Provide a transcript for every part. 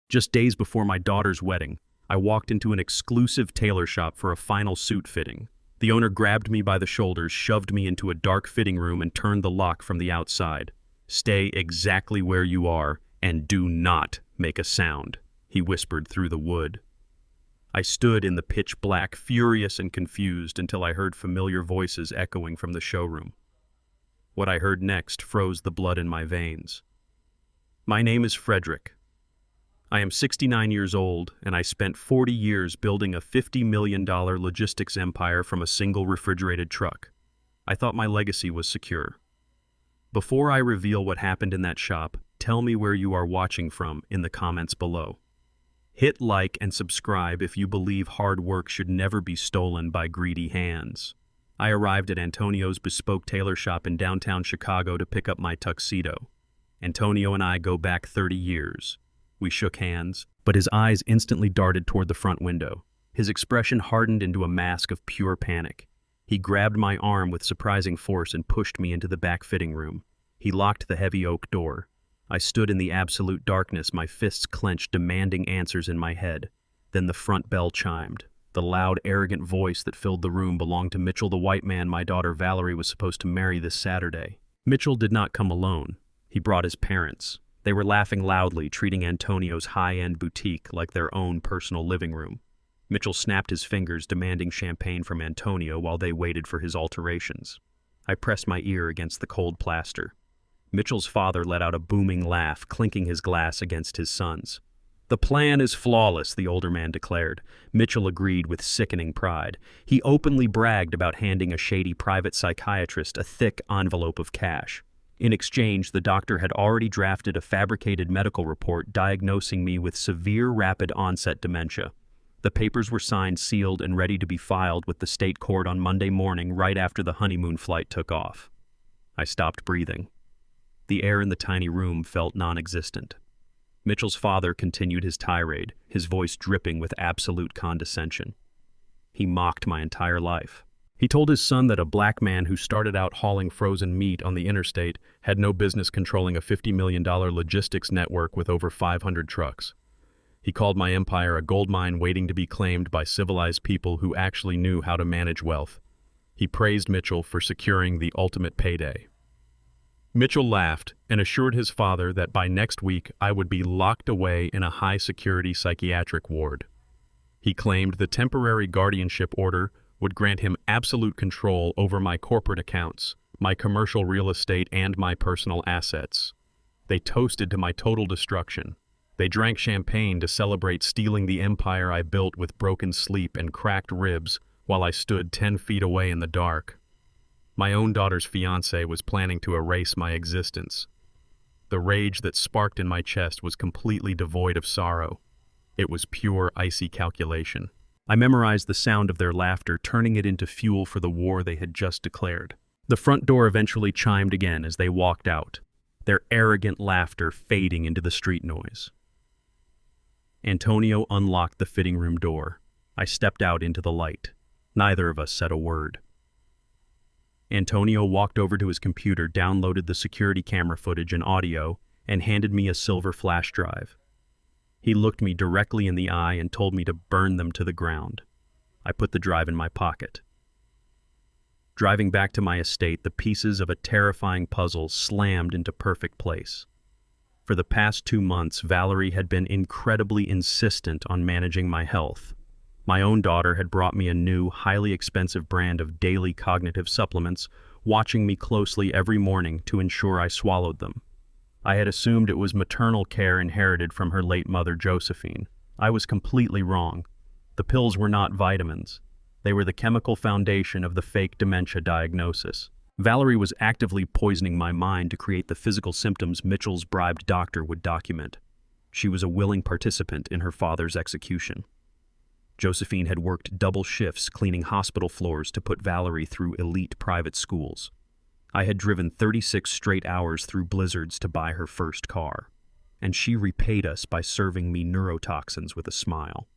Just days before my daughter's wedding, I walked into an exclusive tailor shop for a final suit fitting. The owner grabbed me by the shoulders, shoved me into a dark fitting room, and turned the lock from the outside. "Stay exactly where you are, and do not make a sound," he whispered through the wood. I stood in the pitch black, furious and confused, until I heard familiar voices echoing from the showroom. What I heard next froze the blood in my veins. "My name is Frederick. I am 69 years old, and I spent 40 years building a $50 million logistics empire from a single refrigerated truck. I thought my legacy was secure. Before I reveal what happened in that shop, tell me where you are watching from in the comments below. Hit like and subscribe if you believe hard work should never be stolen by greedy hands." I arrived at Antonio's bespoke tailor shop in downtown Chicago to pick up my tuxedo. Antonio and I go back 30 years. We shook hands, but his eyes instantly darted toward the front window. His expression hardened into a mask of pure panic. He grabbed my arm with surprising force and pushed me into the back fitting room. He locked the heavy oak door. I stood in the absolute darkness, my fists clenched, demanding answers in my head. Then the front bell chimed. The loud, arrogant voice that filled the room belonged to Mitchell, the white man my daughter Valerie was supposed to marry this Saturday. Mitchell did not come alone. He brought his parents. They were laughing loudly, treating Antonio's high-end boutique like their own personal living room. Mitchell snapped his fingers, demanding champagne from Antonio while they waited for his alterations. I pressed my ear against the cold plaster. Mitchell's father let out a booming laugh, clinking his glass against his son's. "The plan is flawless," the older man declared. Mitchell agreed with sickening pride. He openly bragged about handing a shady private psychiatrist a thick envelope of cash. In exchange, the doctor had already drafted a fabricated medical report diagnosing me with severe rapid-onset dementia. The papers were signed, sealed, and ready to be filed with the state court on Monday morning, right after the honeymoon flight took off. I stopped breathing. The air in the tiny room felt non-existent. Mitchell's father continued his tirade, his voice dripping with absolute condescension. He mocked my entire life. He told his son that a black man who started out hauling frozen meat on the interstate had no business controlling a $50 million logistics network with over 500 trucks. He called my empire a gold mine waiting to be claimed by civilized people who actually knew how to manage wealth. He praised Mitchell for securing the ultimate payday. Mitchell laughed and assured his father that by next week I would be locked away in a high-security psychiatric ward. He claimed the temporary guardianship order would grant him absolute control over my corporate accounts, my commercial real estate, and my personal assets. They toasted to my total destruction. They drank champagne to celebrate stealing the empire I built with broken sleep and cracked ribs while I stood 10 feet away in the dark. My own daughter's fiancé was planning to erase my existence. The rage that sparked in my chest was completely devoid of sorrow. It was pure, icy calculation. I memorized the sound of their laughter, turning it into fuel for the war they had just declared. The front door eventually chimed again as they walked out, their arrogant laughter fading into the street noise. Antonio unlocked the fitting room door. I stepped out into the light. Neither of us said a word. Antonio walked over to his computer, downloaded the security camera footage and audio, and handed me a silver flash drive. He looked me directly in the eye and told me to burn them to the ground. I put the drive in my pocket. Driving back to my estate, the pieces of a terrifying puzzle slammed into perfect place. For the past 2 months, Valerie had been incredibly insistent on managing my health. My own daughter had brought me a new, highly expensive brand of daily cognitive supplements, watching me closely every morning to ensure I swallowed them. I had assumed it was maternal care inherited from her late mother, Josephine. I was completely wrong. The pills were not vitamins. They were the chemical foundation of the fake dementia diagnosis. Valerie was actively poisoning my mind to create the physical symptoms Mitchell's bribed doctor would document. She was a willing participant in her father's execution. Josephine had worked double shifts cleaning hospital floors to put Valerie through elite private schools. I had driven 36 straight hours through blizzards to buy her first car, and she repaid us by serving me neurotoxins with a smile.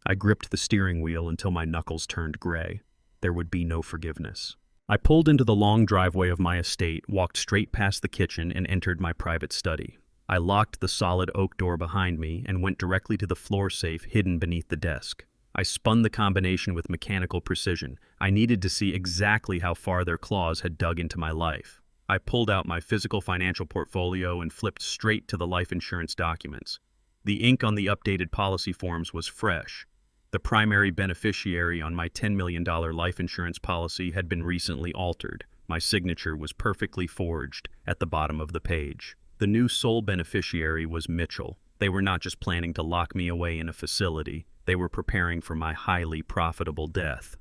I gripped the steering wheel until my knuckles turned gray. There would be no forgiveness. I pulled into the long driveway of my estate, walked straight past the kitchen, and entered my private study. I locked the solid oak door behind me and went directly to the floor safe hidden beneath the desk. I spun the combination with mechanical precision. I needed to see exactly how far their claws had dug into my life. I pulled out my physical financial portfolio and flipped straight to the life insurance documents. The ink on the updated policy forms was fresh. The primary beneficiary on my $10 million life insurance policy had been recently altered. My signature was perfectly forged at the bottom of the page. The new sole beneficiary was Mitchell. They were not just planning to lock me away in a facility, they were preparing for my highly profitable death.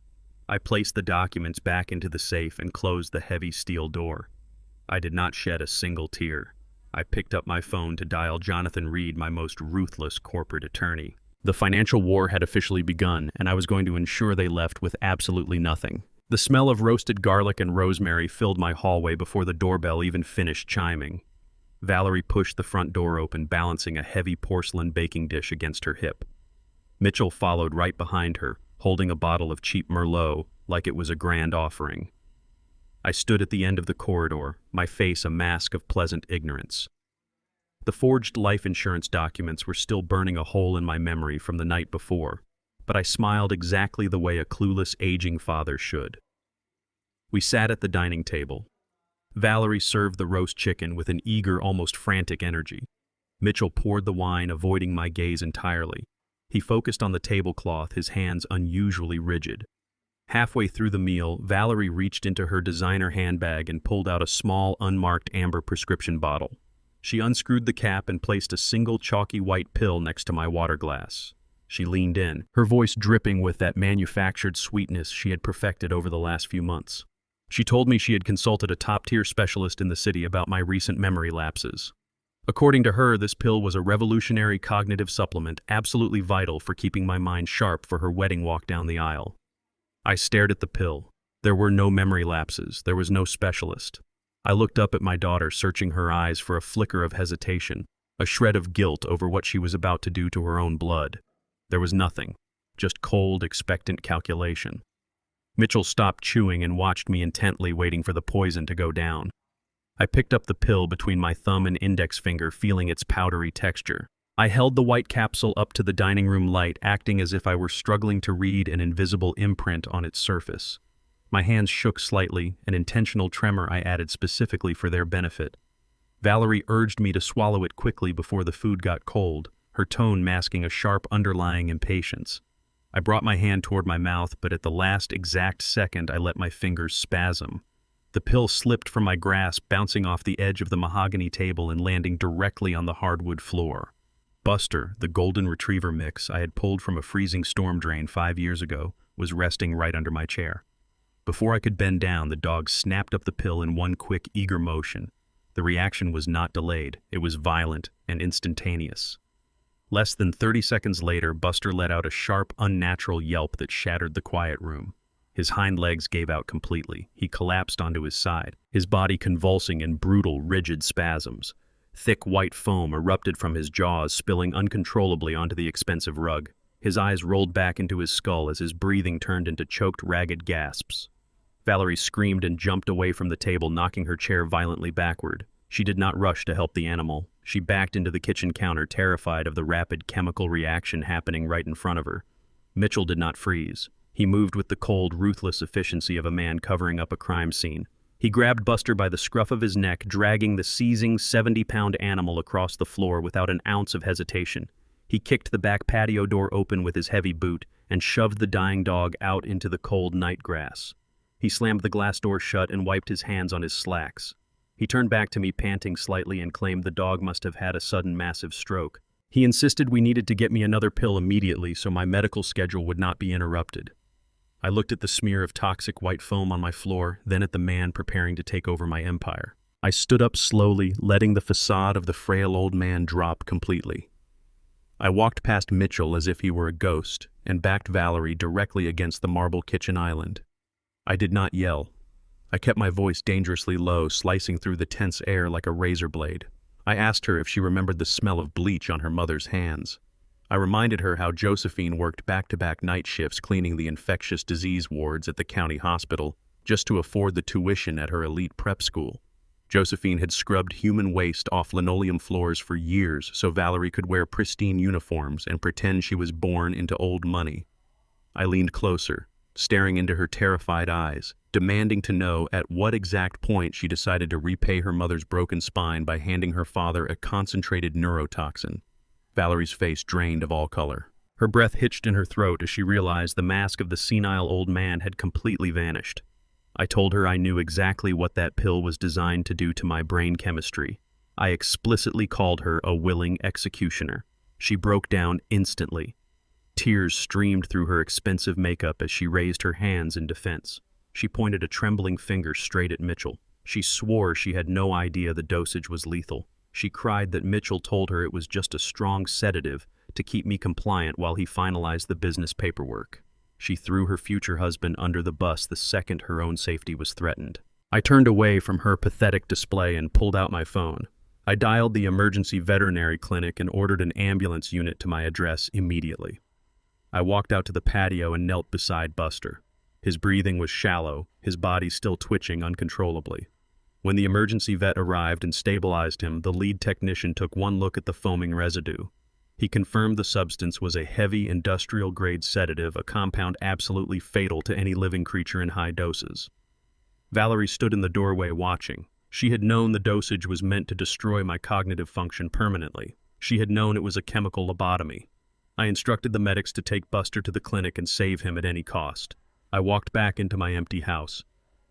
I placed the documents back into the safe and closed the heavy steel door. I did not shed a single tear. I picked up my phone to dial Jonathan Reed, my most ruthless corporate attorney. The financial war had officially begun, and I was going to ensure they left with absolutely nothing. The smell of roasted garlic and rosemary filled my hallway before the doorbell even finished chiming. Valerie pushed the front door open, balancing a heavy porcelain baking dish against her hip. Mitchell followed right behind her, holding a bottle of cheap Merlot like it was a grand offering. I stood at the end of the corridor, my face a mask of pleasant ignorance. The forged life insurance documents were still burning a hole in my memory from the night before, but I smiled exactly the way a clueless, aging father should. We sat at the dining table. Valerie served the roast chicken with an eager, almost frantic energy. Mitchell poured the wine, avoiding my gaze entirely. He focused on the tablecloth, his hands unusually rigid. Halfway through the meal, Valerie reached into her designer handbag and pulled out a small, unmarked amber prescription bottle. She unscrewed the cap and placed a single chalky white pill next to my water glass. She leaned in, her voice dripping with that manufactured sweetness she had perfected over the last few months. She told me she had consulted a top-tier specialist in the city about my recent memory lapses. According to her, this pill was a revolutionary cognitive supplement, absolutely vital for keeping my mind sharp for her wedding walk down the aisle. I stared at the pill. There were no memory lapses. There was no specialist. I looked up at my daughter, searching her eyes for a flicker of hesitation, a shred of guilt over what she was about to do to her own blood. There was nothing, just cold, expectant calculation. Mitchell stopped chewing and watched me intently, waiting for the poison to go down. I picked up the pill between my thumb and index finger, feeling its powdery texture. I held the white capsule up to the dining room light, acting as if I were struggling to read an invisible imprint on its surface. My hands shook slightly, an intentional tremor I added specifically for their benefit. Valerie urged me to swallow it quickly before the food got cold, her tone masking a sharp underlying impatience. I brought my hand toward my mouth, but at the last exact second I let my fingers spasm. The pill slipped from my grasp, bouncing off the edge of the mahogany table and landing directly on the hardwood floor. Buster, the golden retriever mix I had pulled from a freezing storm drain 5 years ago, was resting right under my chair. Before I could bend down, the dog snapped up the pill in one quick, eager motion. The reaction was not delayed. It was violent and instantaneous. Less than 30 seconds later, Buster let out a sharp, unnatural yelp that shattered the quiet room. His hind legs gave out completely. He collapsed onto his side, his body convulsing in brutal, rigid spasms. Thick white foam erupted from his jaws, spilling uncontrollably onto the expensive rug. His eyes rolled back into his skull as his breathing turned into choked, ragged gasps. Valerie screamed and jumped away from the table, knocking her chair violently backward. She did not rush to help the animal. She backed into the kitchen counter, terrified of the rapid chemical reaction happening right in front of her. Mitchell did not freeze. He moved with the cold, ruthless efficiency of a man covering up a crime scene. He grabbed Buster by the scruff of his neck, dragging the seizing 70-pound animal across the floor without an ounce of hesitation. He kicked the back patio door open with his heavy boot and shoved the dying dog out into the cold night grass. He slammed the glass door shut and wiped his hands on his slacks. He turned back to me, panting slightly, and claimed the dog must have had a sudden massive stroke. He insisted we needed to get me another pill immediately so my medical schedule would not be interrupted. I looked at the smear of toxic white foam on my floor, then at the man preparing to take over my empire. I stood up slowly, letting the facade of the frail old man drop completely. I walked past Mitchell as if he were a ghost, and backed Valerie directly against the marble kitchen island. I did not yell. I kept my voice dangerously low, slicing through the tense air like a razor blade. I asked her if she remembered the smell of bleach on her mother's hands. I reminded her how Josephine worked back-to-back night shifts cleaning the infectious disease wards at the county hospital just to afford the tuition at her elite prep school. Josephine had scrubbed human waste off linoleum floors for years so Valerie could wear pristine uniforms and pretend she was born into old money. I leaned closer, staring into her terrified eyes, demanding to know at what exact point she decided to repay her mother's broken spine by handing her father a concentrated neurotoxin. Valerie's face drained of all color. Her breath hitched in her throat as she realized the mask of the senile old man had completely vanished. I told her I knew exactly what that pill was designed to do to my brain chemistry. I explicitly called her a willing executioner. She broke down instantly. Tears streamed through her expensive makeup as she raised her hands in defense. She pointed a trembling finger straight at Mitchell. She swore she had no idea the dosage was lethal. She cried that Mitchell told her it was just a strong sedative to keep me compliant while he finalized the business paperwork. She threw her future husband under the bus the second her own safety was threatened. I turned away from her pathetic display and pulled out my phone. I dialed the emergency veterinary clinic and ordered an ambulance unit to my address immediately. I walked out to the patio and knelt beside Buster. His breathing was shallow, his body still twitching uncontrollably. When the emergency vet arrived and stabilized him, the lead technician took one look at the foaming residue. He confirmed the substance was a heavy industrial-grade sedative, a compound absolutely fatal to any living creature in high doses. Valerie stood in the doorway watching. She had known the dosage was meant to destroy my cognitive function permanently. She had known it was a chemical lobotomy. I instructed the medics to take Buster to the clinic and save him at any cost. I walked back into my empty house.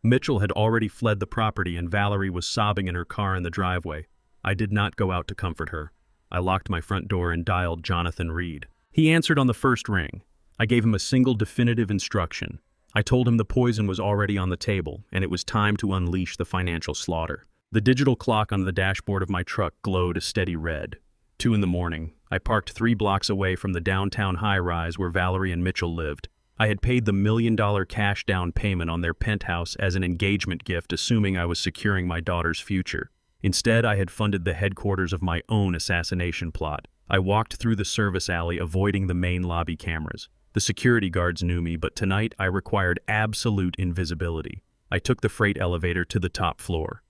Mitchell had already fled the property and Valerie was sobbing in her car in the driveway. I did not go out to comfort her. I locked my front door and dialed Jonathan Reed. He answered on the first ring. I gave him a single definitive instruction. I told him the poison was already on the table, and it was time to unleash the financial slaughter. The digital clock on the dashboard of my truck glowed a steady red. 2 a.m. I parked 3 blocks away from the downtown high-rise where Valerie and Mitchell lived. I had paid the $1 million cash down payment on their penthouse as an engagement gift, assuming I was securing my daughter's future. Instead, I had funded the headquarters of my own assassination plot. I walked through the service alley, avoiding the main lobby cameras. The security guards knew me, but tonight I required absolute invisibility. I took the freight elevator to the top floor.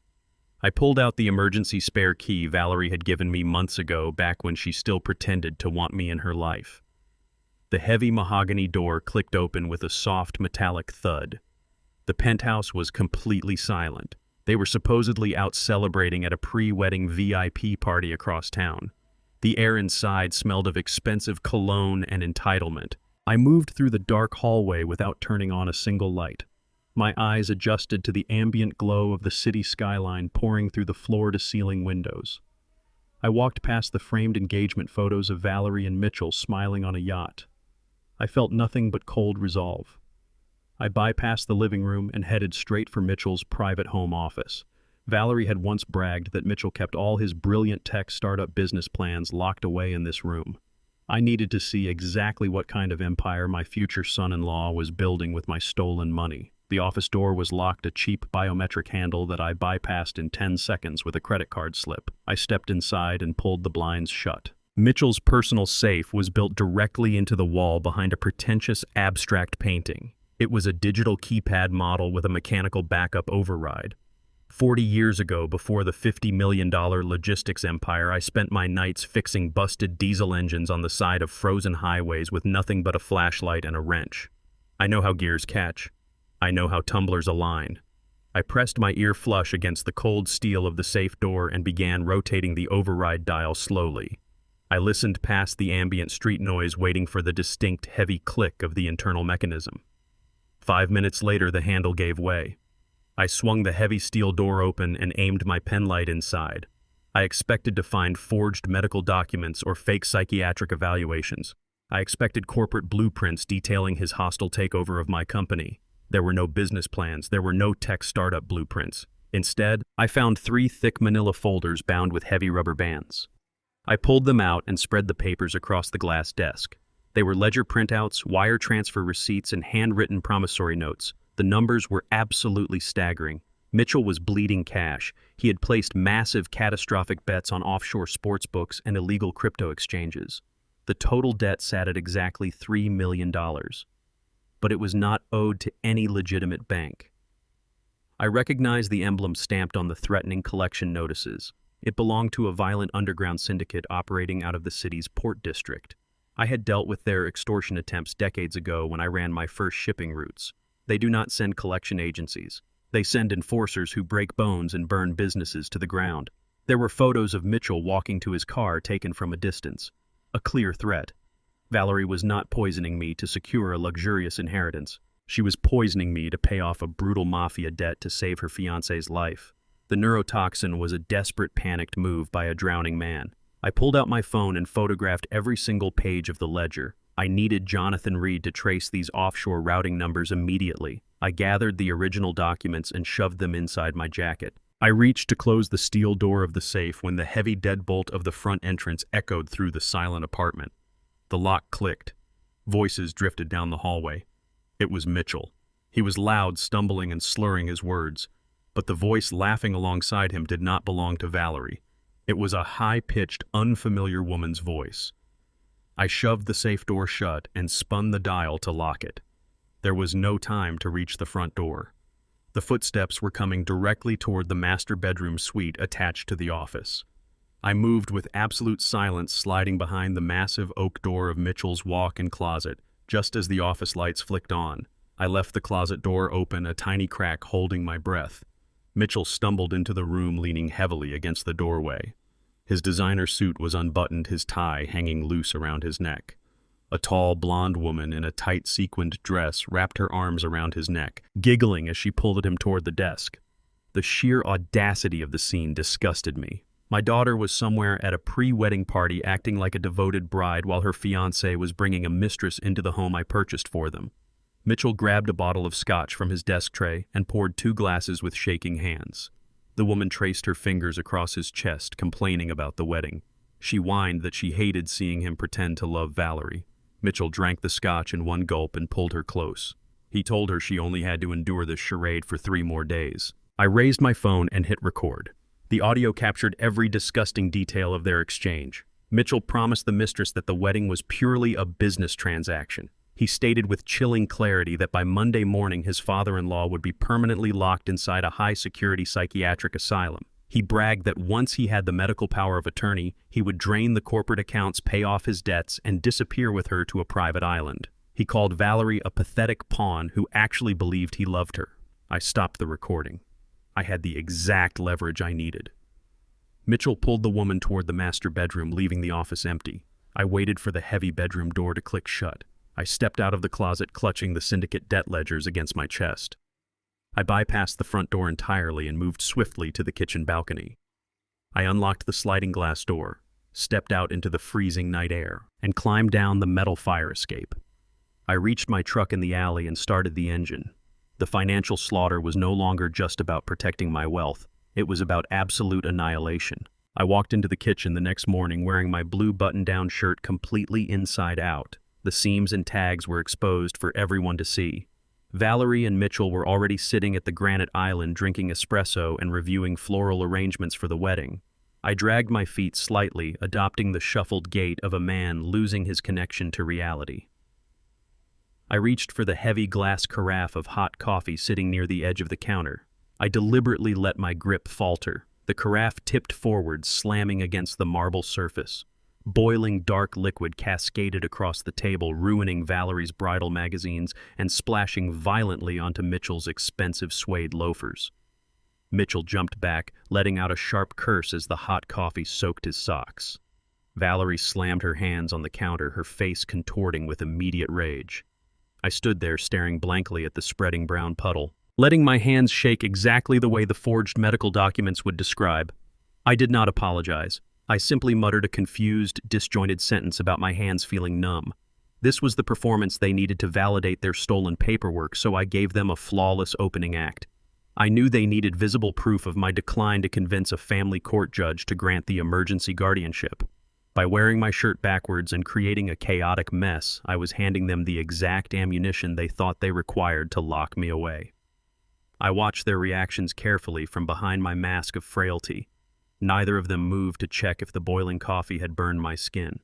I pulled out the emergency spare key Valerie had given me months ago, back when she still pretended to want me in her life. The heavy mahogany door clicked open with a soft metallic thud. The penthouse was completely silent. They were supposedly out celebrating at a pre-wedding VIP party across town. The air inside smelled of expensive cologne and entitlement. I moved through the dark hallway without turning on a single light. My eyes adjusted to the ambient glow of the city skyline pouring through the floor-to-ceiling windows. I walked past the framed engagement photos of Valerie and Mitchell smiling on a yacht. I felt nothing but cold resolve. I bypassed the living room and headed straight for Mitchell's private home office. Valerie had once bragged that Mitchell kept all his brilliant tech startup business plans locked away in this room. I needed to see exactly what kind of empire my future son-in-law was building with my stolen money. The office door was locked, a cheap biometric handle that I bypassed in 10 seconds with a credit card slip. I stepped inside and pulled the blinds shut. Mitchell's personal safe was built directly into the wall behind a pretentious abstract painting. It was a digital keypad model with a mechanical backup override. 40 years ago, before the $50 million logistics empire, I spent my nights fixing busted diesel engines on the side of frozen highways with nothing but a flashlight and a wrench. I know how gears catch. I know how tumblers align. I pressed my ear flush against the cold steel of the safe door and began rotating the override dial slowly. I listened past the ambient street noise, waiting for the distinct heavy click of the internal mechanism. 5 minutes later, the handle gave way. I swung the heavy steel door open and aimed my penlight inside. I expected to find forged medical documents or fake psychiatric evaluations. I expected corporate blueprints detailing his hostile takeover of my company. There were no business plans. There were no tech startup blueprints. Instead, I found 3 thick manila folders bound with heavy rubber bands. I pulled them out and spread the papers across the glass desk. They were ledger printouts, wire transfer receipts, and handwritten promissory notes. The numbers were absolutely staggering. Mitchell was bleeding cash. He had placed massive, catastrophic bets on offshore sports books and illegal crypto exchanges. The total debt sat at exactly $3 million. But it was not owed to any legitimate bank. I recognized the emblem stamped on the threatening collection notices. It belonged to a violent underground syndicate operating out of the city's port district. I had dealt with their extortion attempts decades ago when I ran my first shipping routes. They do not send collection agencies. They send enforcers who break bones and burn businesses to the ground. There were photos of Mitchell walking to his car taken from a distance. A clear threat. Valerie was not poisoning me to secure a luxurious inheritance. She was poisoning me to pay off a brutal mafia debt to save her fiancé's life. The neurotoxin was a desperate, panicked move by a drowning man. I pulled out my phone and photographed every single page of the ledger. I needed Jonathan Reed to trace these offshore routing numbers immediately. I gathered the original documents and shoved them inside my jacket. I reached to close the steel door of the safe when the heavy deadbolt of the front entrance echoed through the silent apartment. The lock clicked. Voices drifted down the hallway. It was Mitchell. He was loud, stumbling and slurring his words. But the voice laughing alongside him did not belong to Valerie. It was a high-pitched, unfamiliar woman's voice. I shoved the safe door shut and spun the dial to lock it. There was no time to reach the front door. The footsteps were coming directly toward the master bedroom suite attached to the office. I moved with absolute silence, sliding behind the massive oak door of Mitchell's walk-in closet. Just as the office lights flicked on, I left the closet door open, a tiny crack, holding my breath. Mitchell stumbled into the room, leaning heavily against the doorway. His designer suit was unbuttoned, his tie hanging loose around his neck. A tall, blonde woman in a tight sequined dress wrapped her arms around his neck, giggling as she pulled him toward the desk. The sheer audacity of the scene disgusted me. My daughter was somewhere at a pre-wedding party acting like a devoted bride while her fiancé was bringing a mistress into the home I purchased for them. Mitchell grabbed a bottle of scotch from his desk tray and poured 2 glasses with shaking hands. The woman traced her fingers across his chest, complaining about the wedding. She whined that she hated seeing him pretend to love Valerie. Mitchell drank the scotch in one gulp and pulled her close. He told her she only had to endure this charade for 3 more days. I raised my phone and hit record. The audio captured every disgusting detail of their exchange. Mitchell promised the mistress that the wedding was purely a business transaction. He stated with chilling clarity that by Monday morning his father-in-law would be permanently locked inside a high-security psychiatric asylum. He bragged that once he had the medical power of attorney, he would drain the corporate accounts, pay off his debts, and disappear with her to a private island. He called Valerie a pathetic pawn who actually believed he loved her. I stopped the recording. I had the exact leverage I needed. Mitchell pulled the woman toward the master bedroom, leaving the office empty. I waited for the heavy bedroom door to click shut. I stepped out of the closet, clutching the syndicate debt ledgers against my chest. I bypassed the front door entirely and moved swiftly to the kitchen balcony. I unlocked the sliding glass door, stepped out into the freezing night air, and climbed down the metal fire escape. I reached my truck in the alley and started the engine. The financial slaughter was no longer just about protecting my wealth. It was about absolute annihilation. I walked into the kitchen the next morning wearing my blue button-down shirt completely inside out. The seams and tags were exposed for everyone to see. Valerie and Mitchell were already sitting at the granite island drinking espresso and reviewing floral arrangements for the wedding. I dragged my feet slightly, adopting the shuffled gait of a man losing his connection to reality. I reached for the heavy glass carafe of hot coffee sitting near the edge of the counter. I deliberately let my grip falter. The carafe tipped forward, slamming against the marble surface. Boiling dark liquid cascaded across the table, ruining Valerie's bridal magazines and splashing violently onto Mitchell's expensive suede loafers. Mitchell jumped back, letting out a sharp curse as the hot coffee soaked his socks. Valerie slammed her hands on the counter, her face contorting with immediate rage. I stood there staring blankly at the spreading brown puddle, letting my hands shake exactly the way the forged medical documents would describe. I did not apologize. I simply muttered a confused, disjointed sentence about my hands feeling numb. This was the performance they needed to validate their stolen paperwork, so I gave them a flawless opening act. I knew they needed visible proof of my decline to convince a family court judge to grant the emergency guardianship. By wearing my shirt backwards and creating a chaotic mess, I was handing them the exact ammunition they thought they required to lock me away. I watched their reactions carefully from behind my mask of frailty. Neither of them moved to check if the boiling coffee had burned my skin.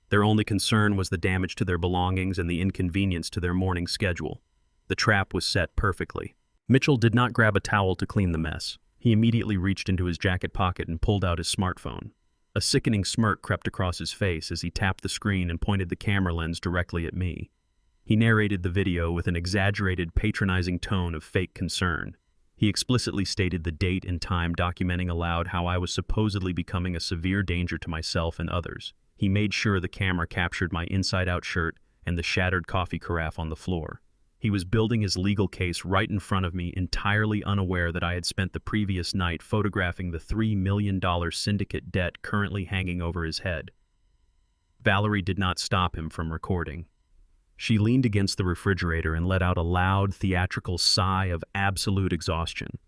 Their only concern was the damage to their belongings and the inconvenience to their morning schedule. The trap was set perfectly. Mitchell did not grab a towel to clean the mess. He immediately reached into his jacket pocket and pulled out his smartphone. A sickening smirk crept across his face as he tapped the screen and pointed the camera lens directly at me. He narrated the video with an exaggerated, patronizing tone of fake concern. He explicitly stated the date and time, documenting aloud how I was supposedly becoming a severe danger to myself and others. He made sure the camera captured my inside-out shirt and the shattered coffee carafe on the floor. He was building his legal case right in front of me, entirely unaware that I had spent the previous night photographing the $3 million syndicate debt currently hanging over his head. Valerie did not stop him from recording. She leaned against the refrigerator and let out a loud, theatrical sigh of absolute exhaustion.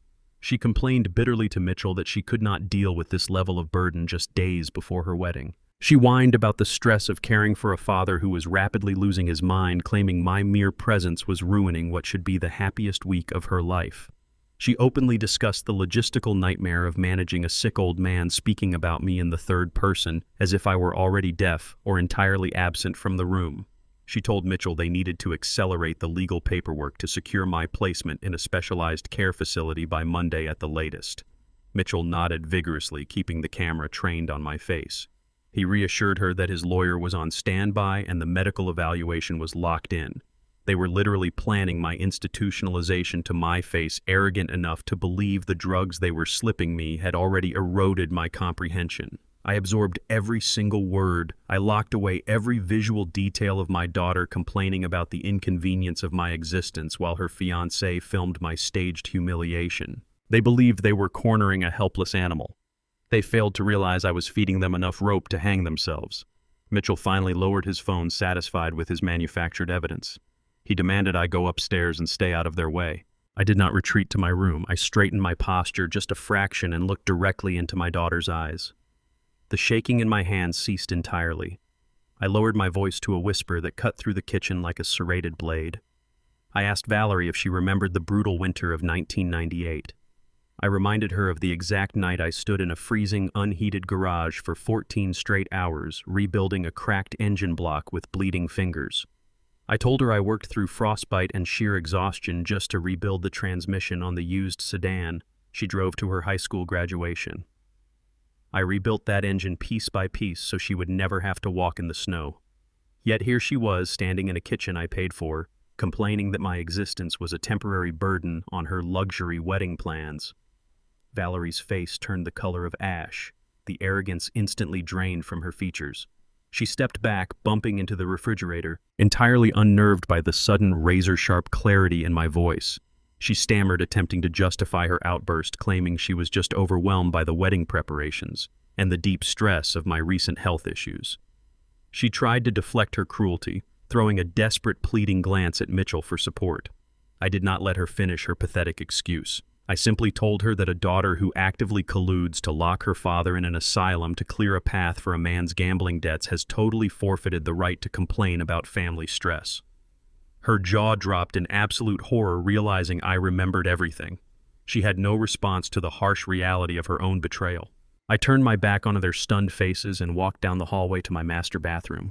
She complained bitterly to Mitchell that she could not deal with this level of burden just days before her wedding. She whined about the stress of caring for a father who was rapidly losing his mind, claiming my mere presence was ruining what should be the happiest week of her life. She openly discussed the logistical nightmare of managing a sick old man speaking about me in the third person, as if I were already deaf or entirely absent from the room. She told Mitchell they needed to accelerate the legal paperwork to secure my placement in a specialized care facility by Monday at the latest. Mitchell nodded vigorously, keeping the camera trained on my face. He reassured her that his lawyer was on standby and the medical evaluation was locked in. They were literally planning my institutionalization to my face, arrogant enough to believe the drugs they were slipping me had already eroded my comprehension. I absorbed every single word. I locked away every visual detail of my daughter complaining about the inconvenience of my existence while her fiancé filmed my staged humiliation. They believed they were cornering a helpless animal. They failed to realize I was feeding them enough rope to hang themselves. Mitchell finally lowered his phone, satisfied with his manufactured evidence. He demanded I go upstairs and stay out of their way. I did not retreat to my room. I straightened my posture just a fraction and looked directly into my daughter's eyes. The shaking in my hands ceased entirely. I lowered my voice to a whisper that cut through the kitchen like a serrated blade. I asked Valerie if she remembered the brutal winter of 1998. I reminded her of the exact night I stood in a freezing, unheated garage for 14 straight hours, rebuilding a cracked engine block with bleeding fingers. I told her I worked through frostbite and sheer exhaustion just to rebuild the transmission on the used sedan she drove to her high school graduation. I rebuilt that engine piece by piece so she would never have to walk in the snow. Yet here she was, standing in a kitchen I paid for, complaining that my existence was a temporary burden on her luxury wedding plans. Valerie's face turned the color of ash. The arrogance instantly drained from her features. She stepped back, bumping into the refrigerator, entirely unnerved by the sudden razor-sharp clarity in my voice. She stammered, attempting to justify her outburst, claiming she was just overwhelmed by the wedding preparations and the deep stress of my recent health issues. She tried to deflect her cruelty, throwing a desperate, pleading glance at Mitchell for support. I did not let her finish her pathetic excuse. I simply told her that a daughter who actively colludes to lock her father in an asylum to clear a path for a man's gambling debts has totally forfeited the right to complain about family stress. Her jaw dropped in absolute horror, realizing I remembered everything. She had no response to the harsh reality of her own betrayal. I turned my back onto their stunned faces and walked down the hallway to my master bathroom.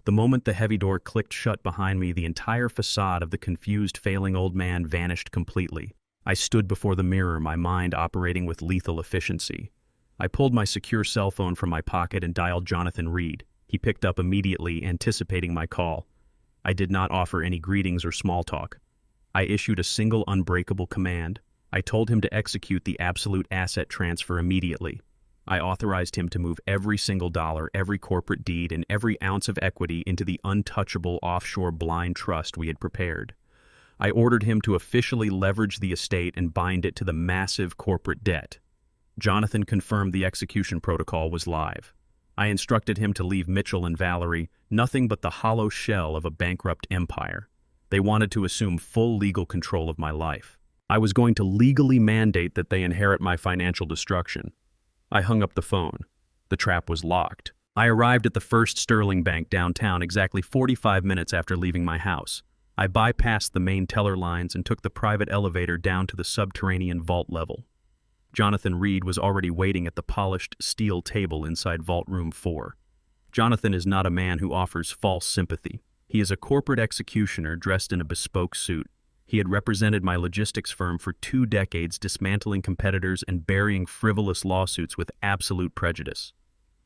The moment the heavy door clicked shut behind me, the entire facade of the confused, failing old man vanished completely. I stood before the mirror, my mind operating with lethal efficiency. I pulled my secure cell phone from my pocket and dialed Jonathan Reed. He picked up immediately, anticipating my call. I did not offer any greetings or small talk. I issued a single unbreakable command. I told him to execute the absolute asset transfer immediately. I authorized him to move every single dollar, every corporate deed, and every ounce of equity into the untouchable offshore blind trust we had prepared. I ordered him to officially leverage the estate and bind it to the massive corporate debt. Jonathan confirmed the execution protocol was live. I instructed him to leave Mitchell and Valerie nothing but the hollow shell of a bankrupt empire. They wanted to assume full legal control of my life. I was going to legally mandate that they inherit my financial destruction. I hung up the phone. The trap was locked. I arrived at the First Sterling Bank downtown exactly 45 minutes after leaving my house. I bypassed the main teller lines and took the private elevator down to the subterranean vault level. Jonathan Reed was already waiting at the polished steel table inside Vault Room 4. Jonathan is not a man who offers false sympathy. He is a corporate executioner dressed in a bespoke suit. He had represented my logistics firm for 2 decades, dismantling competitors and burying frivolous lawsuits with absolute prejudice.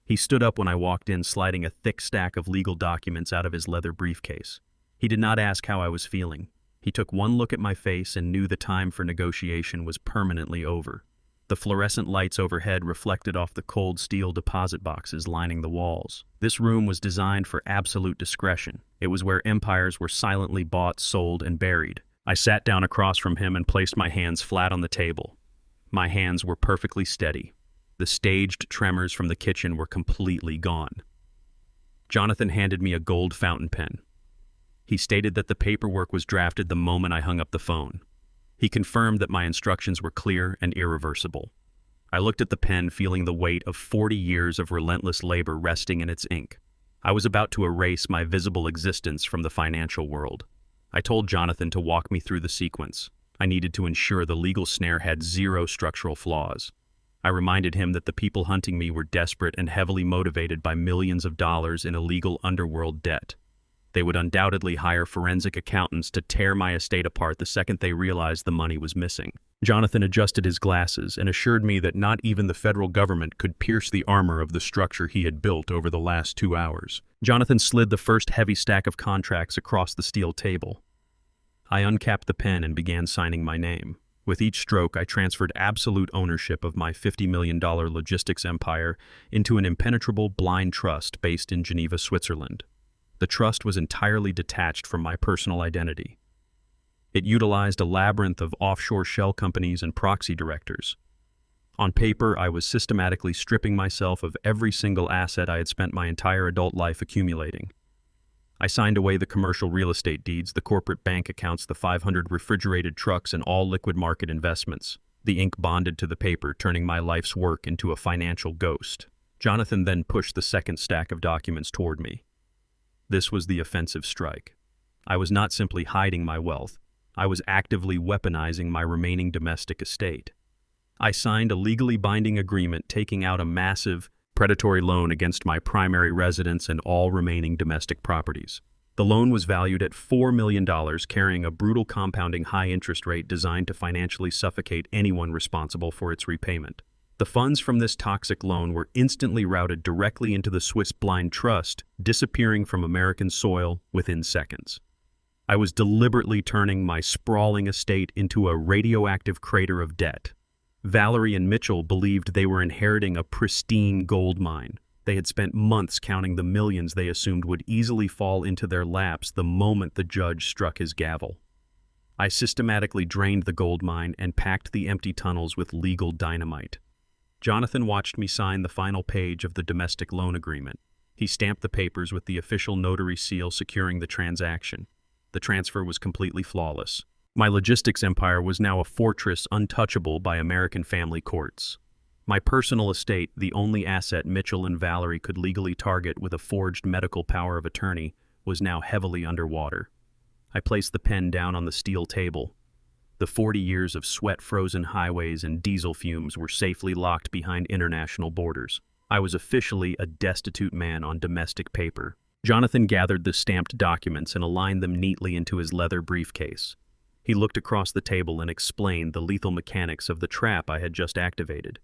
He stood up when I walked in, sliding a thick stack of legal documents out of his leather briefcase. He did not ask how I was feeling. He took one look at my face and knew the time for negotiation was permanently over. The fluorescent lights overhead reflected off the cold steel deposit boxes lining the walls. This room was designed for absolute discretion. It was where empires were silently bought, sold, and buried. I sat down across from him and placed my hands flat on the table. My hands were perfectly steady. The staged tremors from the kitchen were completely gone. Jonathan handed me a gold fountain pen. He stated that the paperwork was drafted the moment I hung up the phone. He confirmed that my instructions were clear and irreversible. I looked at the pen, feeling the weight of 40 years of relentless labor resting in its ink. I was about to erase my visible existence from the financial world. I told Jonathan to walk me through the sequence. I needed to ensure the legal snare had 0 structural flaws. I reminded him that the people hunting me were desperate and heavily motivated by millions of dollars in illegal underworld debt. They would undoubtedly hire forensic accountants to tear my estate apart the second they realized the money was missing. Jonathan adjusted his glasses and assured me that not even the federal government could pierce the armor of the structure he had built over the last 2 hours. Jonathan slid the first heavy stack of contracts across the steel table. I uncapped the pen and began signing my name. With each stroke, I transferred absolute ownership of my $50 million logistics empire into an impenetrable blind trust based in Geneva, Switzerland. The trust was entirely detached from my personal identity. It utilized a labyrinth of offshore shell companies and proxy directors. On paper, I was systematically stripping myself of every single asset I had spent my entire adult life accumulating. I signed away the commercial real estate deeds, the corporate bank accounts, the 500 refrigerated trucks, and all liquid market investments. The ink bonded to the paper, turning my life's work into a financial ghost. Jonathan then pushed the second stack of documents toward me. This was the offensive strike. I was not simply hiding my wealth. I was actively weaponizing my remaining domestic estate. I signed a legally binding agreement taking out a massive, predatory loan against my primary residence and all remaining domestic properties. The loan was valued at $4 million, carrying a brutal compounding high interest rate designed to financially suffocate anyone responsible for its repayment. The funds from this toxic loan were instantly routed directly into the Swiss Blind Trust, disappearing from American soil within seconds. I was deliberately turning my sprawling estate into a radioactive crater of debt. Valerie and Mitchell believed they were inheriting a pristine gold mine. They had spent months counting the millions they assumed would easily fall into their laps the moment the judge struck his gavel. I systematically drained the gold mine and packed the empty tunnels with legal dynamite. Jonathan watched me sign the final page of the domestic loan agreement. He stamped the papers with the official notary seal securing the transaction. The transfer was completely flawless. My logistics empire was now a fortress untouchable by American family courts. My personal estate, the only asset Mitchell and Valerie could legally target with a forged medical power of attorney, was now heavily underwater. I placed the pen down on the steel table. The 40 years of sweat-frozen highways and diesel fumes were safely locked behind international borders. I was officially a destitute man on domestic paper. Jonathan gathered the stamped documents and aligned them neatly into his leather briefcase. He looked across the table and explained the lethal mechanics of the trap I had just activated.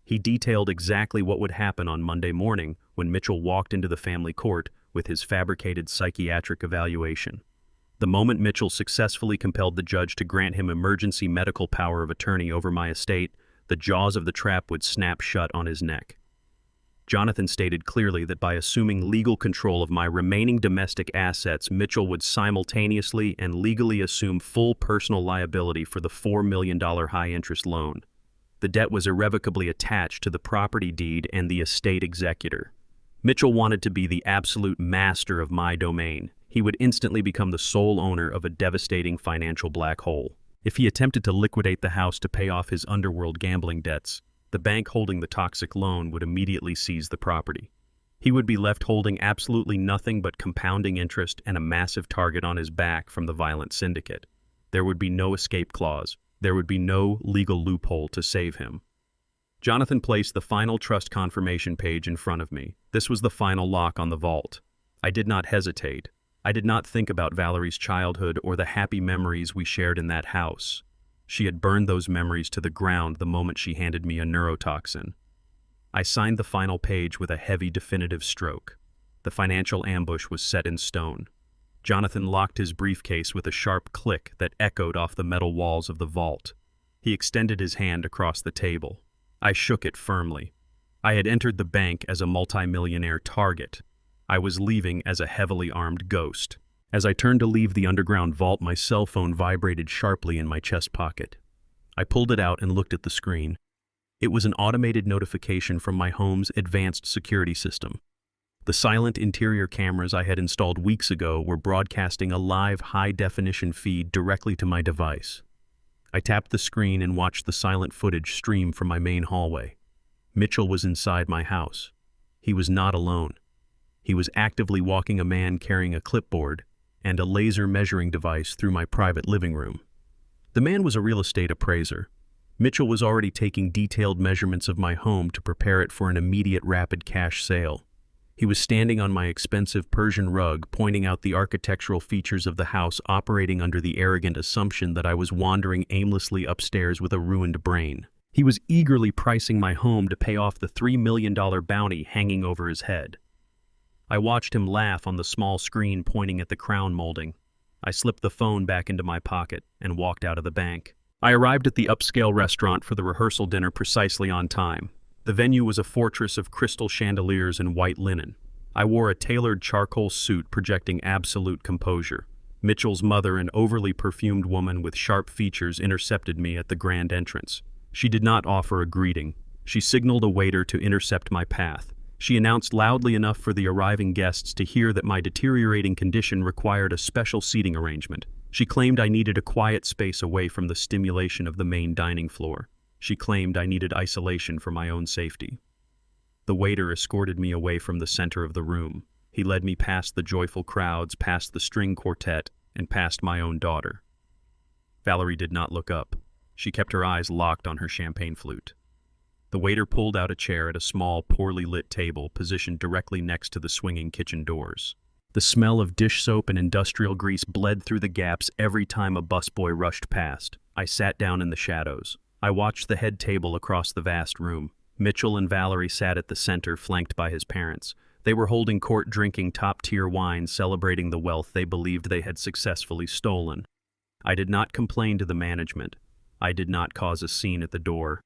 He detailed exactly what would happen on Monday morning when Mitchell walked into the family court with his fabricated psychiatric evaluation. The moment Mitchell successfully compelled the judge to grant him emergency medical power of attorney over my estate, the jaws of the trap would snap shut on his neck. Jonathan stated clearly that by assuming legal control of my remaining domestic assets, Mitchell would simultaneously and legally assume full personal liability for the $4 million high-interest loan. The debt was irrevocably attached to the property deed and the estate executor. Mitchell wanted to be the absolute master of my domain. He would instantly become the sole owner of a devastating financial black hole. If he attempted to liquidate the house to pay off his underworld gambling debts, the bank holding the toxic loan would immediately seize the property. He would be left holding absolutely nothing but compounding interest and a massive target on his back from the violent syndicate. There would be no escape clause. There would be no legal loophole to save him. Jonathan placed the final trust confirmation page in front of me. This was the final lock on the vault. I did not hesitate. I did not think about Valerie's childhood or the happy memories we shared in that house. She had burned those memories to the ground the moment she handed me a neurotoxin. I signed the final page with a heavy, definitive stroke. The financial ambush was set in stone. Jonathan locked his briefcase with a sharp click that echoed off the metal walls of the vault. He extended his hand across the table. I shook it firmly. I had entered the bank as a multimillionaire target. I was leaving as a heavily armed ghost. As I turned to leave the underground vault, my cell phone vibrated sharply in my chest pocket. I pulled it out and looked at the screen. It was an automated notification from my home's advanced security system. The silent interior cameras I had installed weeks ago were broadcasting a live, high-definition feed directly to my device. I tapped the screen and watched the silent footage stream from my main hallway. Mitchell was inside my house. He was not alone. He was actively walking a man carrying a clipboard and a laser measuring device through my private living room. The man was a real estate appraiser. Mitchell was already taking detailed measurements of my home to prepare it for an immediate rapid cash sale. He was standing on my expensive Persian rug, pointing out the architectural features of the house, operating under the arrogant assumption that I was wandering aimlessly upstairs with a ruined brain. He was eagerly pricing my home to pay off the $3 million bounty hanging over his head. I watched him laugh on the small screen pointing at the crown molding. I slipped the phone back into my pocket and walked out of the bank. I arrived at the upscale restaurant for the rehearsal dinner precisely on time. The venue was a fortress of crystal chandeliers and white linen. I wore a tailored charcoal suit projecting absolute composure. Mitchell's mother, an overly perfumed woman with sharp features, intercepted me at the grand entrance. She did not offer a greeting. She signaled a waiter to intercept my path. She announced loudly enough for the arriving guests to hear that my deteriorating condition required a special seating arrangement. She claimed I needed a quiet space away from the stimulation of the main dining floor. She claimed I needed isolation for my own safety. The waiter escorted me away from the center of the room. He led me past the joyful crowds, past the string quartet, and past my own daughter. Valerie did not look up. She kept her eyes locked on her champagne flute. The waiter pulled out a chair at a small, poorly lit table positioned directly next to the swinging kitchen doors. The smell of dish soap and industrial grease bled through the gaps every time a busboy rushed past. I sat down in the shadows. I watched the head table across the vast room. Mitchell and Valerie sat at the center, flanked by his parents. They were holding court, drinking top-tier wine, celebrating the wealth they believed they had successfully stolen. I did not complain to the management. I did not cause a scene at the door.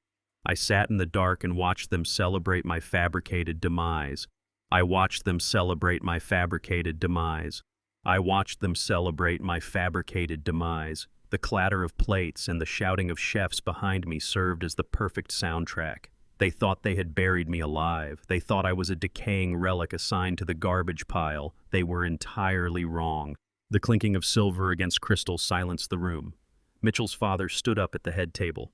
I sat in the dark and watched them celebrate my fabricated demise. I watched them celebrate my fabricated demise. I watched them celebrate my fabricated demise. The clatter of plates and the shouting of chefs behind me served as the perfect soundtrack. They thought they had buried me alive. They thought I was a decaying relic assigned to the garbage pile. They were entirely wrong. The clinking of silver against crystal silenced the room. Mitchell's father stood up at the head table.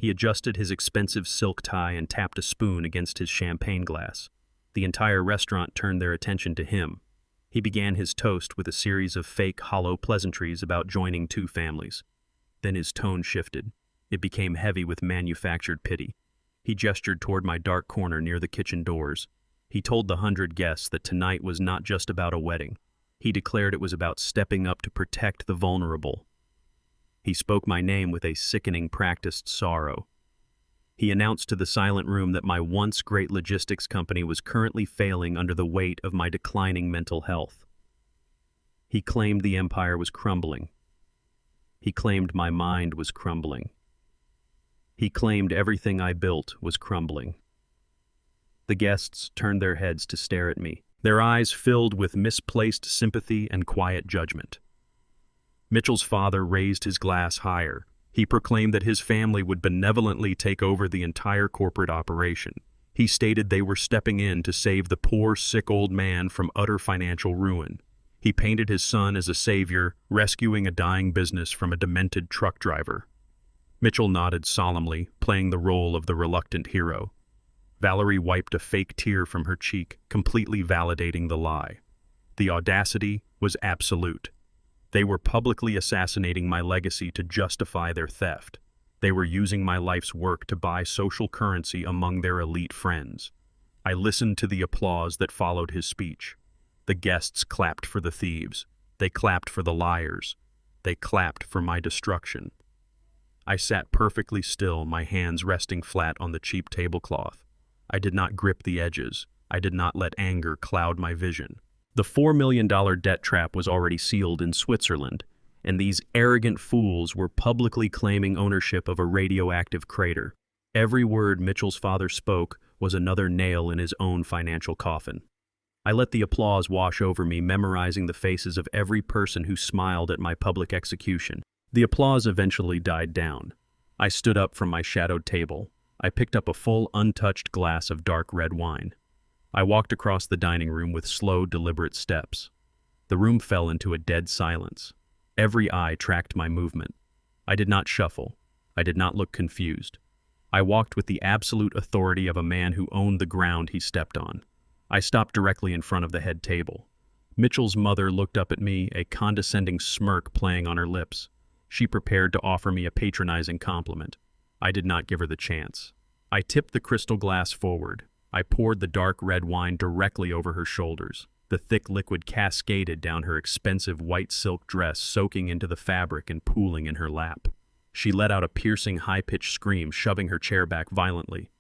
He adjusted his expensive silk tie and tapped a spoon against his champagne glass. The entire restaurant turned their attention to him. He began his toast with a series of fake, hollow pleasantries about joining two families. Then his tone shifted. It became heavy with manufactured pity. He gestured toward my dark corner near the kitchen doors. He told the 100 guests that tonight was not just about a wedding. He declared it was about stepping up to protect the vulnerable. He spoke my name with a sickening practiced sorrow. He announced to the silent room that my once great logistics company was currently failing under the weight of my declining mental health. He claimed the empire was crumbling. He claimed my mind was crumbling. He claimed everything I built was crumbling. The guests turned their heads to stare at me, their eyes filled with misplaced sympathy and quiet judgment. Mitchell's father raised his glass higher. He proclaimed that his family would benevolently take over the entire corporate operation. He stated they were stepping in to save the poor, sick old man from utter financial ruin. He painted his son as a savior, rescuing a dying business from a demented truck driver. Mitchell nodded solemnly, playing the role of the reluctant hero. Valerie wiped a fake tear from her cheek, completely validating the lie. The audacity was absolute. They were publicly assassinating my legacy to justify their theft. They were using my life's work to buy social currency among their elite friends. I listened to the applause that followed his speech. The guests clapped for the thieves. They clapped for the liars. They clapped for my destruction. I sat perfectly still, my hands resting flat on the cheap tablecloth. I did not grip the edges. I did not let anger cloud my vision. The $4 million debt trap was already sealed in Switzerland, and these arrogant fools were publicly claiming ownership of a radioactive crater. Every word Mitchell's father spoke was another nail in his own financial coffin. I let the applause wash over me, memorizing the faces of every person who smiled at my public execution. The applause eventually died down. I stood up from my shadowed table. I picked up a full, untouched glass of dark red wine. I walked across the dining room with slow, deliberate steps. The room fell into a dead silence. Every eye tracked my movement. I did not shuffle. I did not look confused. I walked with the absolute authority of a man who owned the ground he stepped on. I stopped directly in front of the head table. Mitchell's mother looked up at me, a condescending smirk playing on her lips. She prepared to offer me a patronizing compliment. I did not give her the chance. I tipped the crystal glass forward. I poured the dark red wine directly over her shoulders. The thick liquid cascaded down her expensive white silk dress, soaking into the fabric and pooling in her lap. She let out a piercing, high-pitched scream, shoving her chair back violently.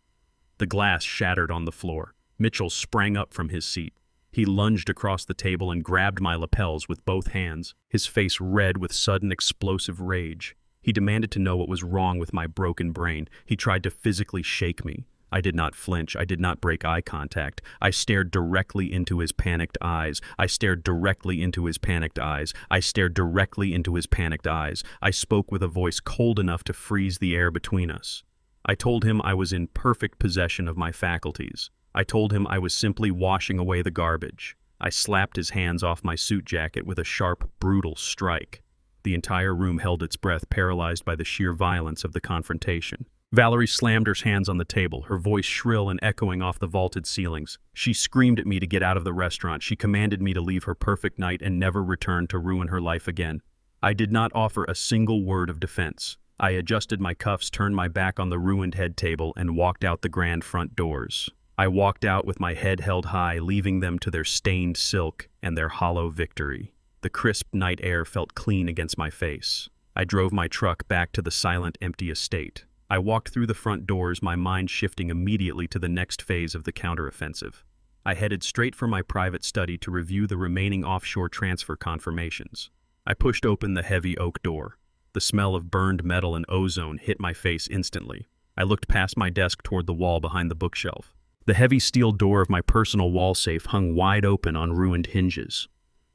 The glass shattered on the floor. Mitchell sprang up from his seat. He lunged across the table and grabbed my lapels with both hands, his face red with sudden explosive rage. He demanded to know what was wrong with my broken brain. He tried to physically shake me. I did not flinch. I did not break eye contact. I stared directly into his panicked eyes. I stared directly into his panicked eyes. I stared directly into his panicked eyes. I spoke with a voice cold enough to freeze the air between us. I told him I was in perfect possession of my faculties. I told him I was simply washing away the garbage. I slapped his hands off my suit jacket with a sharp, brutal strike. The entire room held its breath, paralyzed by the sheer violence of the confrontation. Valerie slammed her hands on the table, her voice shrill and echoing off the vaulted ceilings. She screamed at me to get out of the restaurant. She commanded me to leave her perfect night and never return to ruin her life again. I did not offer a single word of defense. I adjusted my cuffs, turned my back on the ruined head table, and walked out the grand front doors. I walked out with my head held high, leaving them to their stained silk and their hollow victory. The crisp night air felt clean against my face. I drove my truck back to the silent, empty estate. I walked through the front doors, my mind shifting immediately to the next phase of the counteroffensive. I headed straight for my private study to review the remaining offshore transfer confirmations. I pushed open the heavy oak door. The smell of burned metal and ozone hit my face instantly. I looked past my desk toward the wall behind the bookshelf. The heavy steel door of my personal wall safe hung wide open on ruined hinges.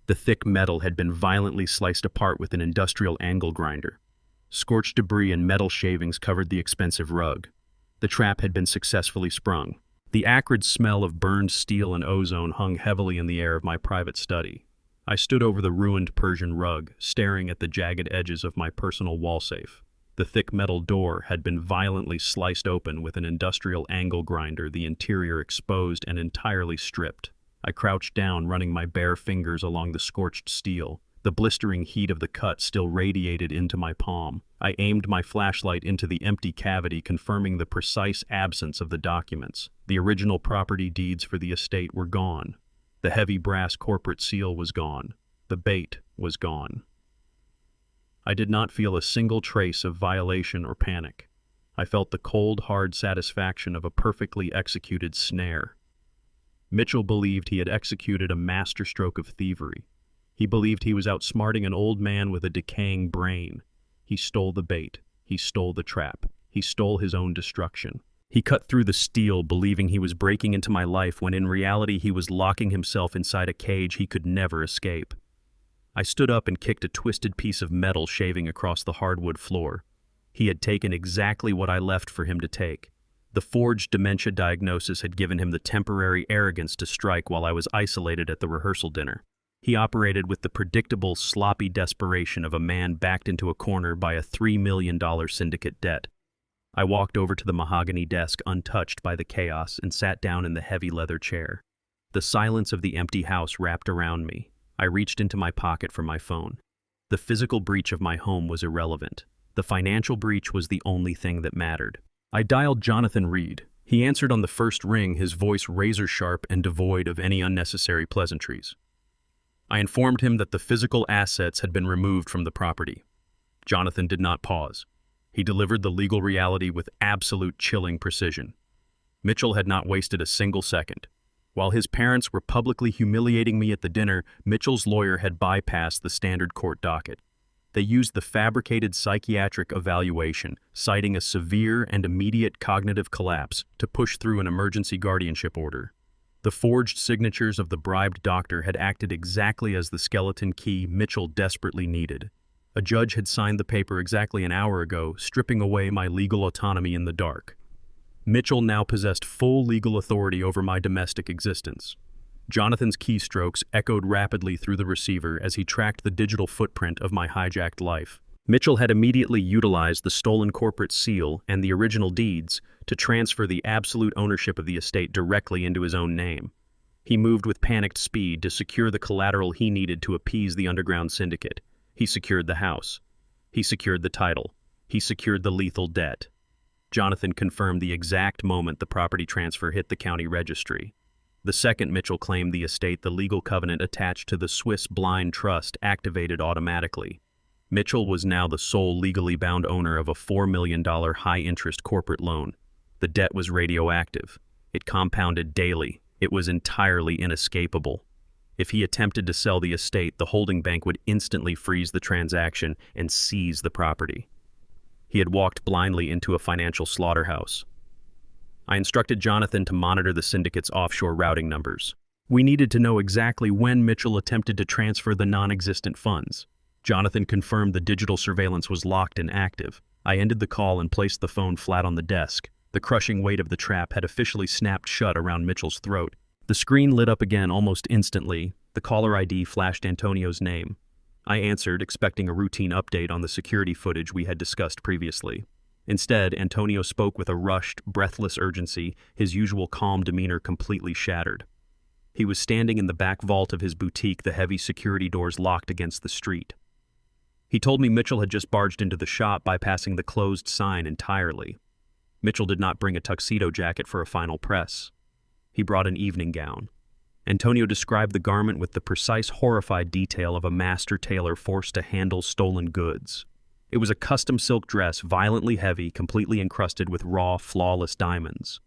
The thick metal had been violently sliced apart with an industrial angle grinder. Scorched debris and metal shavings covered the expensive rug. The trap had been successfully sprung. The acrid smell of burned steel and ozone hung heavily in the air of my private study. I stood over the ruined Persian rug, staring at the jagged edges of my personal wall safe. The thick metal door had been violently sliced open with an industrial angle grinder, the interior exposed and entirely stripped. I crouched down, running my bare fingers along the scorched steel. The blistering heat of the cut still radiated into my palm. I aimed my flashlight into the empty cavity, confirming the precise absence of the documents. The original property deeds for the estate were gone. The heavy brass corporate seal was gone. The bait was gone. I did not feel a single trace of violation or panic. I felt the cold, hard satisfaction of a perfectly executed snare. Mitchell believed he had executed a masterstroke of thievery. He believed he was outsmarting an old man with a decaying brain. He stole the bait. He stole the trap. He stole his own destruction. He cut through the steel, believing he was breaking into my life when in reality he was locking himself inside a cage he could never escape. I stood up and kicked a twisted piece of metal shaving across the hardwood floor. He had taken exactly what I left for him to take. The forged dementia diagnosis had given him the temporary arrogance to strike while I was isolated at the rehearsal dinner. He operated with the predictable, sloppy desperation of a man backed into a corner by a $3 million syndicate debt. I walked over to the mahogany desk untouched by the chaos and sat down in the heavy leather chair. The silence of the empty house wrapped around me. I reached into my pocket for my phone. The physical breach of my home was irrelevant. The financial breach was the only thing that mattered. I dialed Jonathan Reed. He answered on the first ring, his voice razor-sharp and devoid of any unnecessary pleasantries. I informed him that the physical assets had been removed from the property. Jonathan did not pause. He delivered the legal reality with absolute chilling precision. Mitchell had not wasted a single second. While his parents were publicly humiliating me at the dinner, Mitchell's lawyer had bypassed the standard court docket. They used the fabricated psychiatric evaluation, citing a severe and immediate cognitive collapse, to push through an emergency guardianship order. The forged signatures of the bribed doctor had acted exactly as the skeleton key Mitchell desperately needed. A judge had signed the paper exactly an hour ago, stripping away my legal autonomy in the dark. Mitchell now possessed full legal authority over my domestic existence. Jonathan's keystrokes echoed rapidly through the receiver as he tracked the digital footprint of my hijacked life. Mitchell had immediately utilized the stolen corporate seal and the original deeds to transfer the absolute ownership of the estate directly into his own name. He moved with panicked speed to secure the collateral he needed to appease the underground syndicate. He secured the house. He secured the title. He secured the lethal debt. Jonathan confirmed the exact moment the property transfer hit the county registry. The second Mitchell claimed the estate, the legal covenant attached to the Swiss blind trust activated automatically. Mitchell was now the sole legally bound owner of a $4 million high-interest corporate loan. The debt was radioactive. It compounded daily. It was entirely inescapable. If he attempted to sell the estate, the holding bank would instantly freeze the transaction and seize the property. He had walked blindly into a financial slaughterhouse. I instructed Jonathan to monitor the syndicate's offshore routing numbers. We needed to know exactly when Mitchell attempted to transfer the non-existent funds. Jonathan confirmed the digital surveillance was locked and active. I ended the call and placed the phone flat on the desk. The crushing weight of the trap had officially snapped shut around Mitchell's throat. The screen lit up again almost instantly. The caller ID flashed Antonio's name. I answered, expecting a routine update on the security footage we had discussed previously. Instead, Antonio spoke with a rushed, breathless urgency, his usual calm demeanor completely shattered. He was standing in the back vault of his boutique, the heavy security doors locked against the street. He told me Mitchell had just barged into the shop, bypassing the closed sign entirely. Mitchell did not bring a tuxedo jacket for a final press. He brought an evening gown. Antonio described the garment with the precise, horrified detail of a master tailor forced to handle stolen goods. It was a custom silk dress, violently heavy, completely encrusted with raw, flawless diamonds.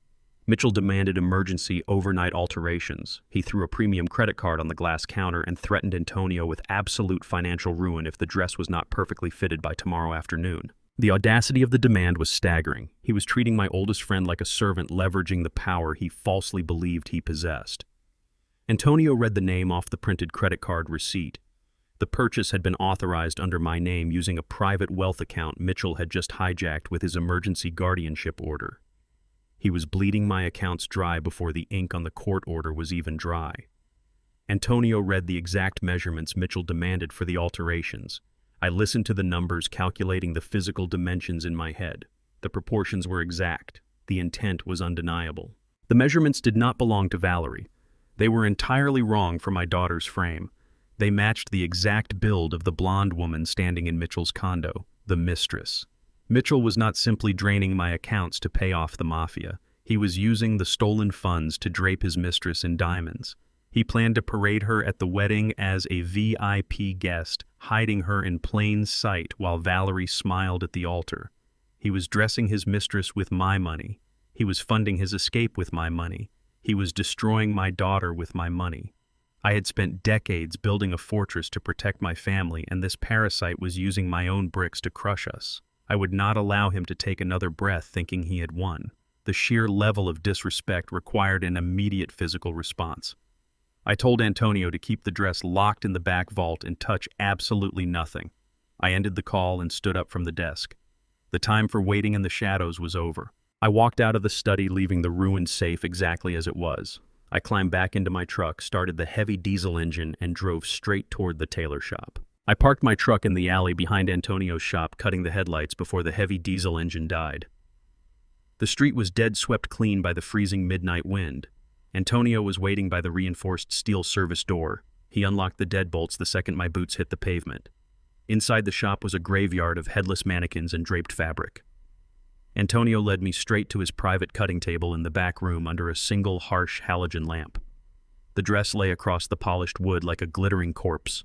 Mitchell demanded emergency overnight alterations. He threw a premium credit card on the glass counter and threatened Antonio with absolute financial ruin if the dress was not perfectly fitted by tomorrow afternoon. The audacity of the demand was staggering. He was treating my oldest friend like a servant, leveraging the power he falsely believed he possessed. Antonio read the name off the printed credit card receipt. The purchase had been authorized under my name using a private wealth account Mitchell had just hijacked with his emergency guardianship order. He was bleeding my accounts dry before the ink on the court order was even dry. Antonio read the exact measurements Mitchell demanded for the alterations. I listened to the numbers, calculating the physical dimensions in my head. The proportions were exact. The intent was undeniable. The measurements did not belong to Valerie. They were entirely wrong for my daughter's frame. They matched the exact build of the blonde woman standing in Mitchell's condo, the mistress. Mitchell was not simply draining my accounts to pay off the mafia. He was using the stolen funds to drape his mistress in diamonds. He planned to parade her at the wedding as a VIP guest, hiding her in plain sight while Valerie smiled at the altar. He was dressing his mistress with my money. He was funding his escape with my money. He was destroying my daughter with my money. I had spent decades building a fortress to protect my family, and this parasite was using my own bricks to crush us. I would not allow him to take another breath thinking he had won. The sheer level of disrespect required an immediate physical response. I told Antonio to keep the dress locked in the back vault and touch absolutely nothing. I ended the call and stood up from the desk. The time for waiting in the shadows was over. I walked out of the study, leaving the ruined safe exactly as it was. I climbed back into my truck, started the heavy diesel engine, and drove straight toward the tailor shop. I parked my truck in the alley behind Antonio's shop, cutting the headlights before the heavy diesel engine died. The street was dead, swept clean by the freezing midnight wind. Antonio was waiting by the reinforced steel service door. He unlocked the deadbolts the second my boots hit the pavement. Inside the shop was a graveyard of headless mannequins and draped fabric. Antonio led me straight to his private cutting table in the back room under a single harsh halogen lamp. The dress lay across the polished wood like a glittering corpse.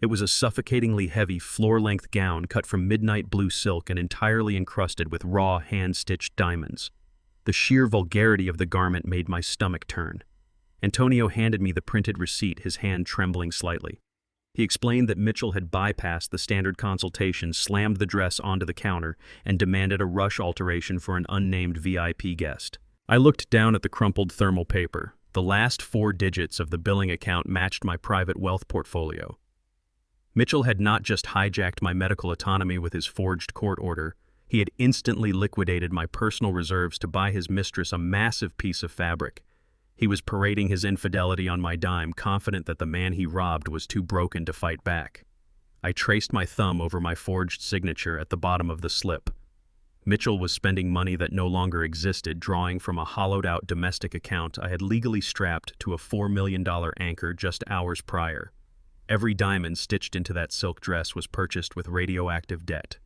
It was a suffocatingly heavy, floor-length gown cut from midnight blue silk and entirely encrusted with raw, hand-stitched diamonds. The sheer vulgarity of the garment made my stomach turn. Antonio handed me the printed receipt, his hand trembling slightly. He explained that Mitchell had bypassed the standard consultation, slammed the dress onto the counter, and demanded a rush alteration for an unnamed VIP guest. I looked down at the crumpled thermal paper. The last 4 digits of the billing account matched my private wealth portfolio. Mitchell had not just hijacked my medical autonomy with his forged court order, he had instantly liquidated my personal reserves to buy his mistress a massive piece of fabric. He was parading his infidelity on my dime, confident that the man he robbed was too broken to fight back. I traced my thumb over my forged signature at the bottom of the slip. Mitchell was spending money that no longer existed, drawing from a hollowed-out domestic account I had legally strapped to a $4 million anchor just hours prior. Every diamond stitched into that silk dress was purchased with radioactive debt.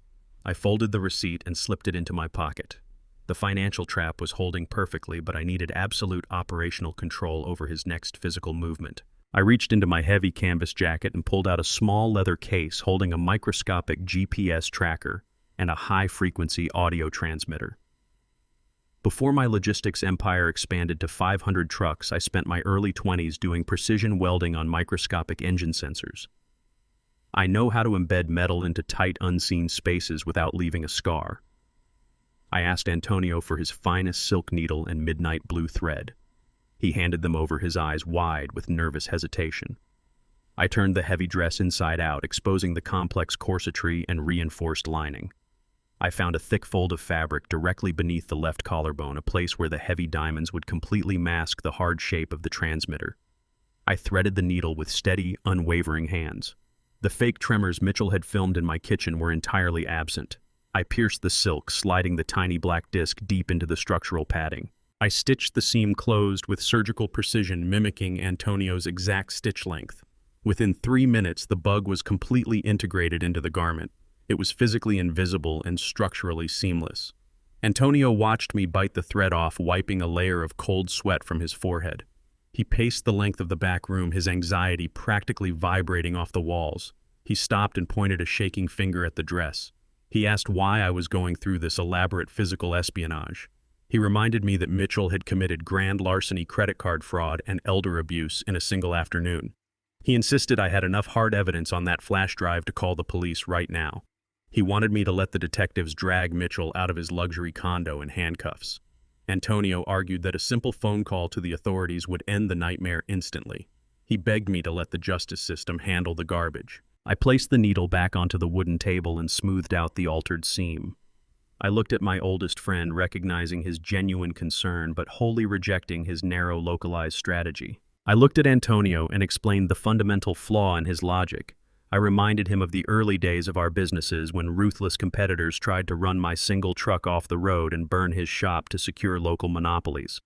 I folded the receipt and slipped it into my pocket. The financial trap was holding perfectly, but I needed absolute operational control over his next physical movement. I reached into my heavy canvas jacket and pulled out a small leather case holding a microscopic GPS tracker and a high-frequency audio transmitter. Before my logistics empire expanded to 500 trucks, I spent my early 20s doing precision welding on microscopic engine sensors. I know how to embed metal into tight, unseen spaces without leaving a scar. I asked Antonio for his finest silk needle and midnight blue thread. He handed them over, his eyes wide with nervous hesitation. I turned the heavy dress inside out, exposing the complex corsetry and reinforced lining. I found a thick fold of fabric directly beneath the left collarbone, a place where the heavy diamonds would completely mask the hard shape of the transmitter. I threaded the needle with steady, unwavering hands. The fake tremors Mitchell had filmed in my kitchen were entirely absent. I pierced the silk, sliding the tiny black disc deep into the structural padding. I stitched the seam closed with surgical precision, mimicking Antonio's exact stitch length. Within 3 minutes, the bug was completely integrated into the garment. It was physically invisible and structurally seamless. Antonio watched me bite the thread off, wiping a layer of cold sweat from his forehead. He paced the length of the back room, his anxiety practically vibrating off the walls. He stopped and pointed a shaking finger at the dress. He asked why I was going through this elaborate physical espionage. He reminded me that Mitchell had committed grand larceny, credit card fraud, and elder abuse in a single afternoon. He insisted I had enough hard evidence on that flash drive to call the police right now. He wanted me to let the detectives drag Mitchell out of his luxury condo in handcuffs. Antonio argued that a simple phone call to the authorities would end the nightmare instantly. He begged me to let the justice system handle the garbage. I placed the needle back onto the wooden table and smoothed out the altered seam. I looked at my oldest friend, recognizing his genuine concern but wholly rejecting his narrow, localized strategy. I looked at Antonio and explained the fundamental flaw in his logic. I reminded him of the early days of our businesses when ruthless competitors tried to run my single truck off the road and burn his shop to secure local monopolies.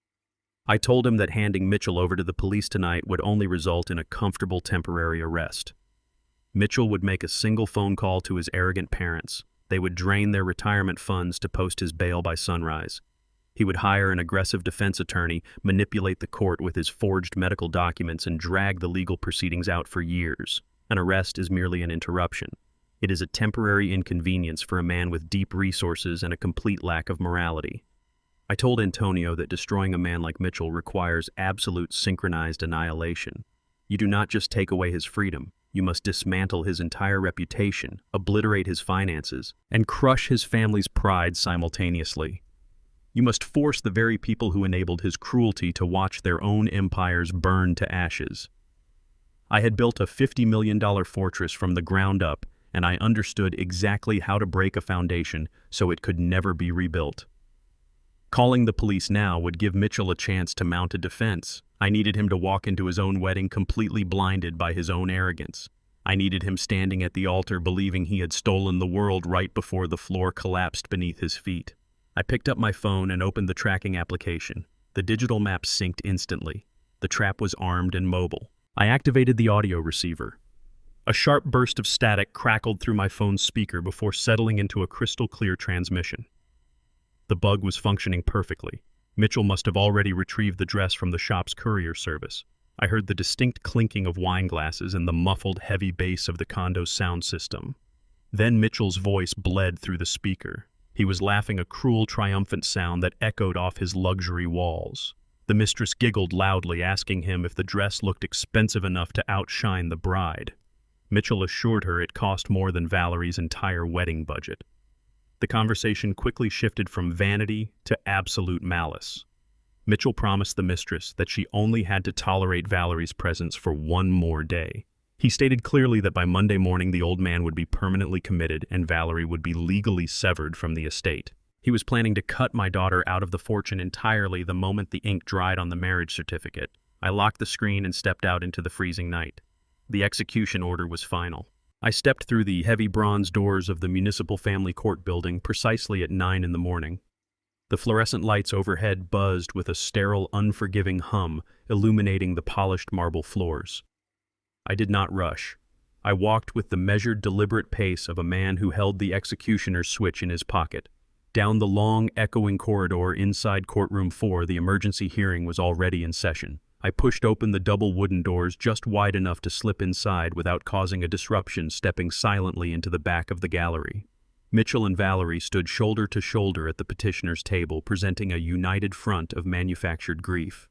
I told him that handing Mitchell over to the police tonight would only result in a comfortable temporary arrest. Mitchell would make a single phone call to his arrogant parents. They would drain their retirement funds to post his bail by sunrise. He would hire an aggressive defense attorney, manipulate the court with his forged medical documents, and drag the legal proceedings out for years. An arrest is merely an interruption. It is a temporary inconvenience for a man with deep resources and a complete lack of morality. I told Antonio that destroying a man like Mitchell requires absolute synchronized annihilation. You do not just take away his freedom. You must dismantle his entire reputation, obliterate his finances, and crush his family's pride simultaneously. You must force the very people who enabled his cruelty to watch their own empires burn to ashes. I had built a $50 million fortress from the ground up, and I understood exactly how to break a foundation so it could never be rebuilt. Calling the police now would give Mitchell a chance to mount a defense. I needed him to walk into his own wedding completely blinded by his own arrogance. I needed him standing at the altar believing he had stolen the world right before the floor collapsed beneath his feet. I picked up my phone and opened the tracking application. The digital map synced instantly. The trap was armed and mobile. I activated the audio receiver. A sharp burst of static crackled through my phone's speaker before settling into a crystal-clear transmission. The bug was functioning perfectly. Mitchell must have already retrieved the dress from the shop's courier service. I heard the distinct clinking of wine glasses and the muffled, heavy bass of the condo's sound system. Then Mitchell's voice bled through the speaker. He was laughing a cruel, triumphant sound that echoed off his luxury walls. The mistress giggled loudly, asking him if the dress looked expensive enough to outshine the bride. Mitchell assured her it cost more than Valerie's entire wedding budget. The conversation quickly shifted from vanity to absolute malice. Mitchell promised the mistress that she only had to tolerate Valerie's presence for one more day. He stated clearly that by Monday morning the old man would be permanently committed and Valerie would be legally severed from the estate. He was planning to cut my daughter out of the fortune entirely the moment the ink dried on the marriage certificate. I locked the screen and stepped out into the freezing night. The execution order was final. I stepped through the heavy bronze doors of the municipal family court building precisely at 9 in the morning. The fluorescent lights overhead buzzed with a sterile, unforgiving hum, illuminating the polished marble floors. I did not rush. I walked with the measured, deliberate pace of a man who held the executioner's switch in his pocket. Down the long, echoing corridor inside courtroom 4, the emergency hearing was already in session. I pushed open the double wooden doors just wide enough to slip inside without causing a disruption, stepping silently into the back of the gallery. Mitchell and Valerie stood shoulder to shoulder at the petitioner's table, presenting a united front of manufactured grief.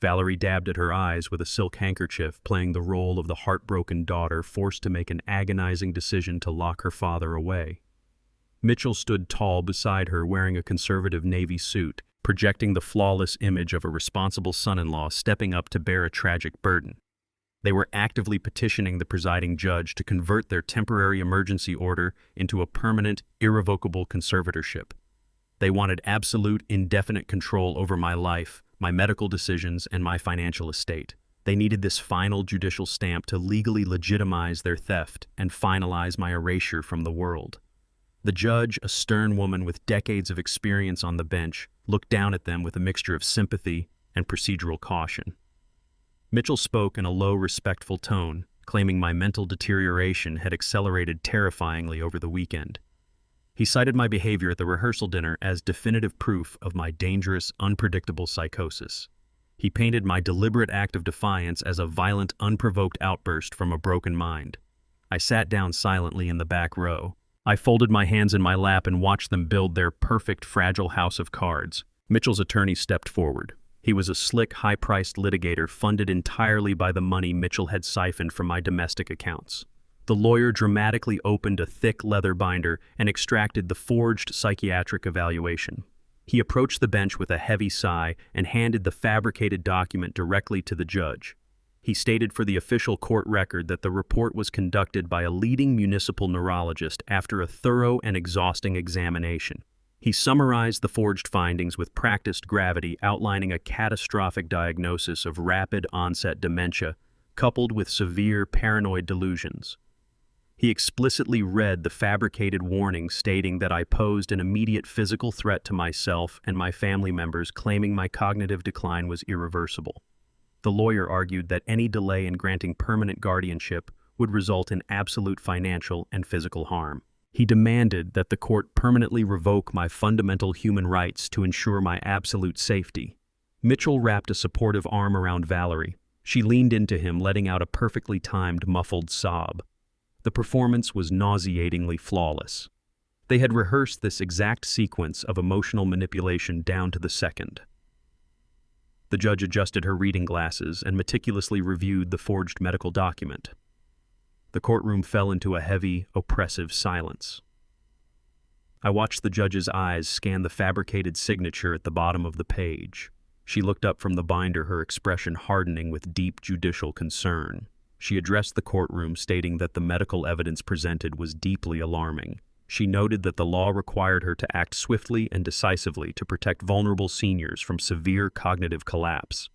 Valerie dabbed at her eyes with a silk handkerchief, playing the role of the heartbroken daughter forced to make an agonizing decision to lock her father away. Mitchell stood tall beside her, wearing a conservative navy suit, projecting the flawless image of a responsible son-in-law stepping up to bear a tragic burden. They were actively petitioning the presiding judge to convert their temporary emergency order into a permanent, irrevocable conservatorship. They wanted absolute, indefinite control over my life, my medical decisions, and my financial estate. They needed this final judicial stamp to legally legitimize their theft and finalize my erasure from the world. The judge, a stern woman with decades of experience on the bench, looked down at them with a mixture of sympathy and procedural caution. Mitchell spoke in a low, respectful tone, claiming my mental deterioration had accelerated terrifyingly over the weekend. He cited my behavior at the rehearsal dinner as definitive proof of my dangerous, unpredictable psychosis. He painted my deliberate act of defiance as a violent, unprovoked outburst from a broken mind. I sat down silently in the back row. I folded my hands in my lap and watched them build their perfect, fragile house of cards. Mitchell's attorney stepped forward. He was a slick, high-priced litigator funded entirely by the money Mitchell had siphoned from my domestic accounts. The lawyer dramatically opened a thick leather binder and extracted the forged psychiatric evaluation. He approached the bench with a heavy sigh and handed the fabricated document directly to the judge. He stated for the official court record that the report was conducted by a leading municipal neurologist after a thorough and exhausting examination. He summarized the forged findings with practiced gravity, outlining a catastrophic diagnosis of rapid-onset dementia, coupled with severe paranoid delusions. He explicitly read the fabricated warning stating that I posed an immediate physical threat to myself and my family members, claiming my cognitive decline was irreversible. The lawyer argued that any delay in granting permanent guardianship would result in absolute financial and physical harm. He demanded that the court permanently revoke my fundamental human rights to ensure my absolute safety. Mitchell wrapped a supportive arm around Valerie. She leaned into him, letting out a perfectly timed, muffled sob. The performance was nauseatingly flawless. They had rehearsed this exact sequence of emotional manipulation down to the second. The judge adjusted her reading glasses and meticulously reviewed the forged medical document. The courtroom fell into a heavy, oppressive silence. I watched the judge's eyes scan the fabricated signature at the bottom of the page. She looked up from the binder, her expression hardening with deep judicial concern. She addressed the courtroom, stating that the medical evidence presented was deeply alarming. She noted that the law required her to act swiftly and decisively to protect vulnerable seniors from severe cognitive collapse.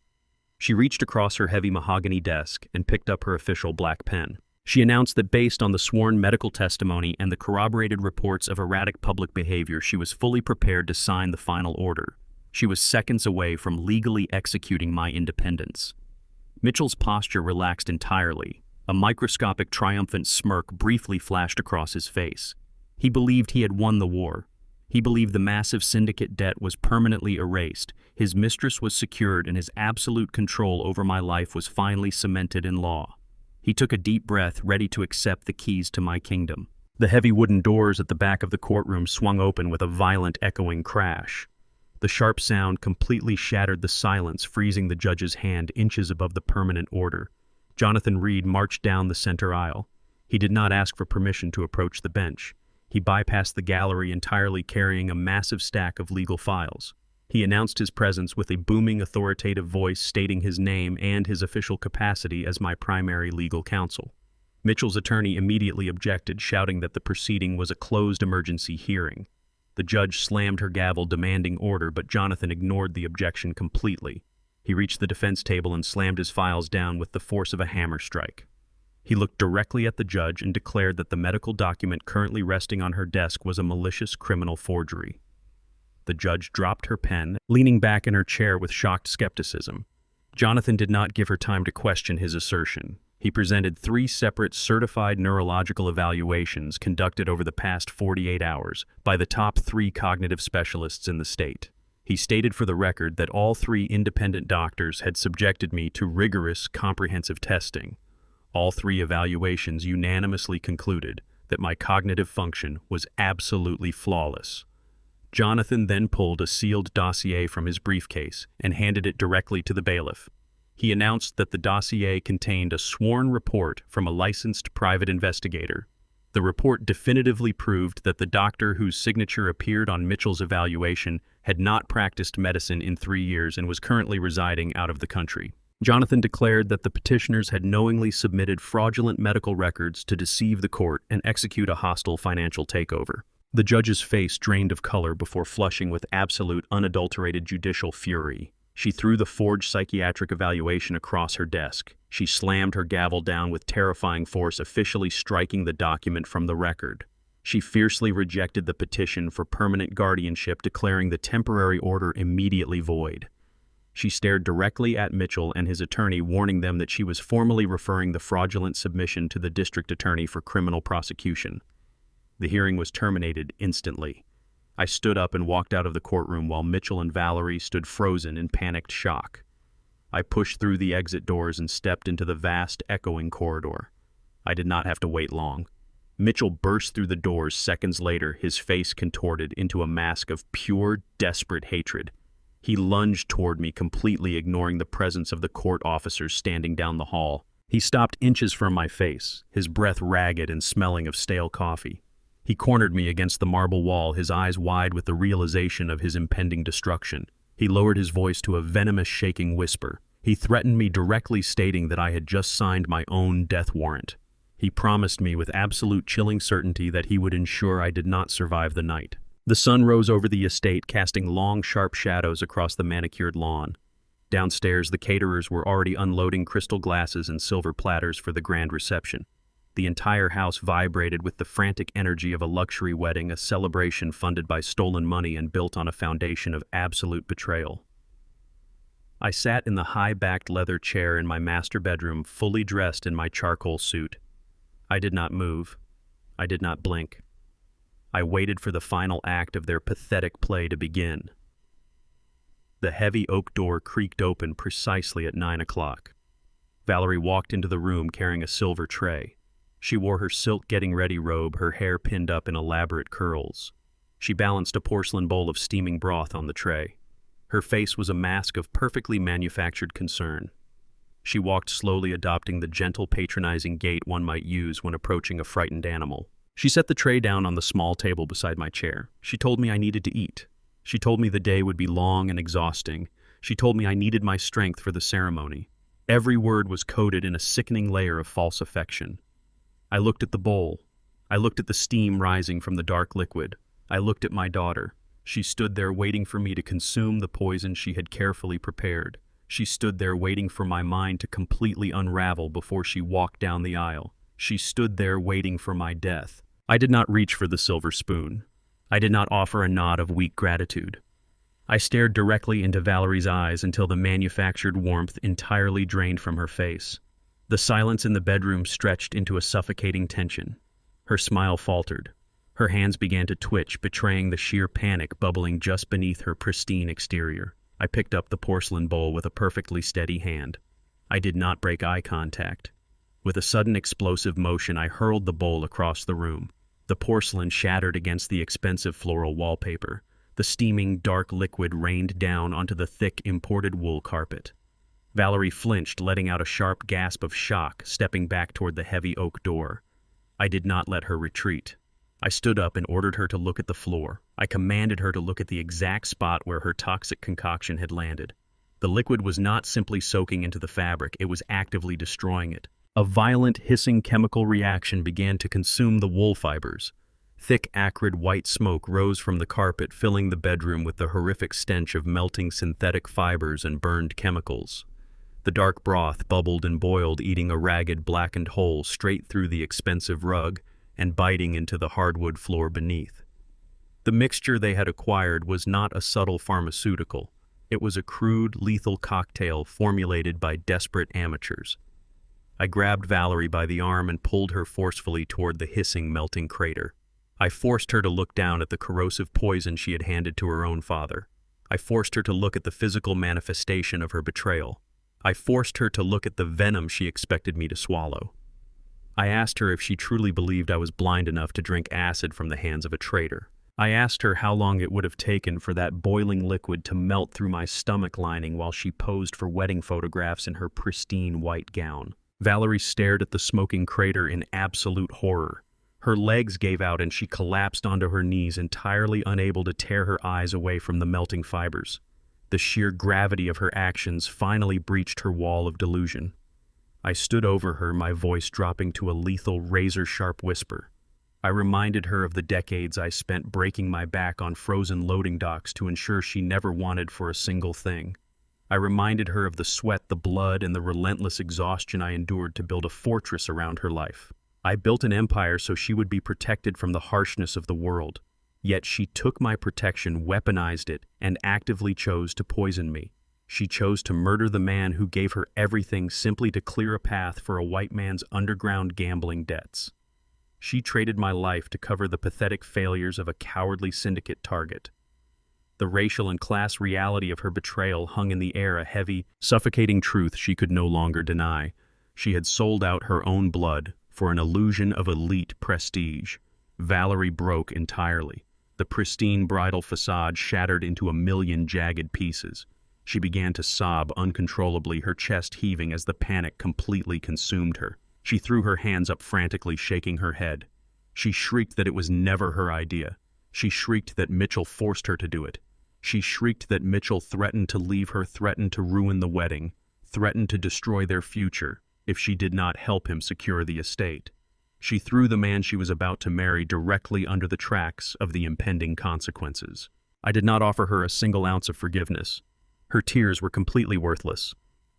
She reached across her heavy mahogany desk and picked up her official black pen. She announced that based on the sworn medical testimony and the corroborated reports of erratic public behavior, she was fully prepared to sign the final order. She was seconds away from legally executing my independence. Mitchell's posture relaxed entirely. A microscopic, triumphant smirk briefly flashed across his face. He believed he had won the war. He believed the massive syndicate debt was permanently erased, his mistress was secured, and his absolute control over my life was finally cemented in law. He took a deep breath, ready to accept the keys to my kingdom. The heavy wooden doors at the back of the courtroom swung open with a violent, echoing crash. The sharp sound completely shattered the silence, freezing the judge's hand inches above the permanent order. Jonathan Reed marched down the center aisle. He did not ask for permission to approach the bench. He bypassed the gallery entirely, carrying a massive stack of legal files. He announced his presence with a booming, authoritative voice, stating his name and his official capacity as my primary legal counsel. Mitchell's attorney immediately objected, shouting that the proceeding was a closed emergency hearing. The judge slammed her gavel, demanding order, but Jonathan ignored the objection completely. He reached the defense table and slammed his files down with the force of a hammer strike. He looked directly at the judge and declared that the medical document currently resting on her desk was a malicious criminal forgery. The judge dropped her pen, leaning back in her chair with shocked skepticism. Jonathan did not give her time to question his assertion. He presented 3 separate certified neurological evaluations conducted over the past 48 hours by the top 3 cognitive specialists in the state. He stated for the record that all 3 independent doctors had subjected me to rigorous, comprehensive testing. All 3 evaluations unanimously concluded that my cognitive function was absolutely flawless. Jonathan then pulled a sealed dossier from his briefcase and handed it directly to the bailiff. He announced that the dossier contained a sworn report from a licensed private investigator. The report definitively proved that the doctor whose signature appeared on Mitchell's evaluation had not practiced medicine in 3 years and was currently residing out of the country. Jonathan declared that the petitioners had knowingly submitted fraudulent medical records to deceive the court and execute a hostile financial takeover. The judge's face drained of color before flushing with absolute, unadulterated judicial fury. She threw the forged psychiatric evaluation across her desk. She slammed her gavel down with terrifying force, officially striking the document from the record. She fiercely rejected the petition for permanent guardianship, declaring the temporary order immediately void. She stared directly at Mitchell and his attorney, warning them that she was formally referring the fraudulent submission to the district attorney for criminal prosecution. The hearing was terminated instantly. I stood up and walked out of the courtroom while Mitchell and Valerie stood frozen in panicked shock. I pushed through the exit doors and stepped into the vast, echoing corridor. I did not have to wait long. Mitchell burst through the doors seconds later, his face contorted into a mask of pure, desperate hatred. He lunged toward me, completely ignoring the presence of the court officers standing down the hall. He stopped inches from my face, his breath ragged and smelling of stale coffee. He cornered me against the marble wall, his eyes wide with the realization of his impending destruction. He lowered his voice to a venomous, shaking whisper. He threatened me directly, stating that I had just signed my own death warrant. He promised me with absolute chilling certainty that he would ensure I did not survive the night. The sun rose over the estate, casting long, sharp shadows across the manicured lawn. Downstairs, the caterers were already unloading crystal glasses and silver platters for the grand reception. The entire house vibrated with the frantic energy of a luxury wedding, a celebration funded by stolen money and built on a foundation of absolute betrayal. I sat in the high-backed leather chair in my master bedroom, fully dressed in my charcoal suit. I did not move. I did not blink. I waited for the final act of their pathetic play to begin. The heavy oak door creaked open precisely at 9 o'clock. Valerie walked into the room carrying a silver tray. She wore her silk getting-ready robe, her hair pinned up in elaborate curls. She balanced a porcelain bowl of steaming broth on the tray. Her face was a mask of perfectly manufactured concern. She walked slowly, adopting the gentle, patronizing gait one might use when approaching a frightened animal. She set the tray down on the small table beside my chair. She told me I needed to eat. She told me the day would be long and exhausting. She told me I needed my strength for the ceremony. Every word was coated in a sickening layer of false affection. I looked at the bowl. I looked at the steam rising from the dark liquid. I looked at my daughter. She stood there waiting for me to consume the poison she had carefully prepared. She stood there waiting for my mind to completely unravel before she walked down the aisle. She stood there waiting for my death. I did not reach for the silver spoon. I did not offer a nod of weak gratitude. I stared directly into Valerie's eyes until the manufactured warmth entirely drained from her face. The silence in the bedroom stretched into a suffocating tension. Her smile faltered. Her hands began to twitch, betraying the sheer panic bubbling just beneath her pristine exterior. I picked up the porcelain bowl with a perfectly steady hand. I did not break eye contact. With a sudden explosive motion, I hurled the bowl across the room. The porcelain shattered against the expensive floral wallpaper. The steaming, dark liquid rained down onto the thick, imported wool carpet. Valerie flinched, letting out a sharp gasp of shock, stepping back toward the heavy oak door. I did not let her retreat. I stood up and ordered her to look at the floor. I commanded her to look at the exact spot where her toxic concoction had landed. The liquid was not simply soaking into the fabric, it was actively destroying it. A violent, hissing chemical reaction began to consume the wool fibers. Thick, acrid white smoke rose from the carpet, filling the bedroom with the horrific stench of melting synthetic fibers and burned chemicals. The dark broth bubbled and boiled, eating a ragged, blackened hole straight through the expensive rug and biting into the hardwood floor beneath. The mixture they had acquired was not a subtle pharmaceutical. It was a crude, lethal cocktail formulated by desperate amateurs. I grabbed Valerie by the arm and pulled her forcefully toward the hissing, melting crater. I forced her to look down at the corrosive poison she had handed to her own father. I forced her to look at the physical manifestation of her betrayal. I forced her to look at the venom she expected me to swallow. I asked her if she truly believed I was blind enough to drink acid from the hands of a traitor. I asked her how long it would have taken for that boiling liquid to melt through my stomach lining while she posed for wedding photographs in her pristine white gown. Valerie stared at the smoking crater in absolute horror. Her legs gave out and she collapsed onto her knees, entirely unable to tear her eyes away from the melting fibers. The sheer gravity of her actions finally breached her wall of delusion. I stood over her, my voice dropping to a lethal, razor-sharp whisper. I reminded her of the decades I spent breaking my back on frozen loading docks to ensure she never wanted for a single thing. I reminded her of the sweat, the blood, and the relentless exhaustion I endured to build a fortress around her life. I built an empire so she would be protected from the harshness of the world. Yet she took my protection, weaponized it, and actively chose to poison me. She chose to murder the man who gave her everything simply to clear a path for a white man's underground gambling debts. She traded my life to cover the pathetic failures of a cowardly syndicate target. The racial and class reality of her betrayal hung in the air, a heavy, suffocating truth she could no longer deny. She had sold out her own blood for an illusion of elite prestige. Valerie broke entirely. The pristine bridal facade shattered into a million jagged pieces. She began to sob uncontrollably, her chest heaving as the panic completely consumed her. She threw her hands up frantically, shaking her head. She shrieked that it was never her idea. She shrieked that Mitchell forced her to do it. She shrieked that Mitchell threatened to leave her, threatened to ruin the wedding, threatened to destroy their future if she did not help him secure the estate. She threw the man she was about to marry directly under the tracks of the impending consequences. I did not offer her a single ounce of forgiveness. Her tears were completely worthless.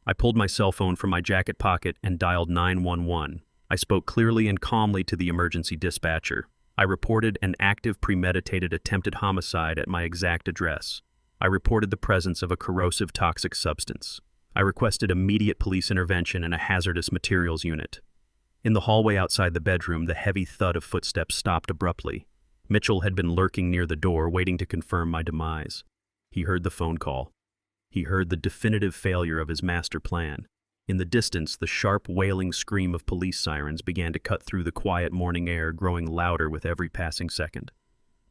I pulled my cell phone from my jacket pocket and dialed 911. I spoke clearly and calmly to the emergency dispatcher. I reported an active, premeditated attempted homicide at my exact address. I reported the presence of a corrosive toxic substance. I requested immediate police intervention and a hazardous materials unit. In the hallway outside the bedroom, the heavy thud of footsteps stopped abruptly. Mitchell had been lurking near the door, waiting to confirm my demise. He heard the phone call. He heard the definitive failure of his master plan. In the distance, the sharp, wailing scream of police sirens began to cut through the quiet morning air, growing louder with every passing second.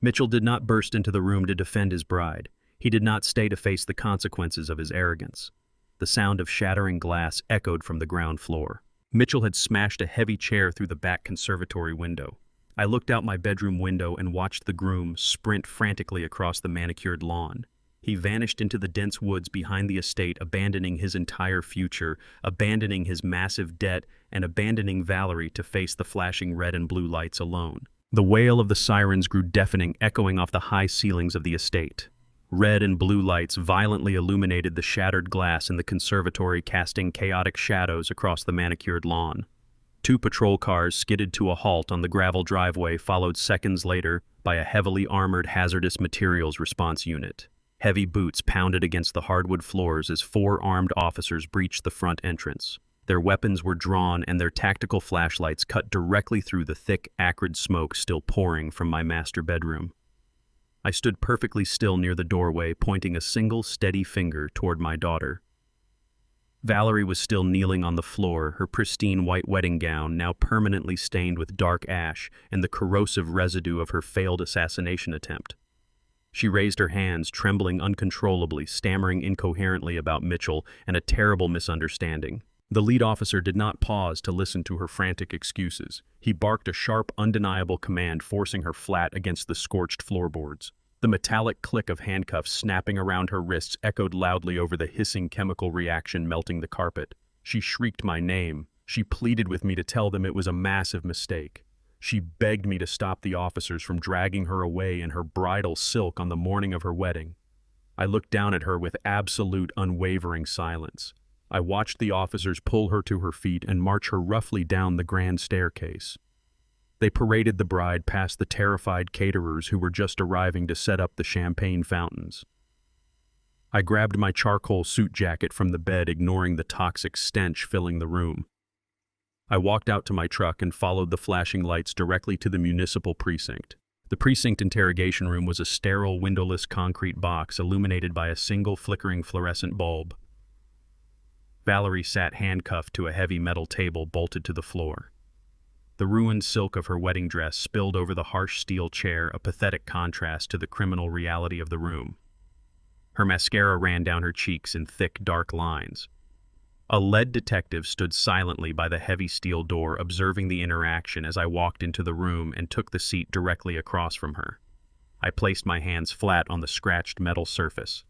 Mitchell did not burst into the room to defend his bride. He did not stay to face the consequences of his arrogance. The sound of shattering glass echoed from the ground floor. Mitchell had smashed a heavy chair through the back conservatory window. I looked out my bedroom window and watched the groom sprint frantically across the manicured lawn. He vanished into the dense woods behind the estate, abandoning his entire future, abandoning his massive debt, and abandoning Valerie to face the flashing red and blue lights alone. The wail of the sirens grew deafening, echoing off the high ceilings of the estate. Red and blue lights violently illuminated the shattered glass in the conservatory, casting chaotic shadows across the manicured lawn. 2 patrol cars skidded to a halt on the gravel driveway, followed seconds later by a heavily armored hazardous materials response unit. Heavy boots pounded against the hardwood floors as 4 armed officers breached the front entrance. Their weapons were drawn and their tactical flashlights cut directly through the thick, acrid smoke still pouring from my master bedroom. I stood perfectly still near the doorway, pointing a single steady finger toward my daughter. Valerie was still kneeling on the floor, her pristine white wedding gown now permanently stained with dark ash and the corrosive residue of her failed assassination attempt. She raised her hands, trembling uncontrollably, stammering incoherently about Mitchell and a terrible misunderstanding. The lead officer did not pause to listen to her frantic excuses. He barked a sharp, undeniable command, forcing her flat against the scorched floorboards. The metallic click of handcuffs snapping around her wrists echoed loudly over the hissing chemical reaction melting the carpet. She shrieked my name. She pleaded with me to tell them it was a massive mistake. She begged me to stop the officers from dragging her away in her bridal silk on the morning of her wedding. I looked down at her with absolute, unwavering silence. I watched the officers pull her to her feet and march her roughly down the grand staircase. They paraded the bride past the terrified caterers who were just arriving to set up the champagne fountains. I grabbed my charcoal suit jacket from the bed, ignoring the toxic stench filling the room. I walked out to my truck and followed the flashing lights directly to the municipal precinct. The precinct interrogation room was a sterile, windowless concrete box illuminated by a single flickering fluorescent bulb. Valerie sat handcuffed to a heavy metal table bolted to the floor. The ruined silk of her wedding dress spilled over the harsh steel chair, a pathetic contrast to the criminal reality of the room. Her mascara ran down her cheeks in thick, dark lines. A lead detective stood silently by the heavy steel door, observing the interaction as I walked into the room and took the seat directly across from her. I placed my hands flat on the scratched metal surface.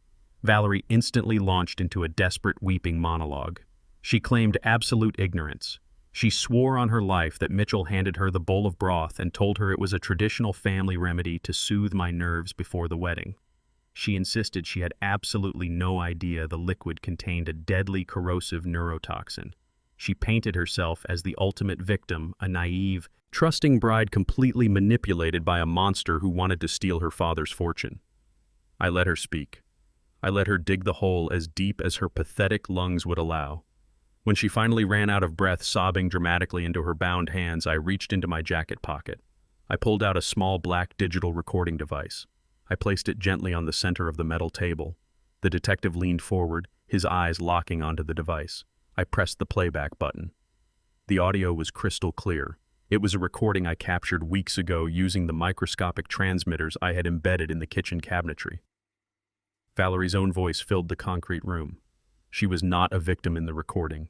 Valerie instantly launched into a desperate, weeping monologue. She claimed absolute ignorance. She swore on her life that Mitchell handed her the bowl of broth and told her it was a traditional family remedy to soothe my nerves before the wedding. She insisted she had absolutely no idea the liquid contained a deadly corrosive neurotoxin. She painted herself as the ultimate victim, a naive, trusting bride completely manipulated by a monster who wanted to steal her father's fortune. I let her speak. I let her dig the hole as deep as her pathetic lungs would allow. When she finally ran out of breath, sobbing dramatically into her bound hands, I reached into my jacket pocket. I pulled out a small black digital recording device. I placed it gently on the center of the metal table. The detective leaned forward, his eyes locking onto the device. I pressed the playback button. The audio was crystal clear. It was a recording I captured weeks ago using the microscopic transmitters I had embedded in the kitchen cabinetry. Valerie's own voice filled the concrete room. She was not a victim in the recording.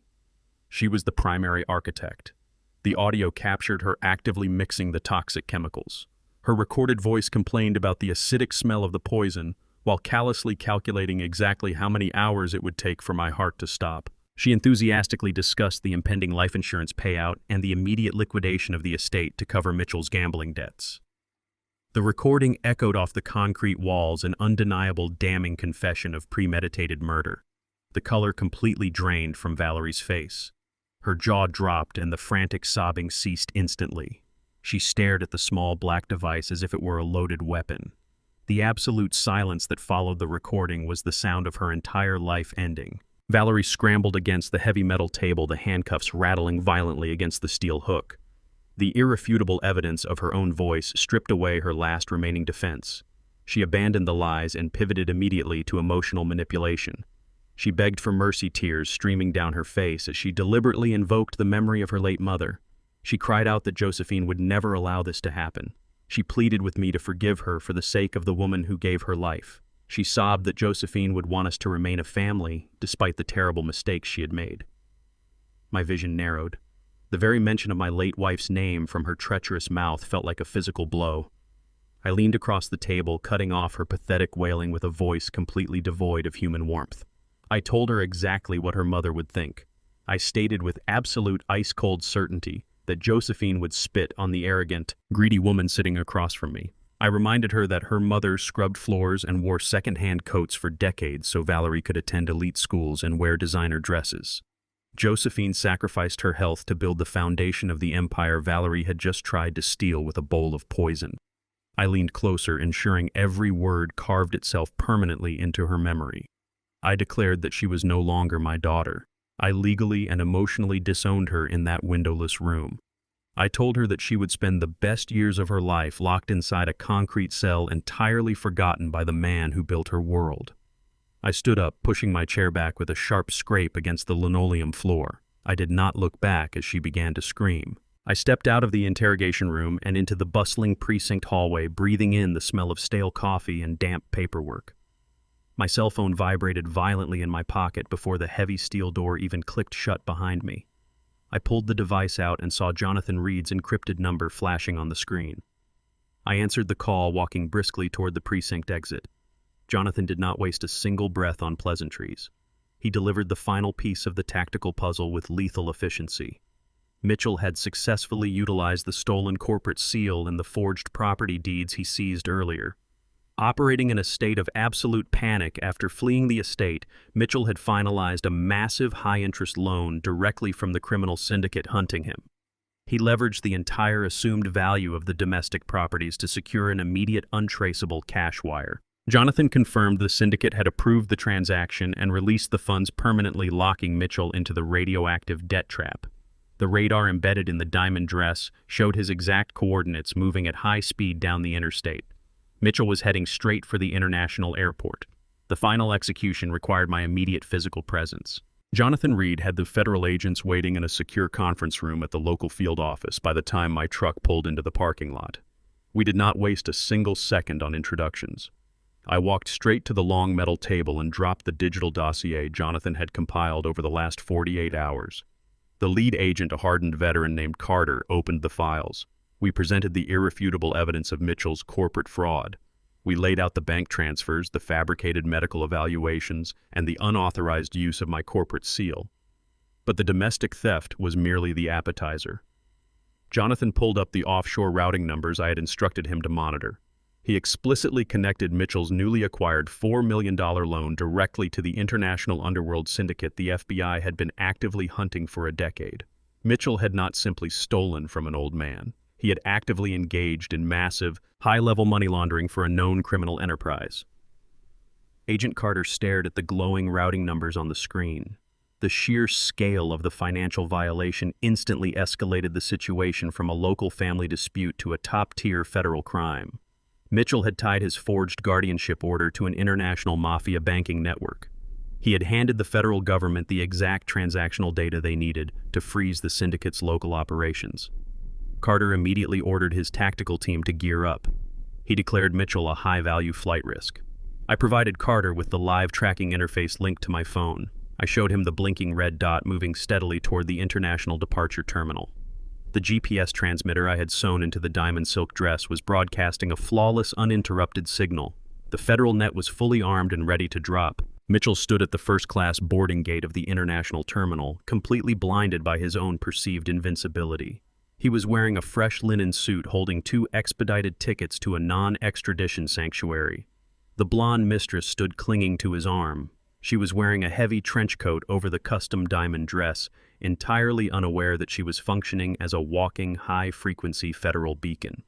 She was the primary architect. The audio captured her actively mixing the toxic chemicals. Her recorded voice complained about the acidic smell of the poison, while callously calculating exactly how many hours it would take for my heart to stop. She enthusiastically discussed the impending life insurance payout and the immediate liquidation of the estate to cover Mitchell's gambling debts. The recording echoed off the concrete walls, an undeniable, damning confession of premeditated murder. The color completely drained from Valerie's face. Her jaw dropped and the frantic sobbing ceased instantly. She stared at the small black device as if it were a loaded weapon. The absolute silence that followed the recording was the sound of her entire life ending. Valerie scrambled against the heavy metal table, the handcuffs rattling violently against the steel hook. The irrefutable evidence of her own voice stripped away her last remaining defense. She abandoned the lies and pivoted immediately to emotional manipulation. She begged for mercy, tears streaming down her face as she deliberately invoked the memory of her late mother. She cried out that Josephine would never allow this to happen. She pleaded with me to forgive her for the sake of the woman who gave her life. She sobbed that Josephine would want us to remain a family, despite the terrible mistakes she had made. My vision narrowed. The very mention of my late wife's name from her treacherous mouth felt like a physical blow. I leaned across the table, cutting off her pathetic wailing with a voice completely devoid of human warmth. I told her exactly what her mother would think. I stated with absolute ice-cold certainty that Josephine would spit on the arrogant, greedy woman sitting across from me. I reminded her that her mother scrubbed floors and wore second-hand coats for decades so Valerie could attend elite schools and wear designer dresses. Josephine sacrificed her health to build the foundation of the empire Valerie had just tried to steal with a bowl of poison. I leaned closer, ensuring every word carved itself permanently into her memory. I declared that she was no longer my daughter. I legally and emotionally disowned her in that windowless room. I told her that she would spend the best years of her life locked inside a concrete cell, entirely forgotten by the man who built her world. I stood up, pushing my chair back with a sharp scrape against the linoleum floor. I did not look back as she began to scream. I stepped out of the interrogation room and into the bustling precinct hallway, breathing in the smell of stale coffee and damp paperwork. My cell phone vibrated violently in my pocket before the heavy steel door even clicked shut behind me. I pulled the device out and saw Jonathan Reed's encrypted number flashing on the screen. I answered the call, walking briskly toward the precinct exit. Jonathan did not waste a single breath on pleasantries. He delivered the final piece of the tactical puzzle with lethal efficiency. Mitchell had successfully utilized the stolen corporate seal and the forged property deeds he seized earlier. Operating in a state of absolute panic after fleeing the estate, Mitchell had finalized a massive high-interest loan directly from the criminal syndicate hunting him. He leveraged the entire assumed value of the domestic properties to secure an immediate untraceable cash wire. Jonathan confirmed the syndicate had approved the transaction and released the funds, permanently locking Mitchell into the radioactive debt trap. The radar embedded in the diamond dress showed his exact coordinates, moving at high speed down the interstate. Mitchell was heading straight for the international airport. The final execution required my immediate physical presence. Jonathan Reed had the federal agents waiting in a secure conference room at the local field office by the time my truck pulled into the parking lot. We did not waste a single second on introductions. I walked straight to the long metal table and dropped the digital dossier Jonathan had compiled over the last 48 hours. The lead agent, a hardened veteran named Carter, opened the files. We presented the irrefutable evidence of Mitchell's corporate fraud. We laid out the bank transfers, the fabricated medical evaluations, and the unauthorized use of my corporate seal. But the domestic theft was merely the appetizer. Jonathan pulled up the offshore routing numbers I had instructed him to monitor. He explicitly connected Mitchell's newly acquired $4 million loan directly to the international underworld syndicate the FBI had been actively hunting for a decade. Mitchell had not simply stolen from an old man. He had actively engaged in massive, high-level money laundering for a known criminal enterprise. Agent Carter stared at the glowing routing numbers on the screen. The sheer scale of the financial violation instantly escalated the situation from a local family dispute to a top-tier federal crime. Mitchell had tied his forged guardianship order to an international mafia banking network. He had handed the federal government the exact transactional data they needed to freeze the syndicate's local operations. Carter immediately ordered his tactical team to gear up. He declared Mitchell a high-value flight risk. I provided Carter with the live tracking interface linked to my phone. I showed him the blinking red dot moving steadily toward the international departure terminal. The GPS transmitter I had sewn into the diamond silk dress was broadcasting a flawless, uninterrupted signal. The federal net was fully armed and ready to drop. Mitchell stood at the first-class boarding gate of the international terminal, completely blinded by his own perceived invincibility. He was wearing a fresh linen suit holding 2 expedited tickets to a non-extradition sanctuary. The blonde mistress stood clinging to his arm. She was wearing a heavy trench coat over the custom diamond dress, entirely unaware that she was functioning as a walking, high-frequency federal beacon.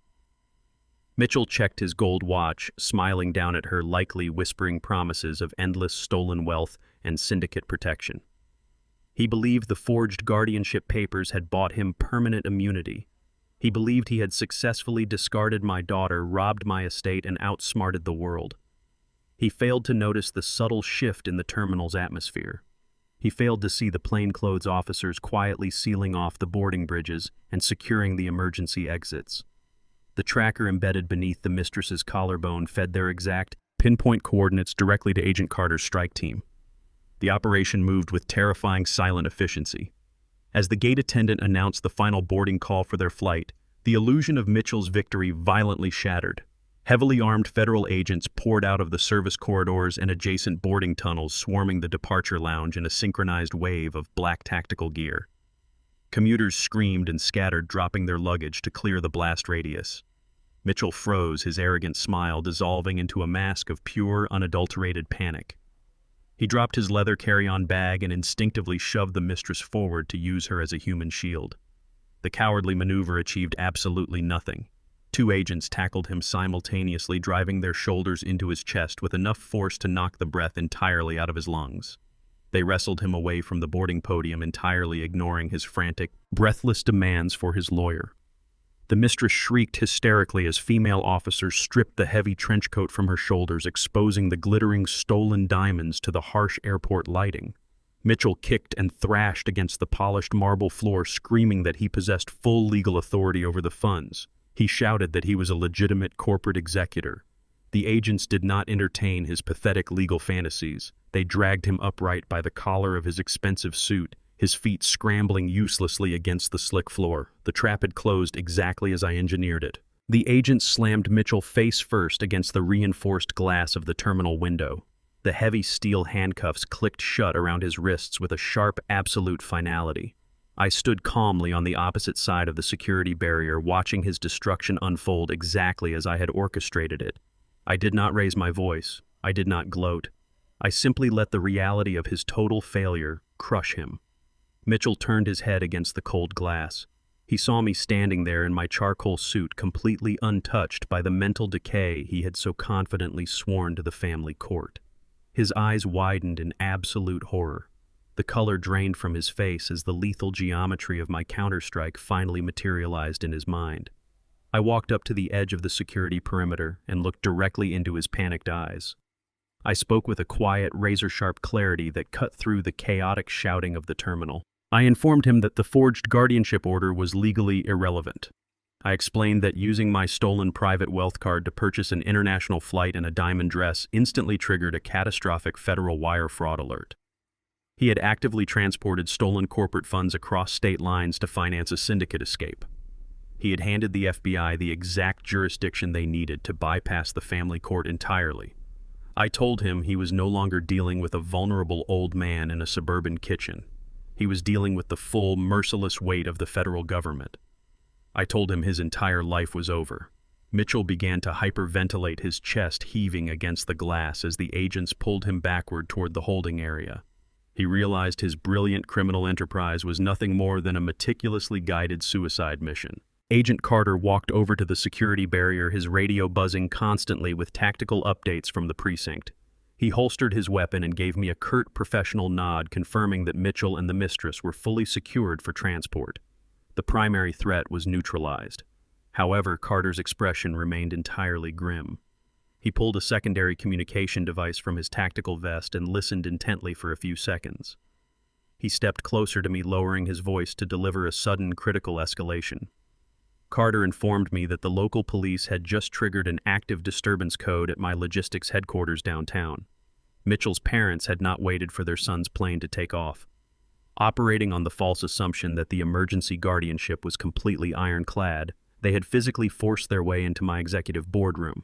Mitchell checked his gold watch, smiling down at her, likely whispering promises of endless stolen wealth and syndicate protection. He believed the forged guardianship papers had bought him permanent immunity. He believed he had successfully discarded my daughter, robbed my estate, and outsmarted the world. He failed to notice the subtle shift in the terminal's atmosphere. He failed to see the plainclothes officers quietly sealing off the boarding bridges and securing the emergency exits. The tracker embedded beneath the mistress's collarbone fed their exact, pinpoint coordinates directly to Agent Carter's strike team. The operation moved with terrifying silent efficiency. As the gate attendant announced the final boarding call for their flight, the illusion of Mitchell's victory violently shattered. Heavily armed federal agents poured out of the service corridors and adjacent boarding tunnels, swarming the departure lounge in a synchronized wave of black tactical gear. Commuters screamed and scattered, dropping their luggage to clear the blast radius. Mitchell froze, his arrogant smile dissolving into a mask of pure, unadulterated panic. He dropped his leather carry-on bag and instinctively shoved the mistress forward to use her as a human shield. The cowardly maneuver achieved absolutely nothing. 2 agents tackled him simultaneously, driving their shoulders into his chest with enough force to knock the breath entirely out of his lungs. They wrestled him away from the boarding podium, entirely ignoring his frantic, breathless demands for his lawyer. The mistress shrieked hysterically as female officers stripped the heavy trench coat from her shoulders, exposing the glittering stolen diamonds to the harsh airport lighting. Mitchell kicked and thrashed against the polished marble floor, screaming that he possessed full legal authority over the funds. He shouted that he was a legitimate corporate executor. The agents did not entertain his pathetic legal fantasies. They dragged him upright by the collar of his expensive suit, his feet scrambling uselessly against the slick floor. The trap had closed exactly as I engineered it. The agents slammed Mitchell face first against the reinforced glass of the terminal window. The heavy steel handcuffs clicked shut around his wrists with a sharp, absolute finality. I stood calmly on the opposite side of the security barrier, watching his destruction unfold exactly as I had orchestrated it. I did not raise my voice. I did not gloat. I simply let the reality of his total failure crush him. Mitchell turned his head against the cold glass. He saw me standing there in my charcoal suit, completely untouched by the mental decay he had so confidently sworn to the family court. His eyes widened in absolute horror. The color drained from his face as the lethal geometry of my counterstrike finally materialized in his mind. I walked up to the edge of the security perimeter and looked directly into his panicked eyes. I spoke with a quiet, razor-sharp clarity that cut through the chaotic shouting of the terminal. I informed him that the forged guardianship order was legally irrelevant. I explained that using my stolen private wealth card to purchase an international flight and a diamond dress instantly triggered a catastrophic federal wire fraud alert. He had actively transported stolen corporate funds across state lines to finance a syndicate escape. He had handed the FBI the exact jurisdiction they needed to bypass the family court entirely. I told him he was no longer dealing with a vulnerable old man in a suburban kitchen. He was dealing with the full, merciless weight of the federal government. I told him his entire life was over. Mitchell began to hyperventilate, his chest heaving against the glass as the agents pulled him backward toward the holding area. He realized his brilliant criminal enterprise was nothing more than a meticulously guided suicide mission. Agent Carter walked over to the security barrier, his radio buzzing constantly with tactical updates from the precinct. He holstered his weapon and gave me a curt, professional nod, confirming that Mitchell and the mistress were fully secured for transport. The primary threat was neutralized. However, Carter's expression remained entirely grim. He pulled a secondary communication device from his tactical vest and listened intently for a few seconds. He stepped closer to me, lowering his voice to deliver a sudden, critical escalation. Carter informed me that the local police had just triggered an active disturbance code at my logistics headquarters downtown. Mitchell's parents had not waited for their son's plane to take off. Operating on the false assumption that the emergency guardianship was completely ironclad, they had physically forced their way into my executive boardroom.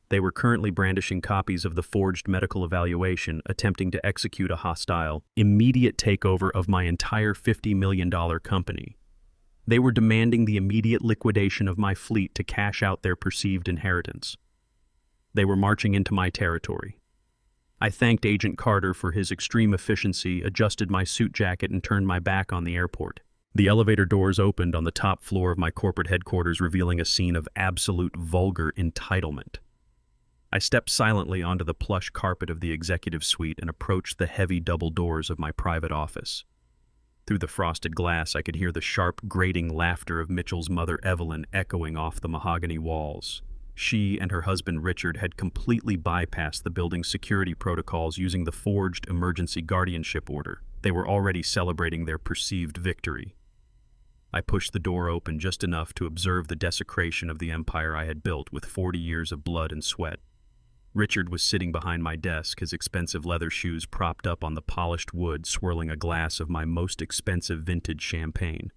They were currently brandishing copies of the forged medical evaluation, attempting to execute a hostile, immediate takeover of my entire $50 million company. They were demanding the immediate liquidation of my fleet to cash out their perceived inheritance. They were marching into my territory. I thanked Agent Carter for his extreme efficiency, adjusted my suit jacket, and turned my back on the airport. The elevator doors opened on the top floor of my corporate headquarters, revealing a scene of absolute vulgar entitlement. I stepped silently onto the plush carpet of the executive suite and approached the heavy double doors of my private office. Through the frosted glass, I could hear the sharp, grating laughter of Mitchell's mother, Evelyn, echoing off the mahogany walls. She and her husband, Richard, had completely bypassed the building's security protocols using the forged emergency guardianship order. They were already celebrating their perceived victory. I pushed the door open just enough to observe the desecration of the empire I had built with 40 years of blood and sweat. Richard was sitting behind my desk, his expensive leather shoes propped up on the polished wood, swirling a glass of my most expensive vintage champagne.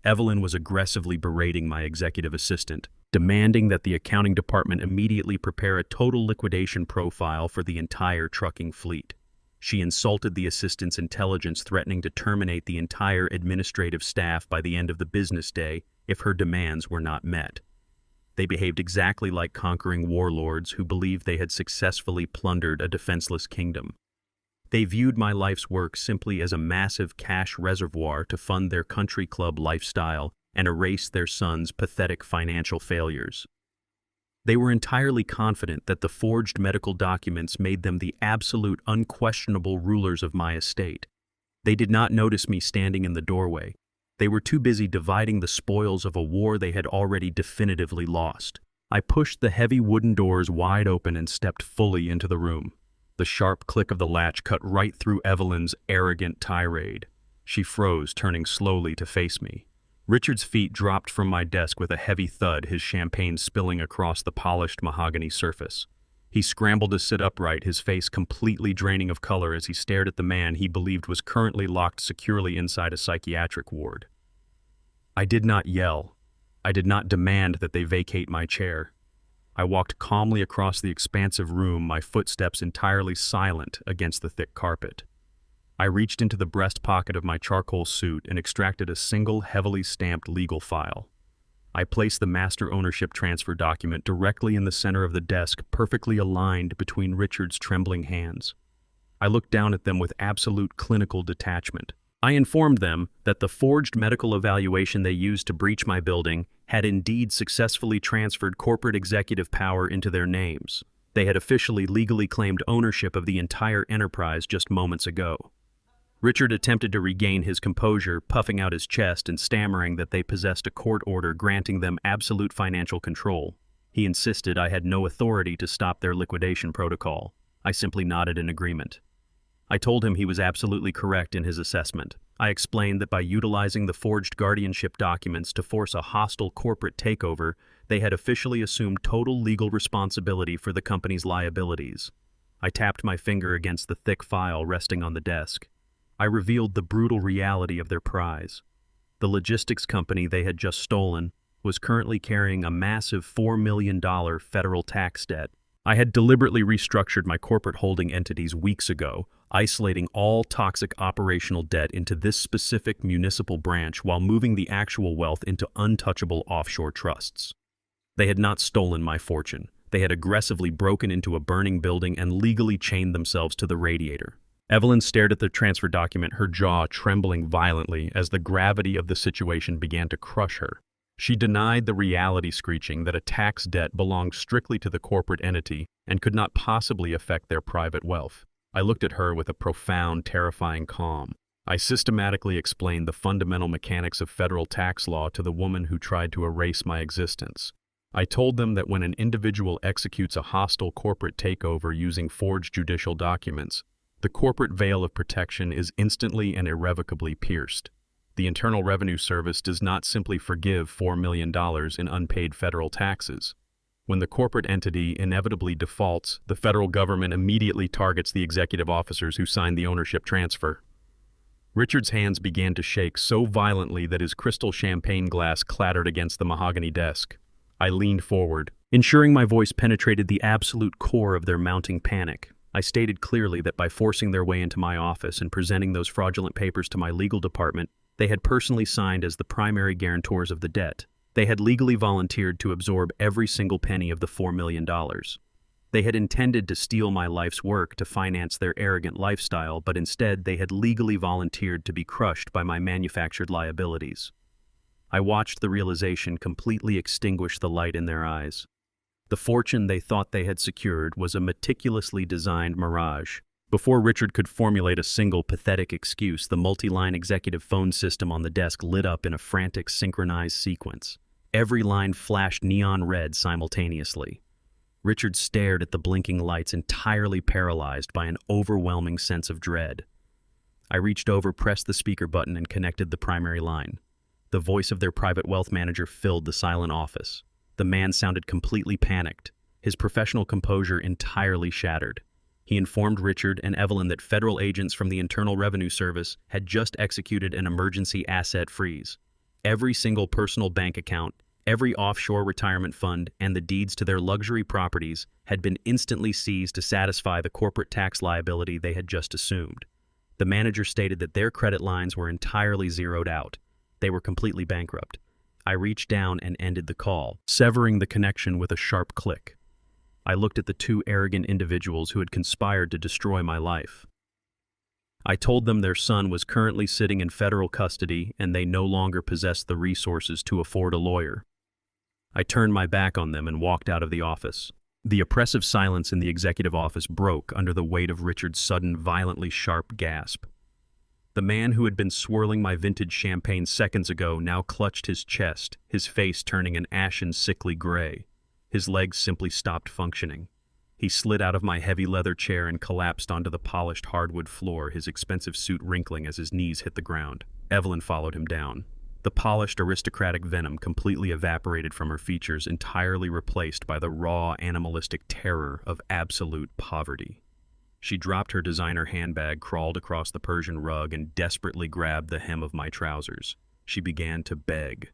Evelyn was aggressively berating my executive assistant, demanding that the accounting department immediately prepare a total liquidation profile for the entire trucking fleet. She insulted the assistant's intelligence, threatening to terminate the entire administrative staff by the end of the business day if her demands were not met. They behaved exactly like conquering warlords who believed they had successfully plundered a defenseless kingdom. They viewed my life's work simply as a massive cash reservoir to fund their country club lifestyle and erase their son's pathetic financial failures. They were entirely confident that the forged medical documents made them the absolute unquestionable rulers of my estate. They did not notice me standing in the doorway. They were too busy dividing the spoils of a war they had already definitively lost. I pushed the heavy wooden doors wide open and stepped fully into the room. The sharp click of the latch cut right through Evelyn's arrogant tirade. She froze, turning slowly to face me. Richard's feet dropped from my desk with a heavy thud, his champagne spilling across the polished mahogany surface. He scrambled to sit upright, his face completely draining of color as he stared at the man he believed was currently locked securely inside a psychiatric ward. I did not yell. I did not demand that they vacate my chair. I walked calmly across the expansive room, my footsteps entirely silent against the thick carpet. I reached into the breast pocket of my charcoal suit and extracted a single heavily stamped legal file. I placed the master ownership transfer document directly in the center of the desk, perfectly aligned between Richard's trembling hands. I looked down at them with absolute clinical detachment. I informed them that the forged medical evaluation they used to breach my building had indeed successfully transferred corporate executive power into their names. They had officially legally claimed ownership of the entire enterprise just moments ago. Richard attempted to regain his composure, puffing out his chest and stammering that they possessed a court order granting them absolute financial control. He insisted I had no authority to stop their liquidation protocol. I simply nodded in agreement. I told him he was absolutely correct in his assessment. I explained that by utilizing the forged guardianship documents to force a hostile corporate takeover, they had officially assumed total legal responsibility for the company's liabilities. I tapped my finger against the thick file resting on the desk. I revealed the brutal reality of their prize. The logistics company they had just stolen was currently carrying a massive $4 million federal tax debt. I had deliberately restructured my corporate holding entities weeks ago, isolating all toxic operational debt into this specific municipal branch while moving the actual wealth into untouchable offshore trusts. They had not stolen my fortune. They had aggressively broken into a burning building and legally chained themselves to the radiator. Evelyn stared at the transfer document, her jaw trembling violently as the gravity of the situation began to crush her. She denied the reality screeching that a tax debt belonged strictly to the corporate entity and could not possibly affect their private wealth. I looked at her with a profound, terrifying calm. I systematically explained the fundamental mechanics of federal tax law to the woman who tried to erase my existence. I told them that when an individual executes a hostile corporate takeover using forged judicial documents, the corporate veil of protection is instantly and irrevocably pierced. The Internal Revenue Service does not simply forgive $4 million in unpaid federal taxes. When the corporate entity inevitably defaults, the federal government immediately targets the executive officers who signed the ownership transfer. Richard's hands began to shake so violently that his crystal champagne glass clattered against the mahogany desk. I leaned forward, ensuring my voice penetrated the absolute core of their mounting panic. I stated clearly that by forcing their way into my office and presenting those fraudulent papers to my legal department, they had personally signed as the primary guarantors of the debt. They had legally volunteered to absorb every single penny of the $4 million. They had intended to steal my life's work to finance their arrogant lifestyle, but instead they had legally volunteered to be crushed by my manufactured liabilities. I watched the realization completely extinguish the light in their eyes. The fortune they thought they had secured was a meticulously designed mirage. Before Richard could formulate a single pathetic excuse, the multi-line executive phone system on the desk lit up in a frantic, synchronized sequence. Every line flashed neon red simultaneously. Richard stared at the blinking lights, entirely paralyzed by an overwhelming sense of dread. I reached over, pressed the speaker button, and connected the primary line. The voice of their private wealth manager filled the silent office. The man sounded completely panicked, his professional composure entirely shattered. He informed Richard and Evelyn that federal agents from the Internal Revenue Service had just executed an emergency asset freeze. Every single personal bank account, every offshore retirement fund, and the deeds to their luxury properties had been instantly seized to satisfy the corporate tax liability they had just assumed. The manager stated that their credit lines were entirely zeroed out. They were completely bankrupt. I reached down and ended the call, severing the connection with a sharp click. I looked at the two arrogant individuals who had conspired to destroy my life. I told them their son was currently sitting in federal custody and they no longer possessed the resources to afford a lawyer. I turned my back on them and walked out of the office. The oppressive silence in the executive office broke under the weight of Richard's sudden, violently sharp gasp. The man who had been swirling my vintage champagne seconds ago now clutched his chest, his face turning an ashen, sickly gray. His legs simply stopped functioning. He slid out of my heavy leather chair and collapsed onto the polished hardwood floor, his expensive suit wrinkling as his knees hit the ground. Evelyn followed him down. The polished, aristocratic venom completely evaporated from her features, entirely replaced by the raw, animalistic terror of absolute poverty. She dropped her designer handbag, crawled across the Persian rug, and desperately grabbed the hem of my trousers. She began to beg.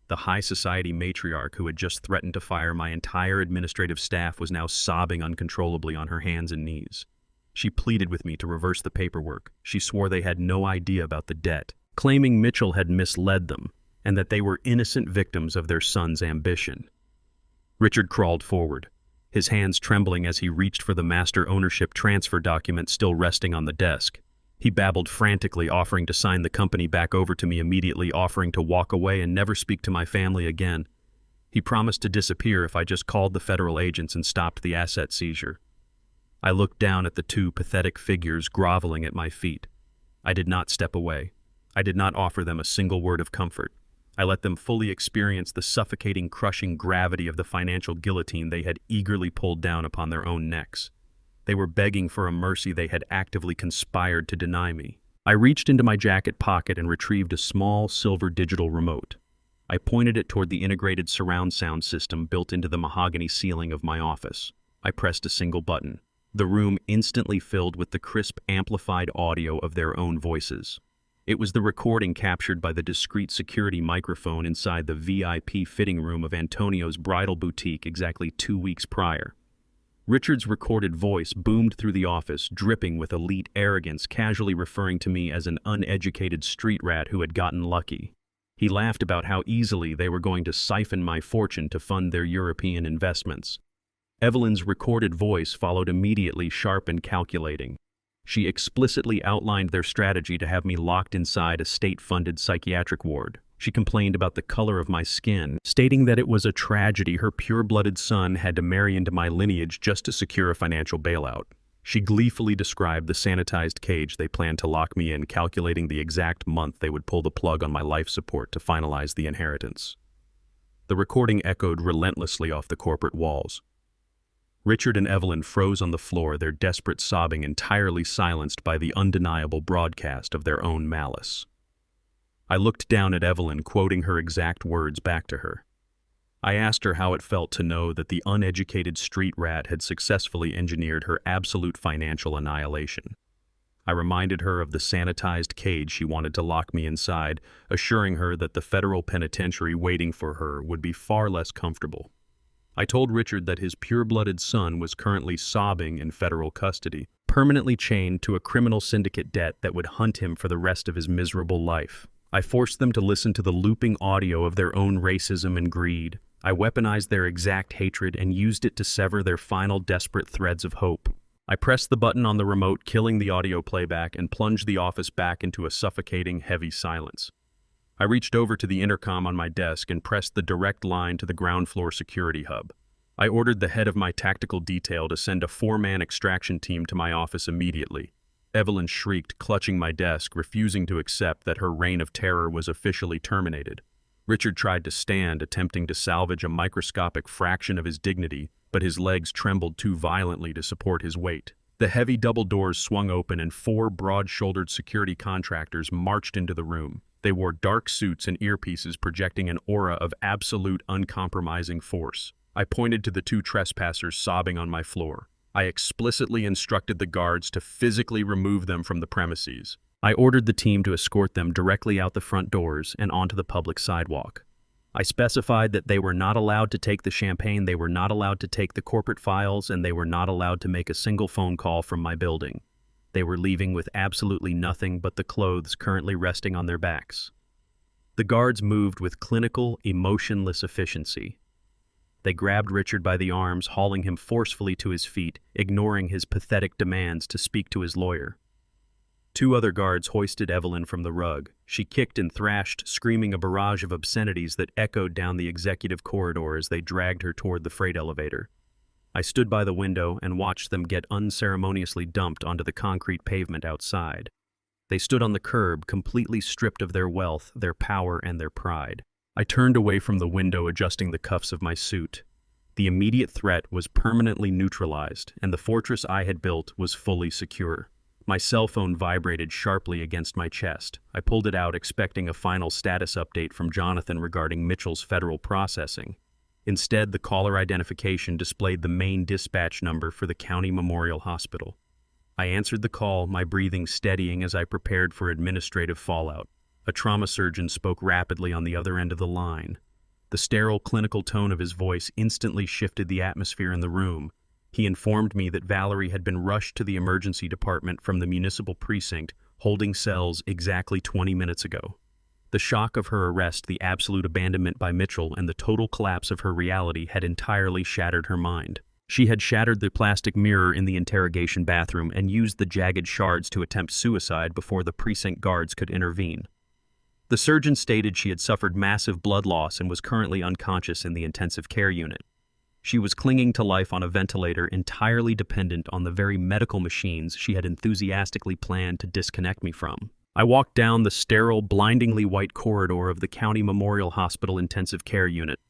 The high society matriarch who had just threatened to fire my entire administrative staff was now sobbing uncontrollably on her hands and knees. She pleaded with me to reverse the paperwork. She swore they had no idea about the debt, claiming Mitchell had misled them, and that they were innocent victims of their son's ambition. Richard crawled forward, his hands trembling as he reached for the master ownership transfer document still resting on the desk. He babbled frantically, offering to sign the company back over to me immediately, offering to walk away and never speak to my family again. He promised to disappear if I just called the federal agents and stopped the asset seizure. I looked down at the two pathetic figures groveling at my feet. I did not step away. I did not offer them a single word of comfort. I let them fully experience the suffocating, crushing gravity of the financial guillotine they had eagerly pulled down upon their own necks. They were begging for a mercy they had actively conspired to deny me. I reached into my jacket pocket and retrieved a small silver digital remote. I pointed it toward the integrated surround sound system built into the mahogany ceiling of my office. I pressed a single button. The room instantly filled with the crisp, amplified audio of their own voices. It was the recording captured by the discreet security microphone inside the VIP fitting room of Antonio's bridal boutique exactly 2 weeks prior. Richard's recorded voice boomed through the office, dripping with elite arrogance, casually referring to me as an uneducated street rat who had gotten lucky. He laughed about how easily they were going to siphon my fortune to fund their European investments. Evelyn's recorded voice followed immediately, sharp and calculating. She explicitly outlined their strategy to have me locked inside a state-funded psychiatric ward. She complained about the color of my skin, stating that it was a tragedy her pure-blooded son had to marry into my lineage just to secure a financial bailout. She gleefully described the sanitized cage they planned to lock me in, calculating the exact month they would pull the plug on my life support to finalize the inheritance. The recording echoed relentlessly off the corporate walls. Richard and Evelyn froze on the floor, their desperate sobbing entirely silenced by the undeniable broadcast of their own malice. I looked down at Evelyn, quoting her exact words back to her. I asked her how it felt to know that the uneducated street rat had successfully engineered her absolute financial annihilation. I reminded her of the sanitized cage she wanted to lock me inside, assuring her that the federal penitentiary waiting for her would be far less comfortable. I told Richard that his pure-blooded son was currently sobbing in federal custody, permanently chained to a criminal syndicate debt that would hunt him for the rest of his miserable life. I forced them to listen to the looping audio of their own racism and greed. I weaponized their exact hatred and used it to sever their final desperate threads of hope. I pressed the button on the remote, killing the audio playback, and plunged the office back into a suffocating, heavy silence. I reached over to the intercom on my desk and pressed the direct line to the ground floor security hub. I ordered the head of my tactical detail to send a 4-man extraction team to my office immediately. Evelyn shrieked, clutching my desk, refusing to accept that her reign of terror was officially terminated. Richard tried to stand, attempting to salvage a microscopic fraction of his dignity, but his legs trembled too violently to support his weight. The heavy double doors swung open and 4 broad-shouldered security contractors marched into the room. They wore dark suits and earpieces, projecting an aura of absolute, uncompromising force. I pointed to the 2 trespassers sobbing on my floor. I explicitly instructed the guards to physically remove them from the premises. I ordered the team to escort them directly out the front doors and onto the public sidewalk. I specified that they were not allowed to take the champagne, they were not allowed to take the corporate files, and they were not allowed to make a single phone call from my building. They were leaving with absolutely nothing but the clothes currently resting on their backs. The guards moved with clinical, emotionless efficiency. They grabbed Richard by the arms, hauling him forcefully to his feet, ignoring his pathetic demands to speak to his lawyer. 2 other guards hoisted Evelyn from the rug. She kicked and thrashed, screaming a barrage of obscenities that echoed down the executive corridor as they dragged her toward the freight elevator. I stood by the window and watched them get unceremoniously dumped onto the concrete pavement outside. They stood on the curb, completely stripped of their wealth, their power, and their pride. I turned away from the window, adjusting the cuffs of my suit. The immediate threat was permanently neutralized, and the fortress I had built was fully secure. My cell phone vibrated sharply against my chest. I pulled it out, expecting a final status update from Jonathan regarding Mitchell's federal processing. Instead, the caller identification displayed the main dispatch number for the County Memorial Hospital. I answered the call, my breathing steadying as I prepared for administrative fallout. A trauma surgeon spoke rapidly on the other end of the line. The sterile, clinical tone of his voice instantly shifted the atmosphere in the room. He informed me that Valerie had been rushed to the emergency department from the municipal precinct, holding cells exactly 20 minutes ago. The shock of her arrest, the absolute abandonment by Mitchell, and the total collapse of her reality had entirely shattered her mind. She had shattered the plastic mirror in the interrogation bathroom and used the jagged shards to attempt suicide before the precinct guards could intervene. The surgeon stated she had suffered massive blood loss and was currently unconscious in the intensive care unit. She was clinging to life on a ventilator, entirely dependent on the very medical machines she had enthusiastically planned to disconnect me from. I walked down the sterile, blindingly white corridor of the County Memorial Hospital intensive care unit.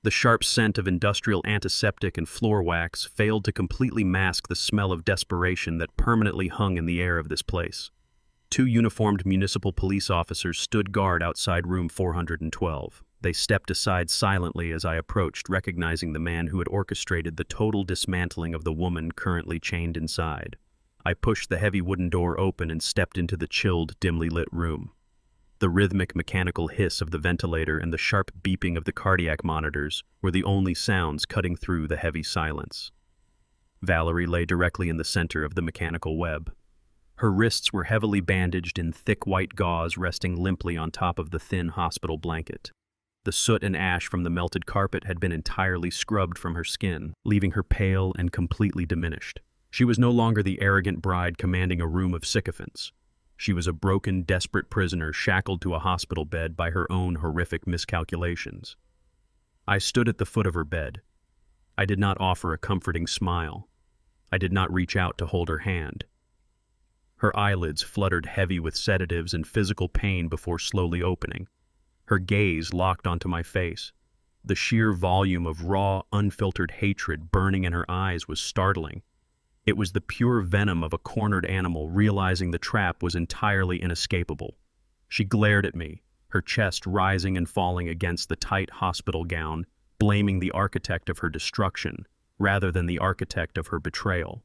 The sharp scent of industrial antiseptic and floor wax failed to completely mask the smell of desperation that permanently hung in the air of this place. 2 uniformed municipal police officers stood guard outside room 412. They stepped aside silently as I approached, recognizing the man who had orchestrated the total dismantling of the woman currently chained inside. I pushed the heavy wooden door open and stepped into the chilled, dimly lit room. The rhythmic mechanical hiss of the ventilator and the sharp beeping of the cardiac monitors were the only sounds cutting through the heavy silence. Valerie lay directly in the center of the mechanical web. Her wrists were heavily bandaged in thick white gauze resting limply on top of the thin hospital blanket. The soot and ash from the melted carpet had been entirely scrubbed from her skin, leaving her pale and completely diminished. She was no longer the arrogant bride commanding a room of sycophants. She was a broken, desperate prisoner shackled to a hospital bed by her own horrific miscalculations. I stood at the foot of her bed. I did not offer a comforting smile. I did not reach out to hold her hand. Her eyelids fluttered heavy with sedatives and physical pain before slowly opening. Her gaze locked onto my face. The sheer volume of raw, unfiltered hatred burning in her eyes was startling. It was the pure venom of a cornered animal realizing the trap was entirely inescapable. She glared at me, her chest rising and falling against the tight hospital gown, blaming the architect of her destruction rather than the architect of her betrayal.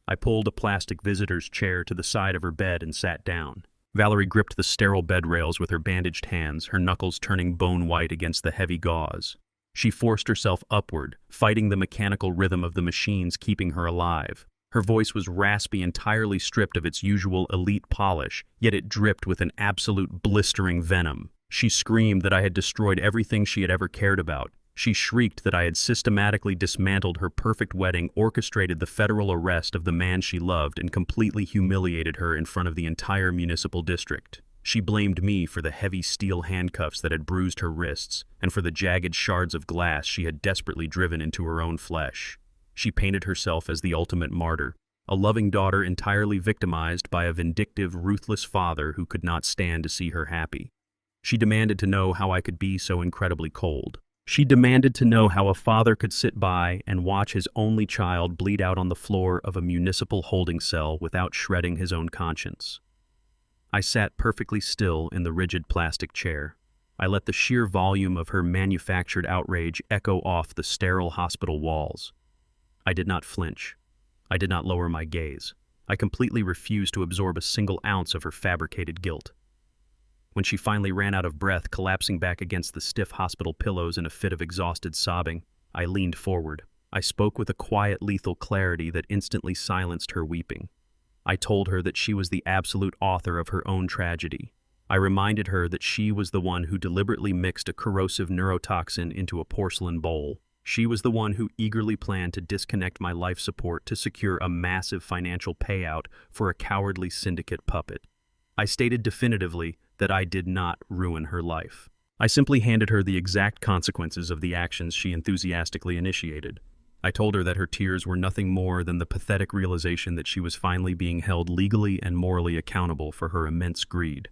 I pulled a plastic visitor's chair to the side of her bed and sat down. Valerie gripped the sterile bed rails with her bandaged hands, her knuckles turning bone white against the heavy gauze. She forced herself upward, fighting the mechanical rhythm of the machines keeping her alive. Her voice was raspy, entirely stripped of its usual elite polish, yet it dripped with an absolute blistering venom. She screamed that I had destroyed everything she had ever cared about. She shrieked that I had systematically dismantled her perfect wedding, orchestrated the federal arrest of the man she loved, and completely humiliated her in front of the entire municipal district. She blamed me for the heavy steel handcuffs that had bruised her wrists, and for the jagged shards of glass she had desperately driven into her own flesh. She painted herself as the ultimate martyr, a loving daughter entirely victimized by a vindictive, ruthless father who could not stand to see her happy. She demanded to know how I could be so incredibly cold. She demanded to know how a father could sit by and watch his only child bleed out on the floor of a municipal holding cell without shredding his own conscience. I sat perfectly still in the rigid plastic chair. I let the sheer volume of her manufactured outrage echo off the sterile hospital walls. I did not flinch. I did not lower my gaze. I completely refused to absorb a single ounce of her fabricated guilt. When she finally ran out of breath, collapsing back against the stiff hospital pillows in a fit of exhausted sobbing, I leaned forward. I spoke with a quiet, lethal clarity that instantly silenced her weeping. I told her that she was the absolute author of her own tragedy. I reminded her that she was the one who deliberately mixed a corrosive neurotoxin into a porcelain bowl. She was the one who eagerly planned to disconnect my life support to secure a massive financial payout for a cowardly syndicate puppet. I stated definitively that I did not ruin her life. I simply handed her the exact consequences of the actions she enthusiastically initiated. I told her that her tears were nothing more than the pathetic realization that she was finally being held legally and morally accountable for her immense greed.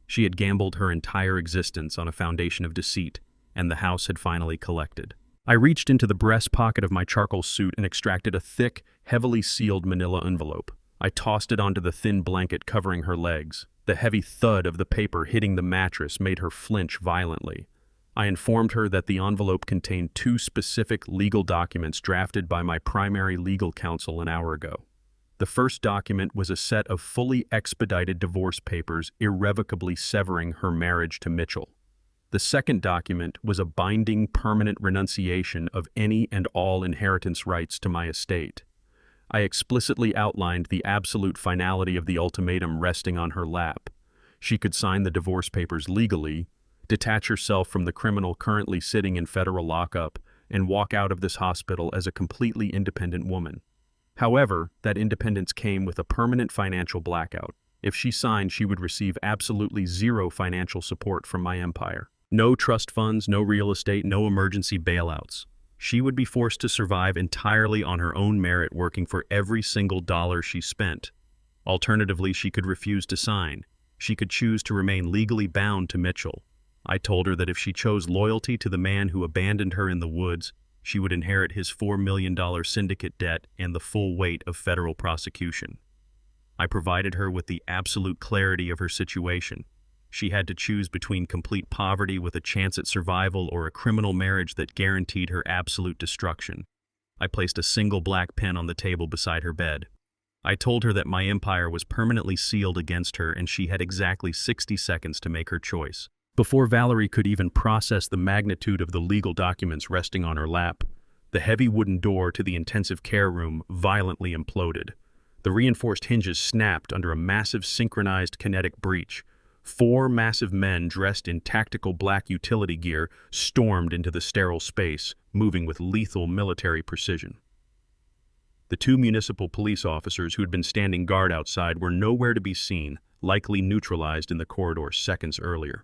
She had gambled her entire existence on a foundation of deceit, and the house had finally collected. I reached into the breast pocket of my charcoal suit and extracted a thick, heavily sealed manila envelope. I tossed it onto the thin blanket covering her legs. The heavy thud of the paper hitting the mattress made her flinch violently. I informed her that the envelope contained 2 specific legal documents drafted by my primary legal counsel an hour ago. The first document was a set of fully expedited divorce papers irrevocably severing her marriage to Mitchell. The second document was a binding permanent renunciation of any and all inheritance rights to my estate. I explicitly outlined the absolute finality of the ultimatum resting on her lap. She could sign the divorce papers legally, detach herself from the criminal currently sitting in federal lockup, and walk out of this hospital as a completely independent woman. However, that independence came with a permanent financial blackout. If she signed, she would receive absolutely zero financial support from my empire. No trust funds, no real estate, no emergency bailouts. She would be forced to survive entirely on her own merit, working for every single dollar she spent. Alternatively, she could refuse to sign. She could choose to remain legally bound to Mitchell. I told her that if she chose loyalty to the man who abandoned her in the woods, she would inherit his $4 million syndicate debt and the full weight of federal prosecution. I provided her with the absolute clarity of her situation. She had to choose between complete poverty with a chance at survival or a criminal marriage that guaranteed her absolute destruction. I placed a single black pen on the table beside her bed. I told her that my empire was permanently sealed against her and she had exactly 60 seconds to make her choice. Before Valerie could even process the magnitude of the legal documents resting on her lap, the heavy wooden door to the intensive care room violently imploded. The reinforced hinges snapped under a massive synchronized kinetic breach. 4 massive men dressed in tactical black utility gear stormed into the sterile space, moving with lethal military precision. The 2 municipal police officers who had been standing guard outside were nowhere to be seen, likely neutralized in the corridor seconds earlier.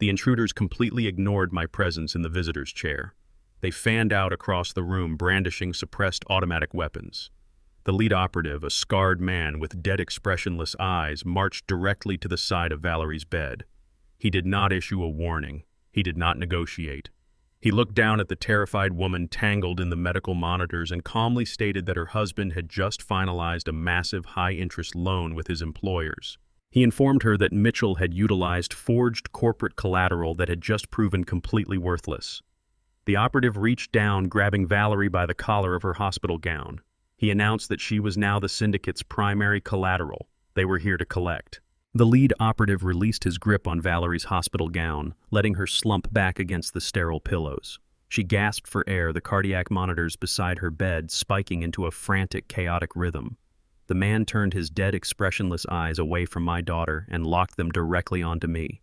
The intruders completely ignored my presence in the visitor's chair. They fanned out across the room, brandishing suppressed automatic weapons. The lead operative, a scarred man with dead expressionless eyes, marched directly to the side of Valerie's bed. He did not issue a warning. He did not negotiate. He looked down at the terrified woman tangled in the medical monitors and calmly stated that her husband had just finalized a massive high-interest loan with his employers. He informed her that Mitchell had utilized forged corporate collateral that had just proven completely worthless. The operative reached down, grabbing Valerie by the collar of her hospital gown. He announced that she was now the syndicate's primary collateral. They were here to collect. The lead operative released his grip on Valerie's hospital gown, letting her slump back against the sterile pillows. She gasped for air, the cardiac monitors beside her bed spiking into a frantic, chaotic rhythm. The man turned his dead, expressionless eyes away from my daughter and locked them directly onto me.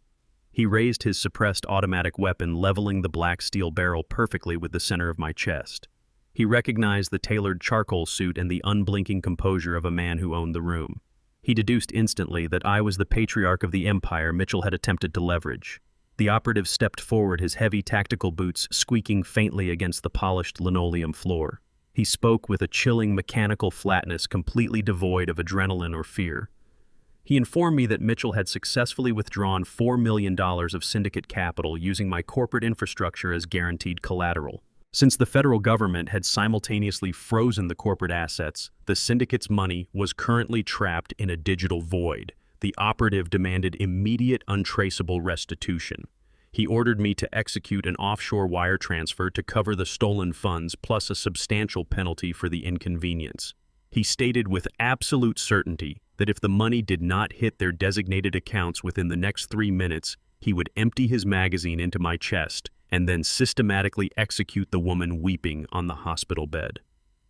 He raised his suppressed automatic weapon, leveling the black steel barrel perfectly with the center of my chest. He recognized the tailored charcoal suit and the unblinking composure of a man who owned the room. He deduced instantly that I was the patriarch of the empire Mitchell had attempted to leverage. The operative stepped forward, his heavy tactical boots squeaking faintly against the polished linoleum floor. He spoke with a chilling mechanical flatness completely devoid of adrenaline or fear. He informed me that Mitchell had successfully withdrawn $4 million of syndicate capital using my corporate infrastructure as guaranteed collateral. Since the federal government had simultaneously frozen the corporate assets, the syndicate's money was currently trapped in a digital void. The operative demanded immediate, untraceable restitution. He ordered me to execute an offshore wire transfer to cover the stolen funds, plus a substantial penalty for the inconvenience. He stated with absolute certainty that if the money did not hit their designated accounts within the next 3 minutes, he would empty his magazine into my chest and then systematically execute the woman weeping on the hospital bed.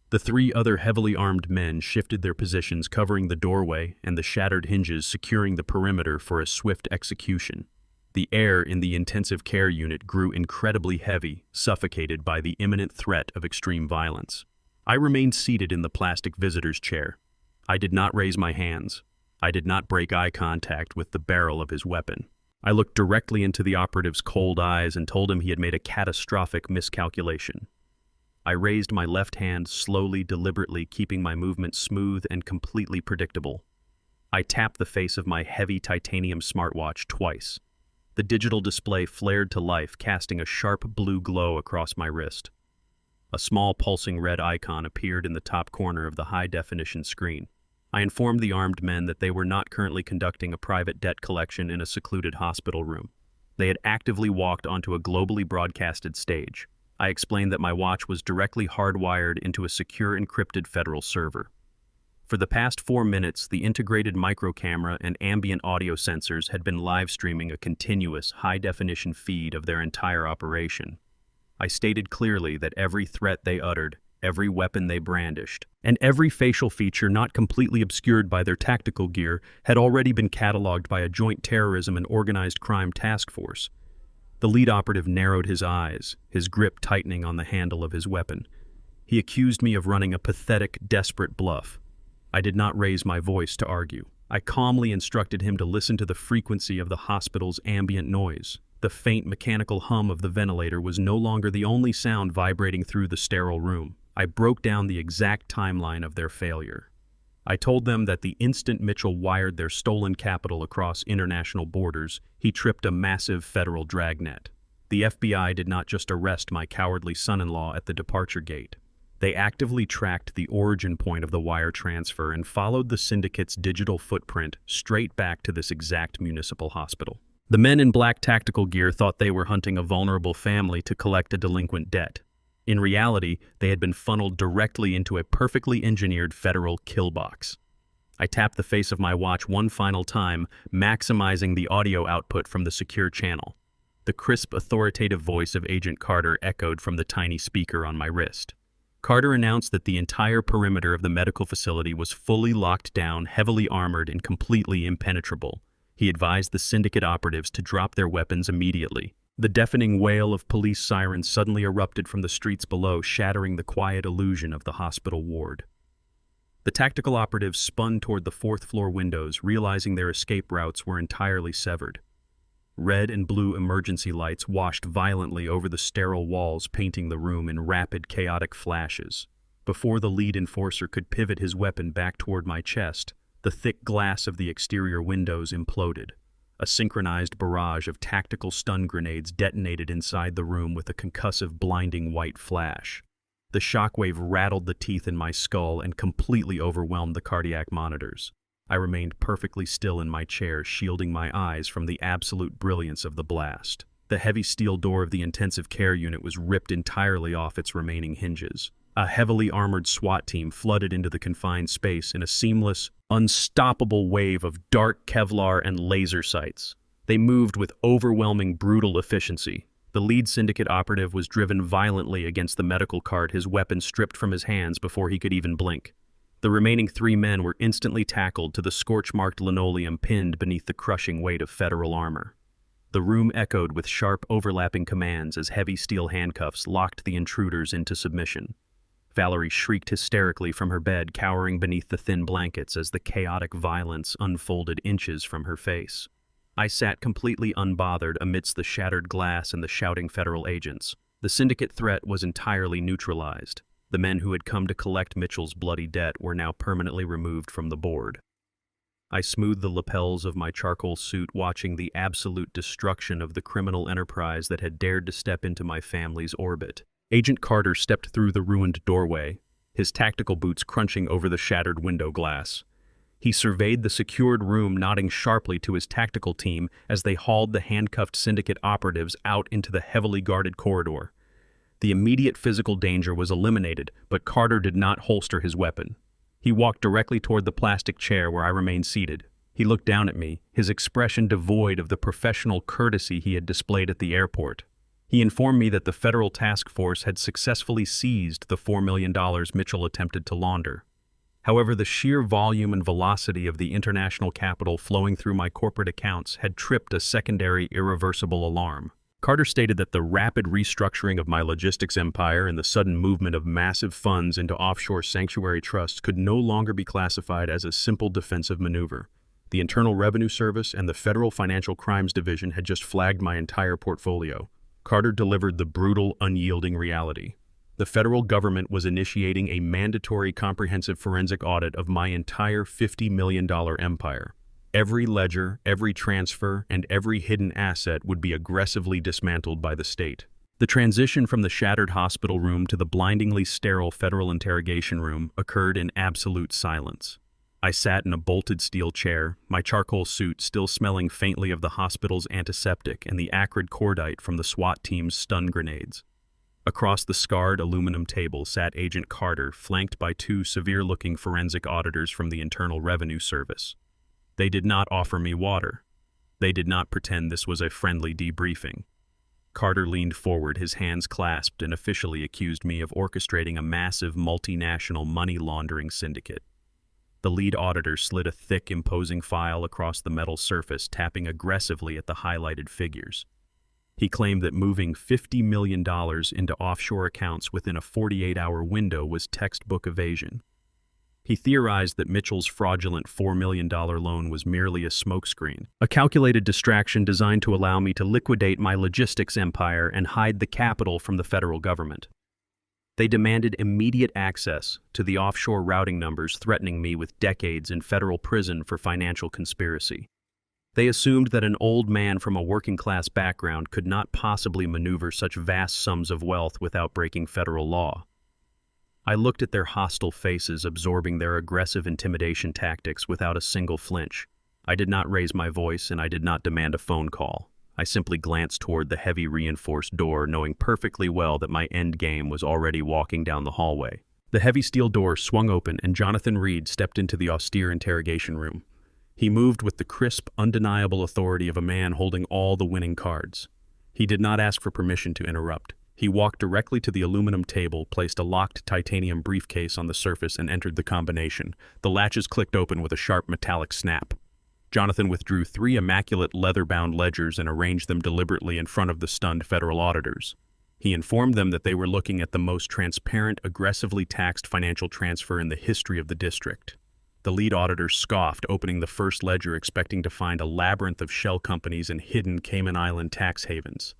The 3 other heavily armed men shifted their positions, covering the doorway and the shattered hinges, securing the perimeter for a swift execution. The air in the intensive care unit grew incredibly heavy, suffocated by the imminent threat of extreme violence. I remained seated in the plastic visitor's chair. I did not raise my hands. I did not break eye contact with the barrel of his weapon. I looked directly into the operative's cold eyes and told him he had made a catastrophic miscalculation. I raised my left hand slowly, deliberately, keeping my movement smooth and completely predictable. I tapped the face of my heavy titanium smartwatch twice. The digital display flared to life, casting a sharp blue glow across my wrist. A small pulsing red icon appeared in the top corner of the high-definition screen. I informed the armed men that they were not currently conducting a private debt collection in a secluded hospital room. They had actively walked onto a globally broadcasted stage. I explained that my watch was directly hardwired into a secure encrypted federal server. For the past 4 minutes, the integrated microcamera and ambient audio sensors had been live streaming a continuous, high-definition feed of their entire operation. I stated clearly that every threat they uttered, every weapon they brandished, and every facial feature not completely obscured by their tactical gear had already been cataloged by a joint terrorism and organized crime task force. The lead operative narrowed his eyes, his grip tightening on the handle of his weapon. He accused me of running a pathetic, desperate bluff. I did not raise my voice to argue. I calmly instructed him to listen to the frequency of the hospital's ambient noise. The faint mechanical hum of the ventilator was no longer the only sound vibrating through the sterile room. I broke down the exact timeline of their failure. I told them that the instant Mitchell wired their stolen capital across international borders, he tripped a massive federal dragnet. The FBI did not just arrest my cowardly son-in-law at the departure gate. They actively tracked the origin point of the wire transfer and followed the syndicate's digital footprint straight back to this exact municipal hospital. The men in black tactical gear thought they were hunting a vulnerable family to collect a delinquent debt. In reality, they had been funneled directly into a perfectly engineered federal kill box. I tapped the face of my watch one final time, maximizing the audio output from the secure channel. The crisp, authoritative voice of Agent Carter echoed from the tiny speaker on my wrist. Carter announced that the entire perimeter of the medical facility was fully locked down, heavily armored, and completely impenetrable. He advised the syndicate operatives to drop their weapons immediately. The deafening wail of police sirens suddenly erupted from the streets below, shattering the quiet illusion of the hospital ward. The tactical operatives spun toward the fourth-floor windows, realizing their escape routes were entirely severed. Red and blue emergency lights washed violently over the sterile walls, painting the room in rapid, chaotic flashes. Before the lead enforcer could pivot his weapon back toward my chest, the thick glass of the exterior windows imploded. A synchronized barrage of tactical stun grenades detonated inside the room with a concussive, blinding white flash. The shockwave rattled the teeth in my skull and completely overwhelmed the cardiac monitors. I remained perfectly still in my chair, shielding my eyes from the absolute brilliance of the blast. The heavy steel door of the intensive care unit was ripped entirely off its remaining hinges. A heavily armored SWAT team flooded into the confined space in a seamless, unstoppable wave of dark Kevlar and laser sights. They moved with overwhelming, brutal efficiency. The lead syndicate operative was driven violently against the medical cart, his weapon stripped from his hands before he could even blink. The remaining 3 men were instantly tackled to the scorch-marked linoleum pinned beneath the crushing weight of federal armor. The room echoed with sharp, overlapping commands as heavy steel handcuffs locked the intruders into submission. Valerie shrieked hysterically from her bed, cowering beneath the thin blankets as the chaotic violence unfolded inches from her face. I sat completely unbothered amidst the shattered glass and the shouting federal agents. The syndicate threat was entirely neutralized. The men who had come to collect Mitchell's bloody debt were now permanently removed from the board. I smoothed the lapels of my charcoal suit, watching the absolute destruction of the criminal enterprise that had dared to step into my family's orbit. Agent Carter stepped through the ruined doorway, his tactical boots crunching over the shattered window glass. He surveyed the secured room, nodding sharply to his tactical team as they hauled the handcuffed syndicate operatives out into the heavily guarded corridor. The immediate physical danger was eliminated, but Carter did not holster his weapon. He walked directly toward the plastic chair where I remained seated. He looked down at me, his expression devoid of the professional courtesy he had displayed at the airport. He informed me that the federal task force had successfully seized the $4 million Mitchell attempted to launder. However, the sheer volume and velocity of the international capital flowing through my corporate accounts had tripped a secondary, irreversible alarm. Carter stated that the rapid restructuring of my logistics empire and the sudden movement of massive funds into offshore sanctuary trusts could no longer be classified as a simple defensive maneuver. The Internal Revenue Service and the Federal Financial Crimes Division had just flagged my entire portfolio. Carter delivered the brutal, unyielding reality. The federal government was initiating a mandatory comprehensive forensic audit of my entire $50 million empire. Every ledger, every transfer, and every hidden asset would be aggressively dismantled by the state. The transition from the shattered hospital room to the blindingly sterile federal interrogation room occurred in absolute silence. I sat in a bolted steel chair, my charcoal suit still smelling faintly of the hospital's antiseptic and the acrid cordite from the SWAT team's stun grenades. Across the scarred aluminum table sat Agent Carter, flanked by two severe-looking forensic auditors from the Internal Revenue Service. They did not offer me water. They did not pretend this was a friendly debriefing. Carter leaned forward, his hands clasped, and officially accused me of orchestrating a massive multinational money laundering syndicate. The lead auditor slid a thick, imposing file across the metal surface, tapping aggressively at the highlighted figures. He claimed that moving $50 million into offshore accounts within a 48-hour window was textbook evasion. He theorized that Mitchell's fraudulent $4 million loan was merely a smokescreen, a calculated distraction designed to allow me to liquidate my logistics empire and hide the capital from the federal government. They demanded immediate access to the offshore routing numbers, threatening me with decades in federal prison for financial conspiracy. They assumed that an old man from a working-class background could not possibly maneuver such vast sums of wealth without breaking federal law. I looked at their hostile faces, absorbing their aggressive intimidation tactics without a single flinch. I did not raise my voice, and I did not demand a phone call. I simply glanced toward the heavy reinforced door, knowing perfectly well that my end game was already walking down the hallway. The heavy steel door swung open, and Jonathan Reed stepped into the austere interrogation room. He moved with the crisp, undeniable authority of a man holding all the winning cards. He did not ask for permission to interrupt. He walked directly to the aluminum table, placed a locked titanium briefcase on the surface, and entered the combination. The latches clicked open with a sharp metallic snap. Jonathan withdrew 3 immaculate leather-bound ledgers and arranged them deliberately in front of the stunned federal auditors. He informed them that they were looking at the most transparent, aggressively taxed financial transfer in the history of the district. The lead auditor scoffed, opening the first ledger, expecting to find a labyrinth of shell companies and hidden Cayman Island tax havens.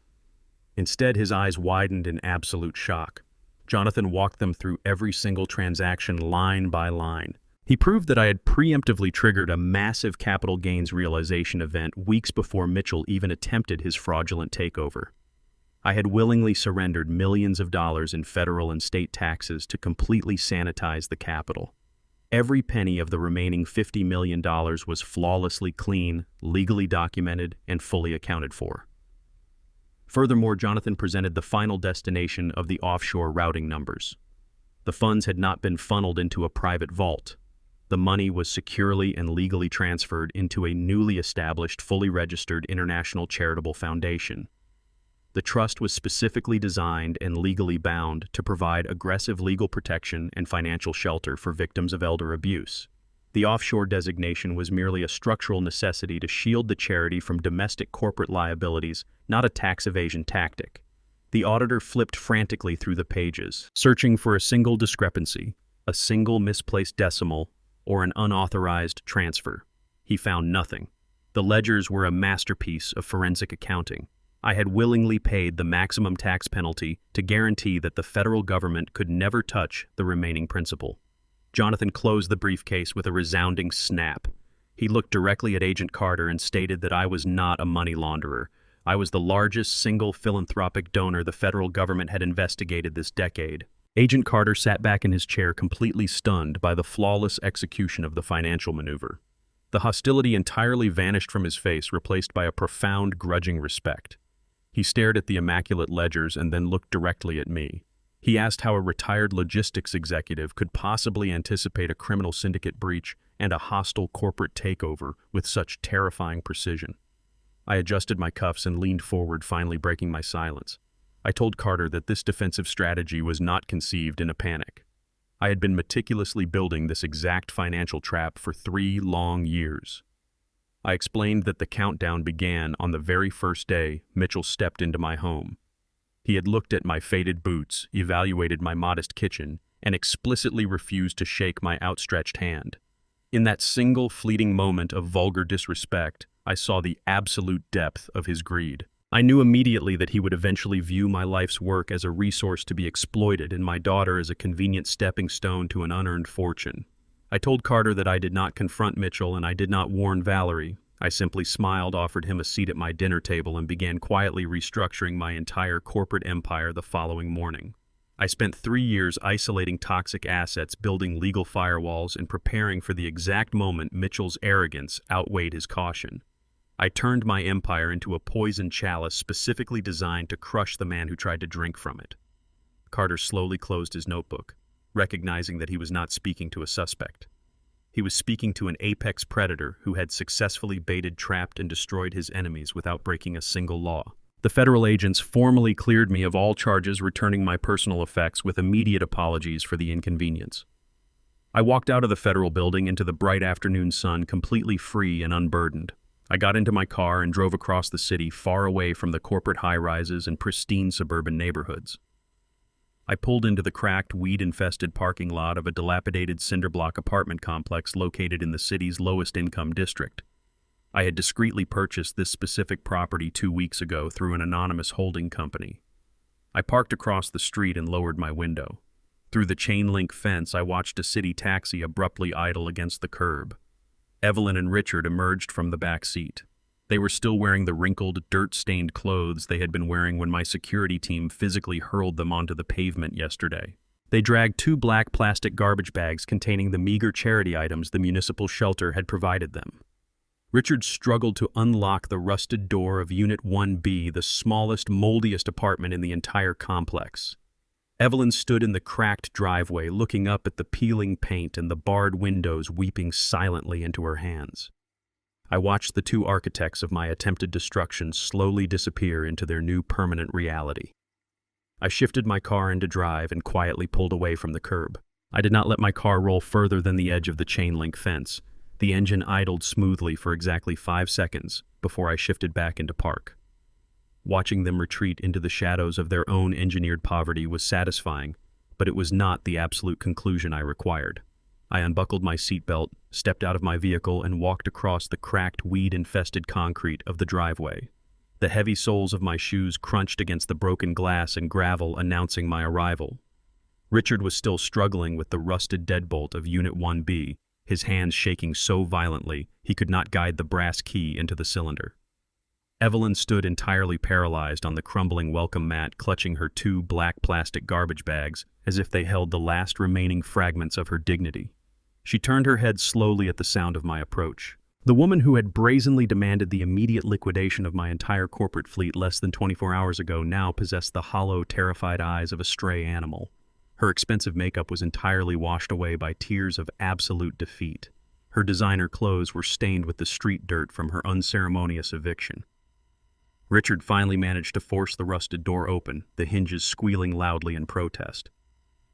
Instead, his eyes widened in absolute shock. Jonathan walked them through every single transaction line by line. He proved that I had preemptively triggered a massive capital gains realization event weeks before Mitchell even attempted his fraudulent takeover. I had willingly surrendered millions of dollars in federal and state taxes to completely sanitize the capital. Every penny of the remaining $50 million was flawlessly clean, legally documented, and fully accounted for. Furthermore, Jonathan presented the final destination of the offshore routing numbers. The funds had not been funneled into a private vault. The money was securely and legally transferred into a newly established, fully registered international charitable foundation. The trust was specifically designed and legally bound to provide aggressive legal protection and financial shelter for victims of elder abuse. The offshore designation was merely a structural necessity to shield the charity from domestic corporate liabilities, not a tax evasion tactic. The auditor flipped frantically through the pages, searching for a single discrepancy, a single misplaced decimal, or an unauthorized transfer. He found nothing. The ledgers were a masterpiece of forensic accounting. I had willingly paid the maximum tax penalty to guarantee that the federal government could never touch the remaining principal. Jonathan closed the briefcase with a resounding snap. He looked directly at Agent Carter and stated that I was not a money launderer. I was the largest single philanthropic donor the federal government had investigated this decade. Agent Carter sat back in his chair, completely stunned by the flawless execution of the financial maneuver. The hostility entirely vanished from his face, replaced by a profound, grudging respect. He stared at the immaculate ledgers and then looked directly at me. He asked how a retired logistics executive could possibly anticipate a criminal syndicate breach and a hostile corporate takeover with such terrifying precision. I adjusted my cuffs and leaned forward, finally breaking my silence. I told Carter that this defensive strategy was not conceived in a panic. I had been meticulously building this exact financial trap for 3 long years. I explained that the countdown began on the very first day Mitchell stepped into my home. He had looked at my faded boots, evaluated my modest kitchen, and explicitly refused to shake my outstretched hand. In that single fleeting moment of vulgar disrespect, I saw the absolute depth of his greed. I knew immediately that he would eventually view my life's work as a resource to be exploited and my daughter as a convenient stepping stone to an unearned fortune. I told Carter that I did not confront Mitchell and I did not warn Valerie. I simply smiled, offered him a seat at my dinner table, and began quietly restructuring my entire corporate empire the following morning. I spent 3 years isolating toxic assets, building legal firewalls, and preparing for the exact moment Mitchell's arrogance outweighed his caution. I turned my empire into a poison chalice specifically designed to crush the man who tried to drink from it. Carter slowly closed his notebook, recognizing that he was not speaking to a suspect. He was speaking to an apex predator who had successfully baited, trapped, and destroyed his enemies without breaking a single law. The federal agents formally cleared me of all charges, returning my personal effects with immediate apologies for the inconvenience. I walked out of the federal building into the bright afternoon sun, completely free and unburdened. I got into my car and drove across the city, far away from the corporate high-rises and pristine suburban neighborhoods. I pulled into the cracked, weed-infested parking lot of a dilapidated cinder-block apartment complex located in the city's lowest-income district. I had discreetly purchased this specific property 2 weeks ago through an anonymous holding company. I parked across the street and lowered my window. Through the chain-link fence, I watched a city taxi abruptly idle against the curb. Evelyn and Richard emerged from the back seat. They were still wearing the wrinkled, dirt-stained clothes they had been wearing when my security team physically hurled them onto the pavement yesterday. They dragged 2 black plastic garbage bags containing the meager charity items the municipal shelter had provided them. Richard struggled to unlock the rusted door of Unit 1B, the smallest, moldiest apartment in the entire complex. Evelyn stood in the cracked driveway, looking up at the peeling paint and the barred windows, weeping silently into her hands. I watched the 2 architects of my attempted destruction slowly disappear into their new permanent reality. I shifted my car into drive and quietly pulled away from the curb. I did not let my car roll further than the edge of the chain-link fence. The engine idled smoothly for exactly 5 seconds before I shifted back into park. Watching them retreat into the shadows of their own engineered poverty was satisfying, but it was not the absolute conclusion I required. I unbuckled my seatbelt, stepped out of my vehicle, and walked across the cracked, weed-infested concrete of the driveway. The heavy soles of my shoes crunched against the broken glass and gravel, announcing my arrival. Richard was still struggling with the rusted deadbolt of Unit 1B, his hands shaking so violently he could not guide the brass key into the cylinder. Evelyn stood entirely paralyzed on the crumbling welcome mat, clutching her 2 black plastic garbage bags as if they held the last remaining fragments of her dignity. She turned her head slowly at the sound of my approach. The woman who had brazenly demanded the immediate liquidation of my entire corporate fleet less than 24 hours ago now possessed the hollow, terrified eyes of a stray animal. Her expensive makeup was entirely washed away by tears of absolute defeat. Her designer clothes were stained with the street dirt from her unceremonious eviction. Richard finally managed to force the rusted door open, the hinges squealing loudly in protest.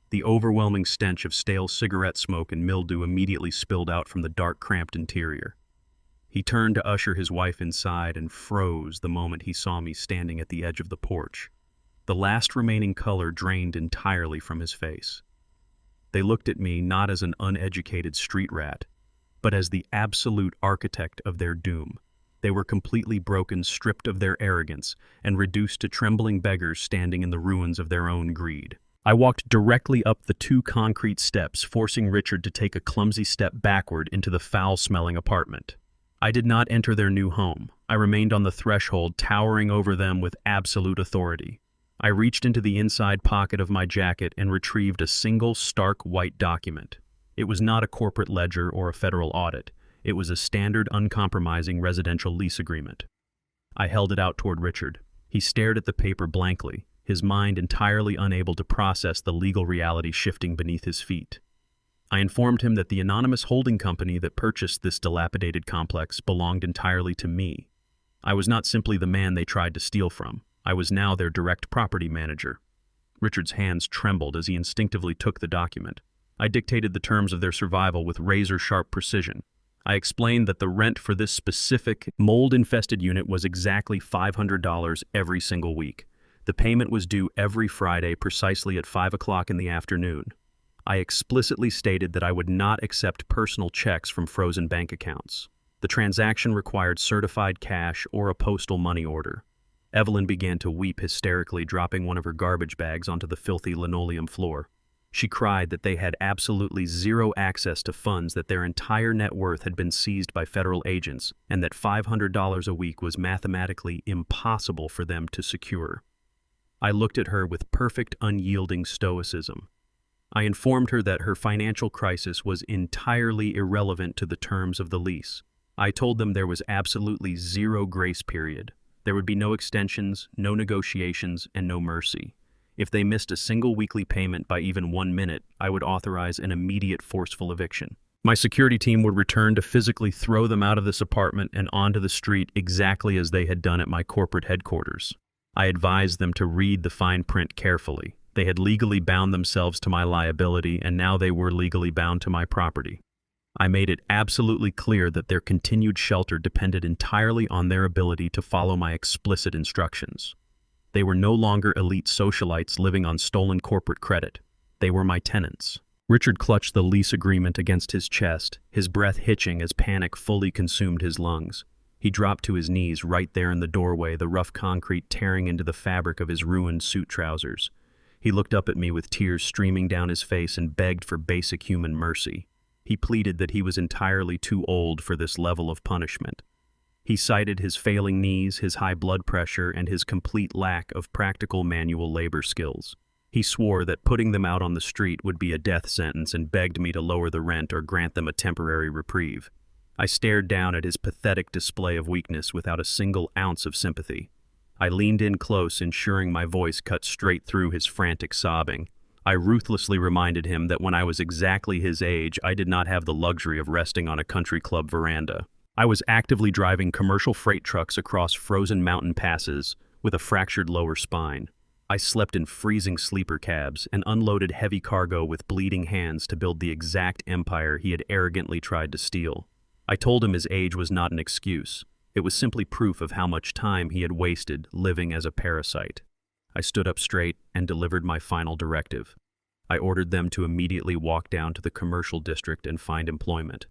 The overwhelming stench of stale cigarette smoke and mildew immediately spilled out from the dark, cramped interior. He turned to usher his wife inside and froze the moment he saw me standing at the edge of the porch. The last remaining color drained entirely from his face. They looked at me not as an uneducated street rat, but as the absolute architect of their doom. They were completely broken, stripped of their arrogance, and reduced to trembling beggars standing in the ruins of their own greed. I walked directly up the 2 concrete steps, forcing Richard to take a clumsy step backward into the foul-smelling apartment. I did not enter their new home. I remained on the threshold, towering over them with absolute authority. I reached into the inside pocket of my jacket and retrieved a single stark white document. It was not a corporate ledger or a federal audit. It was a standard, uncompromising residential lease agreement. I held it out toward Richard. He stared at the paper blankly, his mind entirely unable to process the legal reality shifting beneath his feet. I informed him that the anonymous holding company that purchased this dilapidated complex belonged entirely to me. I was not simply the man they tried to steal from. I was now their direct property manager. Richard's hands trembled as he instinctively took the document. I dictated the terms of their survival with razor-sharp precision. I explained that the rent for this specific mold-infested unit was exactly $500 every single week. The payment was due every Friday precisely at 5 o'clock in the afternoon. I explicitly stated that I would not accept personal checks from frozen bank accounts. The transaction required certified cash or a postal money order. Evelyn began to weep hysterically, dropping one of her garbage bags onto the filthy linoleum floor. She cried that they had absolutely zero access to funds, that their entire net worth had been seized by federal agents, and that $500 a week was mathematically impossible for them to secure. I looked at her with perfect unyielding stoicism. I informed her that her financial crisis was entirely irrelevant to the terms of the lease. I told them there was absolutely zero grace period. There would be no extensions, no negotiations, and no mercy. If they missed a single weekly payment by even 1 minute, I would authorize an immediate forceful eviction. My security team would return to physically throw them out of this apartment and onto the street exactly as they had done at my corporate headquarters. I advised them to read the fine print carefully. They had legally bound themselves to my liability, and now they were legally bound to my property. I made it absolutely clear that their continued shelter depended entirely on their ability to follow my explicit instructions. They were no longer elite socialites living on stolen corporate credit. They were my tenants. Richard clutched the lease agreement against his chest, his breath hitching as panic fully consumed his lungs. He dropped to his knees right there in the doorway, the rough concrete tearing into the fabric of his ruined suit trousers. He looked up at me with tears streaming down his face and begged for basic human mercy. He pleaded that he was entirely too old for this level of punishment. He cited his failing knees, his high blood pressure, and his complete lack of practical manual labor skills. He swore that putting them out on the street would be a death sentence and begged me to lower the rent or grant them a temporary reprieve. I stared down at his pathetic display of weakness without a single ounce of sympathy. I leaned in close, ensuring my voice cut straight through his frantic sobbing. I ruthlessly reminded him that when I was exactly his age, I did not have the luxury of resting on a country club veranda. I was actively driving commercial freight trucks across frozen mountain passes with a fractured lower spine. I slept in freezing sleeper cabs and unloaded heavy cargo with bleeding hands to build the exact empire he had arrogantly tried to steal. I told him his age was not an excuse. It was simply proof of how much time he had wasted living as a parasite. I stood up straight and delivered my final directive. I ordered them to immediately walk down to the commercial district and find employment.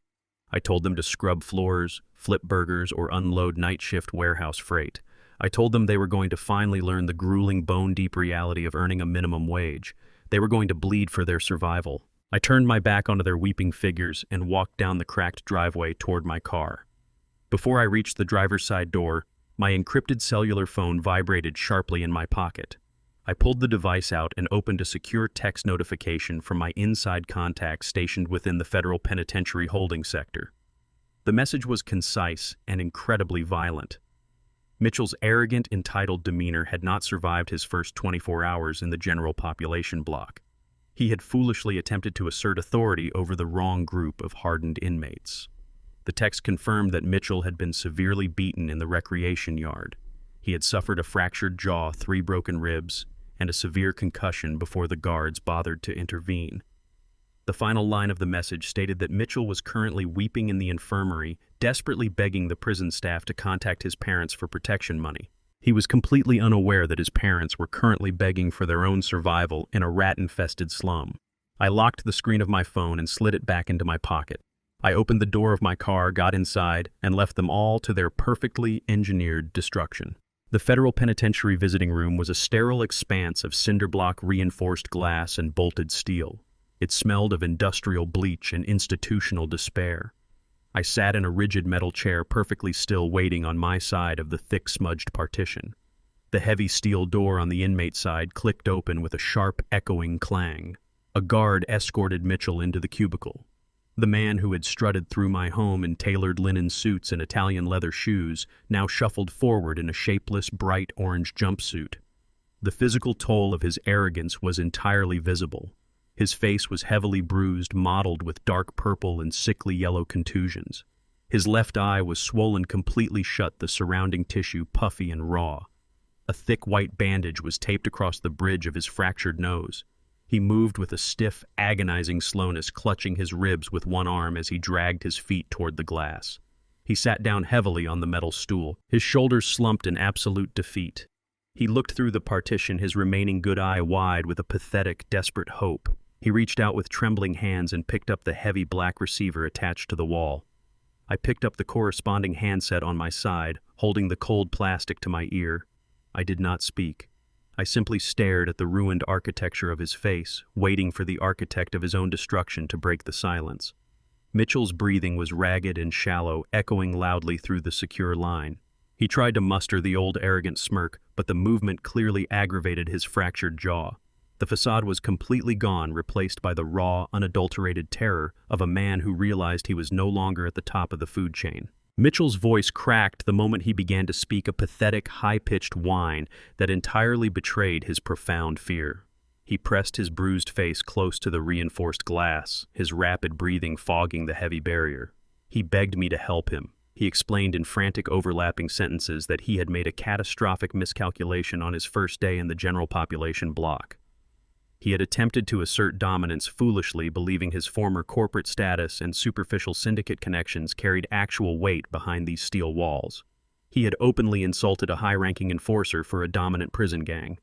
I told them to scrub floors, flip burgers, or unload night shift warehouse freight. I told them they were going to finally learn the grueling bone-deep reality of earning a minimum wage. They were going to bleed for their survival. I turned my back onto their weeping figures and walked down the cracked driveway toward my car. Before I reached the driver's side door, my encrypted cellular phone vibrated sharply in my pocket. I pulled the device out and opened a secure text notification from my inside contact stationed within the federal penitentiary holding sector. The message was concise and incredibly violent. Mitchell's arrogant, entitled demeanor had not survived his first 24 hours in the general population block. He had foolishly attempted to assert authority over the wrong group of hardened inmates. The text confirmed that Mitchell had been severely beaten in the recreation yard. He had suffered a fractured jaw, 3 broken ribs, and a severe concussion before the guards bothered to intervene. The final line of the message stated that Mitchell was currently weeping in the infirmary, desperately begging the prison staff to contact his parents for protection money. He was completely unaware that his parents were currently begging for their own survival in a rat-infested slum. I locked the screen of my phone and slid it back into my pocket. I opened the door of my car, got inside, and left them all to their perfectly engineered destruction. The federal penitentiary visiting room was a sterile expanse of cinder-block reinforced glass and bolted steel. It smelled of industrial bleach and institutional despair. I sat in a rigid metal chair, perfectly still, waiting on my side of the thick smudged partition. The heavy steel door on the inmate side clicked open with a sharp, echoing clang. A guard escorted Mitchell into the cubicle. The man who had strutted through my home in tailored linen suits and Italian leather shoes now shuffled forward in a shapeless, bright orange jumpsuit. The physical toll of his arrogance was entirely visible. His face was heavily bruised, mottled with dark purple and sickly yellow contusions. His left eye was swollen completely shut, the surrounding tissue puffy and raw. A thick white bandage was taped across the bridge of his fractured nose. He moved with a stiff, agonizing slowness, clutching his ribs with one arm as he dragged his feet toward the glass. He sat down heavily on the metal stool, his shoulders slumped in absolute defeat. He looked through the partition, his remaining good eye wide with a pathetic, desperate hope. He reached out with trembling hands and picked up the heavy black receiver attached to the wall. I picked up the corresponding handset on my side, holding the cold plastic to my ear. I did not speak. I simply stared at the ruined architecture of his face, waiting for the architect of his own destruction to break the silence. Mitchell's breathing was ragged and shallow, echoing loudly through the secure line. He tried to muster the old arrogant smirk, but the movement clearly aggravated his fractured jaw. The facade was completely gone, replaced by the raw, unadulterated terror of a man who realized he was no longer at the top of the food chain. Mitchell's voice cracked the moment he began to speak a pathetic, high-pitched whine that entirely betrayed his profound fear. He pressed his bruised face close to the reinforced glass, his rapid breathing fogging the heavy barrier. He begged me to help him. He explained in frantic overlapping sentences that he had made a catastrophic miscalculation on his first day in the general population block. He had attempted to assert dominance foolishly, believing his former corporate status and superficial syndicate connections carried actual weight behind these steel walls. He had openly insulted a high-ranking enforcer for a dominant prison gang.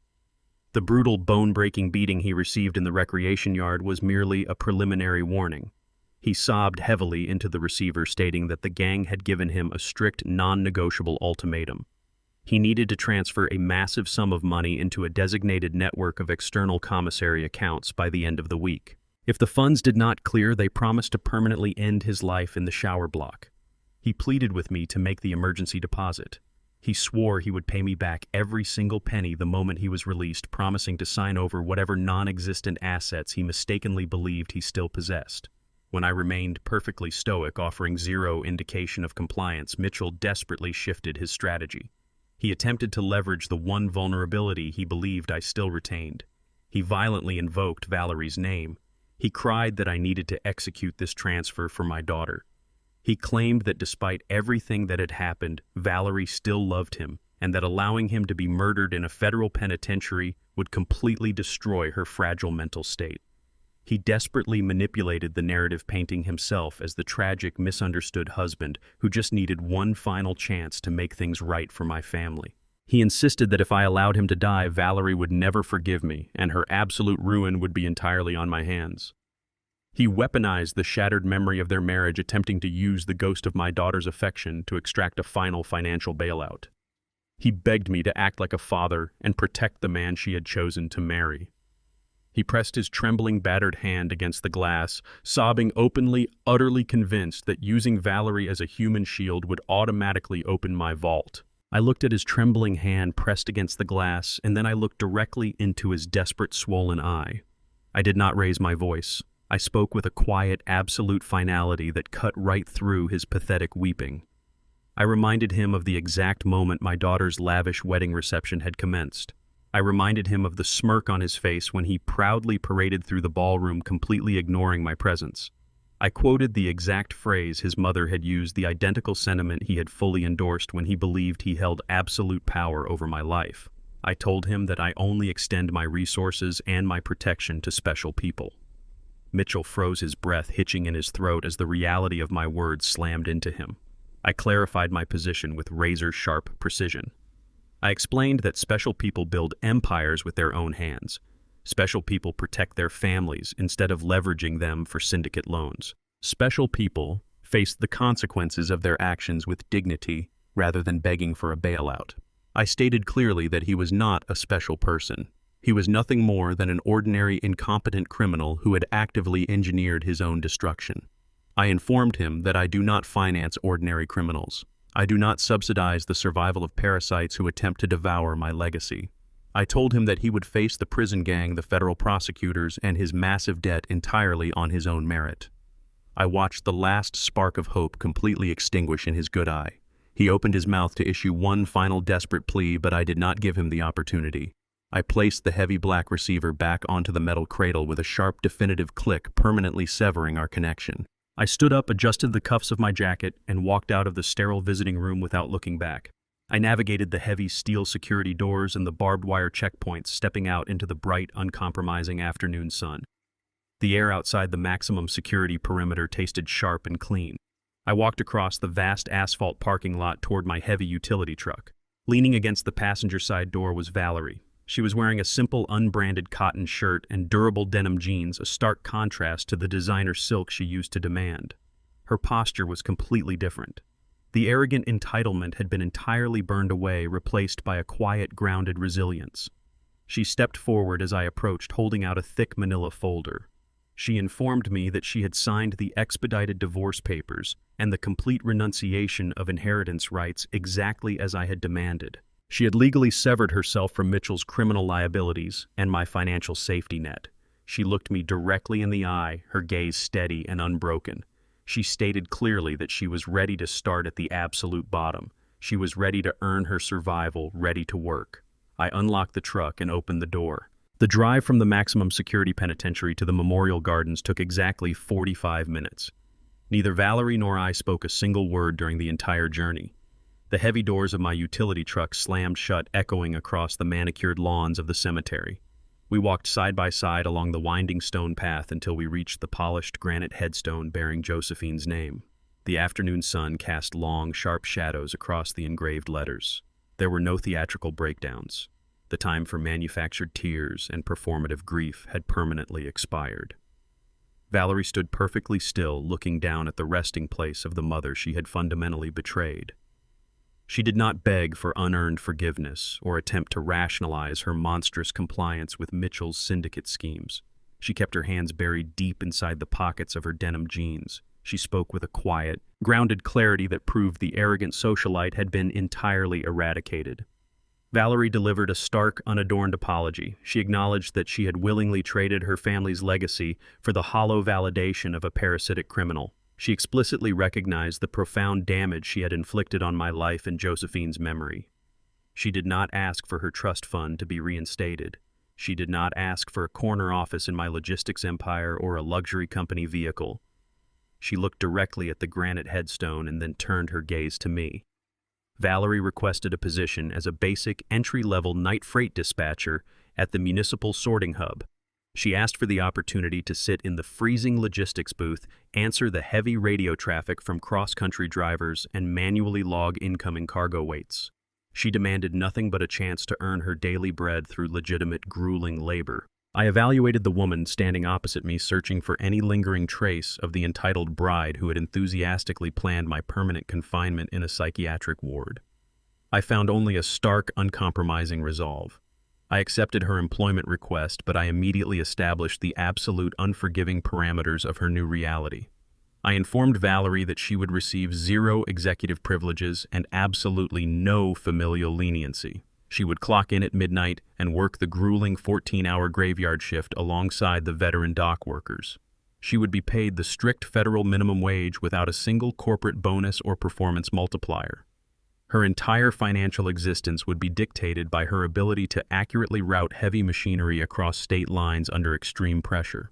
The brutal, bone-breaking beating he received in the recreation yard was merely a preliminary warning. He sobbed heavily into the receiver, stating that the gang had given him a strict, non-negotiable ultimatum. He needed to transfer a massive sum of money into a designated network of external commissary accounts by the end of the week. If the funds did not clear, they promised to permanently end his life in the shower block. He pleaded with me to make the emergency deposit. He swore he would pay me back every single penny the moment he was released, promising to sign over whatever non-existent assets he mistakenly believed he still possessed. When I remained perfectly stoic, offering zero indication of compliance, Mitchell desperately shifted his strategy. He attempted to leverage the one vulnerability he believed I still retained. He violently invoked Valerie's name. He cried that I needed to execute this transfer for my daughter. He claimed that despite everything that had happened, Valerie still loved him, and that allowing him to be murdered in a federal penitentiary would completely destroy her fragile mental state. He desperately manipulated the narrative, painting himself as the tragic, misunderstood husband who just needed one final chance to make things right for my family. He insisted that if I allowed him to die, Valerie would never forgive me, and her absolute ruin would be entirely on my hands. He weaponized the shattered memory of their marriage, attempting to use the ghost of my daughter's affection to extract a final financial bailout. He begged me to act like a father and protect the man she had chosen to marry. He pressed his trembling, battered hand against the glass, sobbing openly, utterly convinced that using Valerie as a human shield would automatically open my vault. I looked at his trembling hand pressed against the glass, and then I looked directly into his desperate, swollen eye. I did not raise my voice. I spoke with a quiet, absolute finality that cut right through his pathetic weeping. I reminded him of the exact moment my daughter's lavish wedding reception had commenced. I reminded him of the smirk on his face when he proudly paraded through the ballroom, completely ignoring my presence. I quoted the exact phrase his mother had used, the identical sentiment he had fully endorsed when he believed he held absolute power over my life. I told him that I only extend my resources and my protection to special people. Mitchell froze his breath, hitching in his throat as the reality of my words slammed into him. I clarified my position with razor-sharp precision. I explained that special people build empires with their own hands. Special people protect their families instead of leveraging them for syndicate loans. Special people face the consequences of their actions with dignity rather than begging for a bailout. I stated clearly that he was not a special person. He was nothing more than an ordinary, incompetent criminal who had actively engineered his own destruction. I informed him that I do not finance ordinary criminals. I do not subsidize the survival of parasites who attempt to devour my legacy. I told him that he would face the prison gang, the federal prosecutors, and his massive debt entirely on his own merit. I watched the last spark of hope completely extinguish in his good eye. He opened his mouth to issue one final desperate plea, but I did not give him the opportunity. I placed the heavy black receiver back onto the metal cradle with a sharp, definitive click, permanently severing our connection. I stood up, adjusted the cuffs of my jacket, and walked out of the sterile visiting room without looking back. I navigated the heavy steel security doors and the barbed wire checkpoints, stepping out into the bright, uncompromising afternoon sun. The air outside the maximum security perimeter tasted sharp and clean. I walked across the vast asphalt parking lot toward my heavy utility truck. Leaning against the passenger side door was Valerie. She was wearing a simple unbranded cotton shirt and durable denim jeans, a stark contrast to the designer silk she used to demand. Her posture was completely different. The arrogant entitlement had been entirely burned away, replaced by a quiet, grounded resilience. She stepped forward as I approached, holding out a thick manila folder. She informed me that she had signed the expedited divorce papers and the complete renunciation of inheritance rights exactly as I had demanded. She had legally severed herself from Mitchell's criminal liabilities and my financial safety net. She looked me directly in the eye, her gaze steady and unbroken. She stated clearly that she was ready to start at the absolute bottom. She was ready to earn her survival, ready to work. I unlocked the truck and opened the door. The drive from the maximum security penitentiary to the Memorial Gardens took exactly 45 minutes. Neither Valerie nor I spoke a single word during the entire journey. The heavy doors of my utility truck slammed shut, echoing across the manicured lawns of the cemetery. We walked side by side along the winding stone path until we reached the polished granite headstone bearing Josephine's name. The afternoon sun cast long, sharp shadows across the engraved letters. There were no theatrical breakdowns. The time for manufactured tears and performative grief had permanently expired. Valerie stood perfectly still, looking down at the resting place of the mother she had fundamentally betrayed. She did not beg for unearned forgiveness or attempt to rationalize her monstrous compliance with Mitchell's syndicate schemes. She kept her hands buried deep inside the pockets of her denim jeans. She spoke with a quiet, grounded clarity that proved the arrogant socialite had been entirely eradicated. Valerie delivered a stark, unadorned apology. She acknowledged that she had willingly traded her family's legacy for the hollow validation of a parasitic criminal. She explicitly recognized the profound damage she had inflicted on my life and Josephine's memory. She did not ask for her trust fund to be reinstated. She did not ask for a corner office in my logistics empire or a luxury company vehicle. She looked directly at the granite headstone and then turned her gaze to me. Valerie requested a position as a basic entry-level night freight dispatcher at the municipal sorting hub. She asked for the opportunity to sit in the freezing logistics booth, answer the heavy radio traffic from cross-country drivers, and manually log incoming cargo weights. She demanded nothing but a chance to earn her daily bread through legitimate, grueling labor. I evaluated the woman standing opposite me, searching for any lingering trace of the entitled bride who had enthusiastically planned my permanent confinement in a psychiatric ward. I found only a stark, uncompromising resolve. I accepted her employment request, but I immediately established the absolute, unforgiving parameters of her new reality. I informed Valerie that she would receive 0 executive privileges and absolutely no familial leniency. She would clock in at midnight and work the grueling 14-hour graveyard shift alongside the veteran dock workers. She would be paid the strict federal minimum wage without a single corporate bonus or performance multiplier. Her entire financial existence would be dictated by her ability to accurately route heavy machinery across state lines under extreme pressure.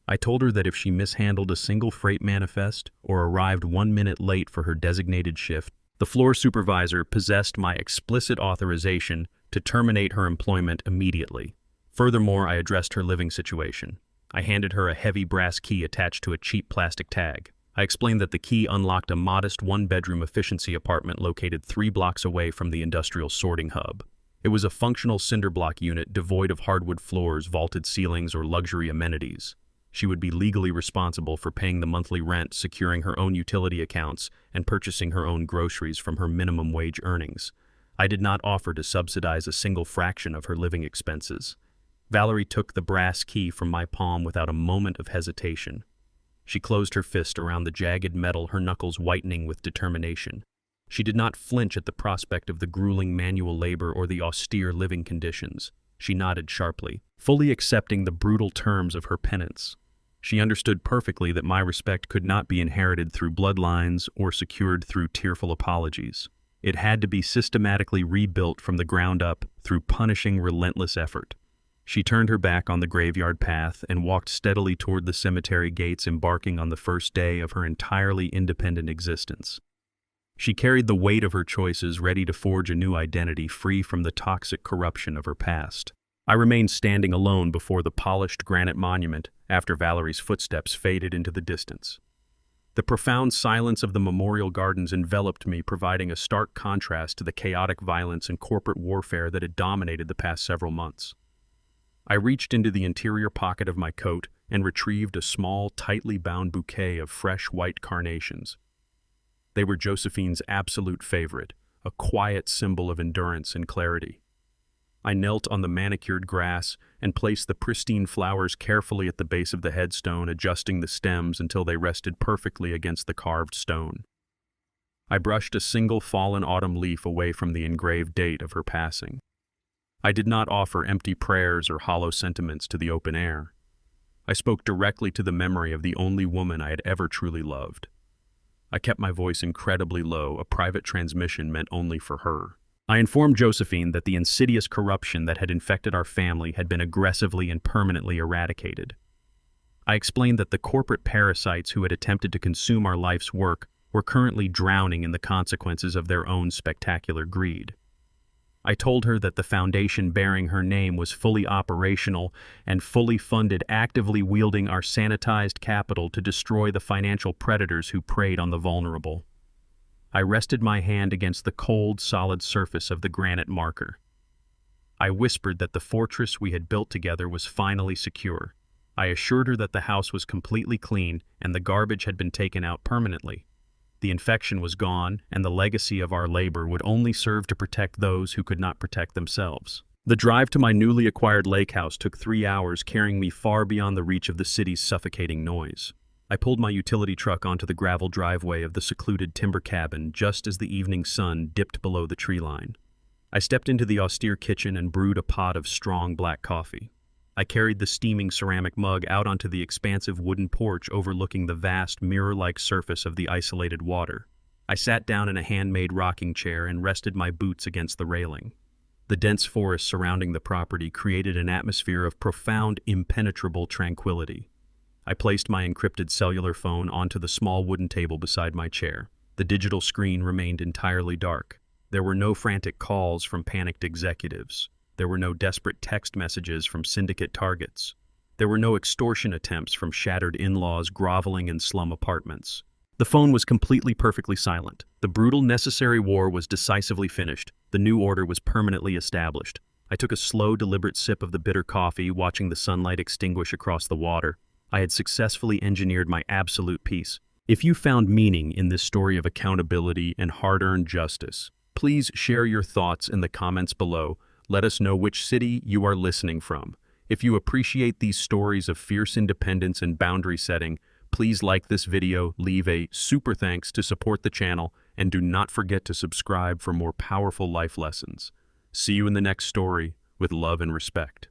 I told her that if she mishandled a single freight manifest or arrived 1 minute late for her designated shift, the floor supervisor possessed my explicit authorization to terminate her employment immediately. Furthermore, I addressed her living situation. I handed her a heavy brass key attached to a cheap plastic tag. I explained that the key unlocked a modest 1-bedroom efficiency apartment located 3 blocks away from the industrial sorting hub. It was a functional cinder block unit devoid of hardwood floors, vaulted ceilings, or luxury amenities. She would be legally responsible for paying the monthly rent, securing her own utility accounts, and purchasing her own groceries from her minimum wage earnings. I did not offer to subsidize a single fraction of her living expenses. Valerie took the brass key from my palm without a moment of hesitation. She closed her fist around the jagged metal, her knuckles whitening with determination. She did not flinch at the prospect of the grueling manual labor or the austere living conditions. She nodded sharply, fully accepting the brutal terms of her penance. She understood perfectly that my respect could not be inherited through bloodlines or secured through tearful apologies. It had to be systematically rebuilt from the ground up through punishing, relentless effort. She turned her back on the graveyard path and walked steadily toward the cemetery gates, embarking on the first day of her entirely independent existence. She carried the weight of her choices, ready to forge a new identity free from the toxic corruption of her past. I remained standing alone before the polished granite monument after Valerie's footsteps faded into the distance. The profound silence of the memorial gardens enveloped me, providing a stark contrast to the chaotic violence and corporate warfare that had dominated the past several months. I reached into the interior pocket of my coat and retrieved a small, tightly bound bouquet of fresh white carnations. They were Josephine's absolute favorite, a quiet symbol of endurance and clarity. I knelt on the manicured grass and placed the pristine flowers carefully at the base of the headstone, adjusting the stems until they rested perfectly against the carved stone. I brushed a single fallen autumn leaf away from the engraved date of her passing. I did not offer empty prayers or hollow sentiments to the open air. I spoke directly to the memory of the only woman I had ever truly loved. I kept my voice incredibly low, a private transmission meant only for her. I informed Josephine that the insidious corruption that had infected our family had been aggressively and permanently eradicated. I explained that the corporate parasites who had attempted to consume our life's work were currently drowning in the consequences of their own spectacular greed. I told her that the foundation bearing her name was fully operational and fully funded, actively wielding our sanitized capital to destroy the financial predators who preyed on the vulnerable. I rested my hand against the cold, solid surface of the granite marker. I whispered that the fortress we had built together was finally secure. I assured her that the house was completely clean and the garbage had been taken out permanently. The infection was gone, and the legacy of our labor would only serve to protect those who could not protect themselves. The drive to my newly acquired lake house took 3 hours, carrying me far beyond the reach of the city's suffocating noise. I pulled my utility truck onto the gravel driveway of the secluded timber cabin just as the evening sun dipped below the tree line. I stepped into the austere kitchen and brewed a pot of strong black coffee. I carried the steaming ceramic mug out onto the expansive wooden porch overlooking the vast mirror-like surface of the isolated water. I sat down in a handmade rocking chair and rested my boots against the railing. The dense forest surrounding the property created an atmosphere of profound, impenetrable tranquility. I placed my encrypted cellular phone onto the small wooden table beside my chair. The digital screen remained entirely dark. There were no frantic calls from panicked executives. There were no desperate text messages from syndicate targets. There were no extortion attempts from shattered in-laws groveling in slum apartments. The phone was completely perfectly silent. The brutal, necessary war was decisively finished. The new order was permanently established. I took a slow, deliberate sip of the bitter coffee, watching the sunlight extinguish across the water. I had successfully engineered my absolute peace. If you found meaning in this story of accountability and hard-earned justice, please share your thoughts in the comments below. Let us know which city you are listening from. If you appreciate these stories of fierce independence and boundary setting, please like this video, leave a super thanks to support the channel, and do not forget to subscribe for more powerful life lessons. See you in the next story with love and respect.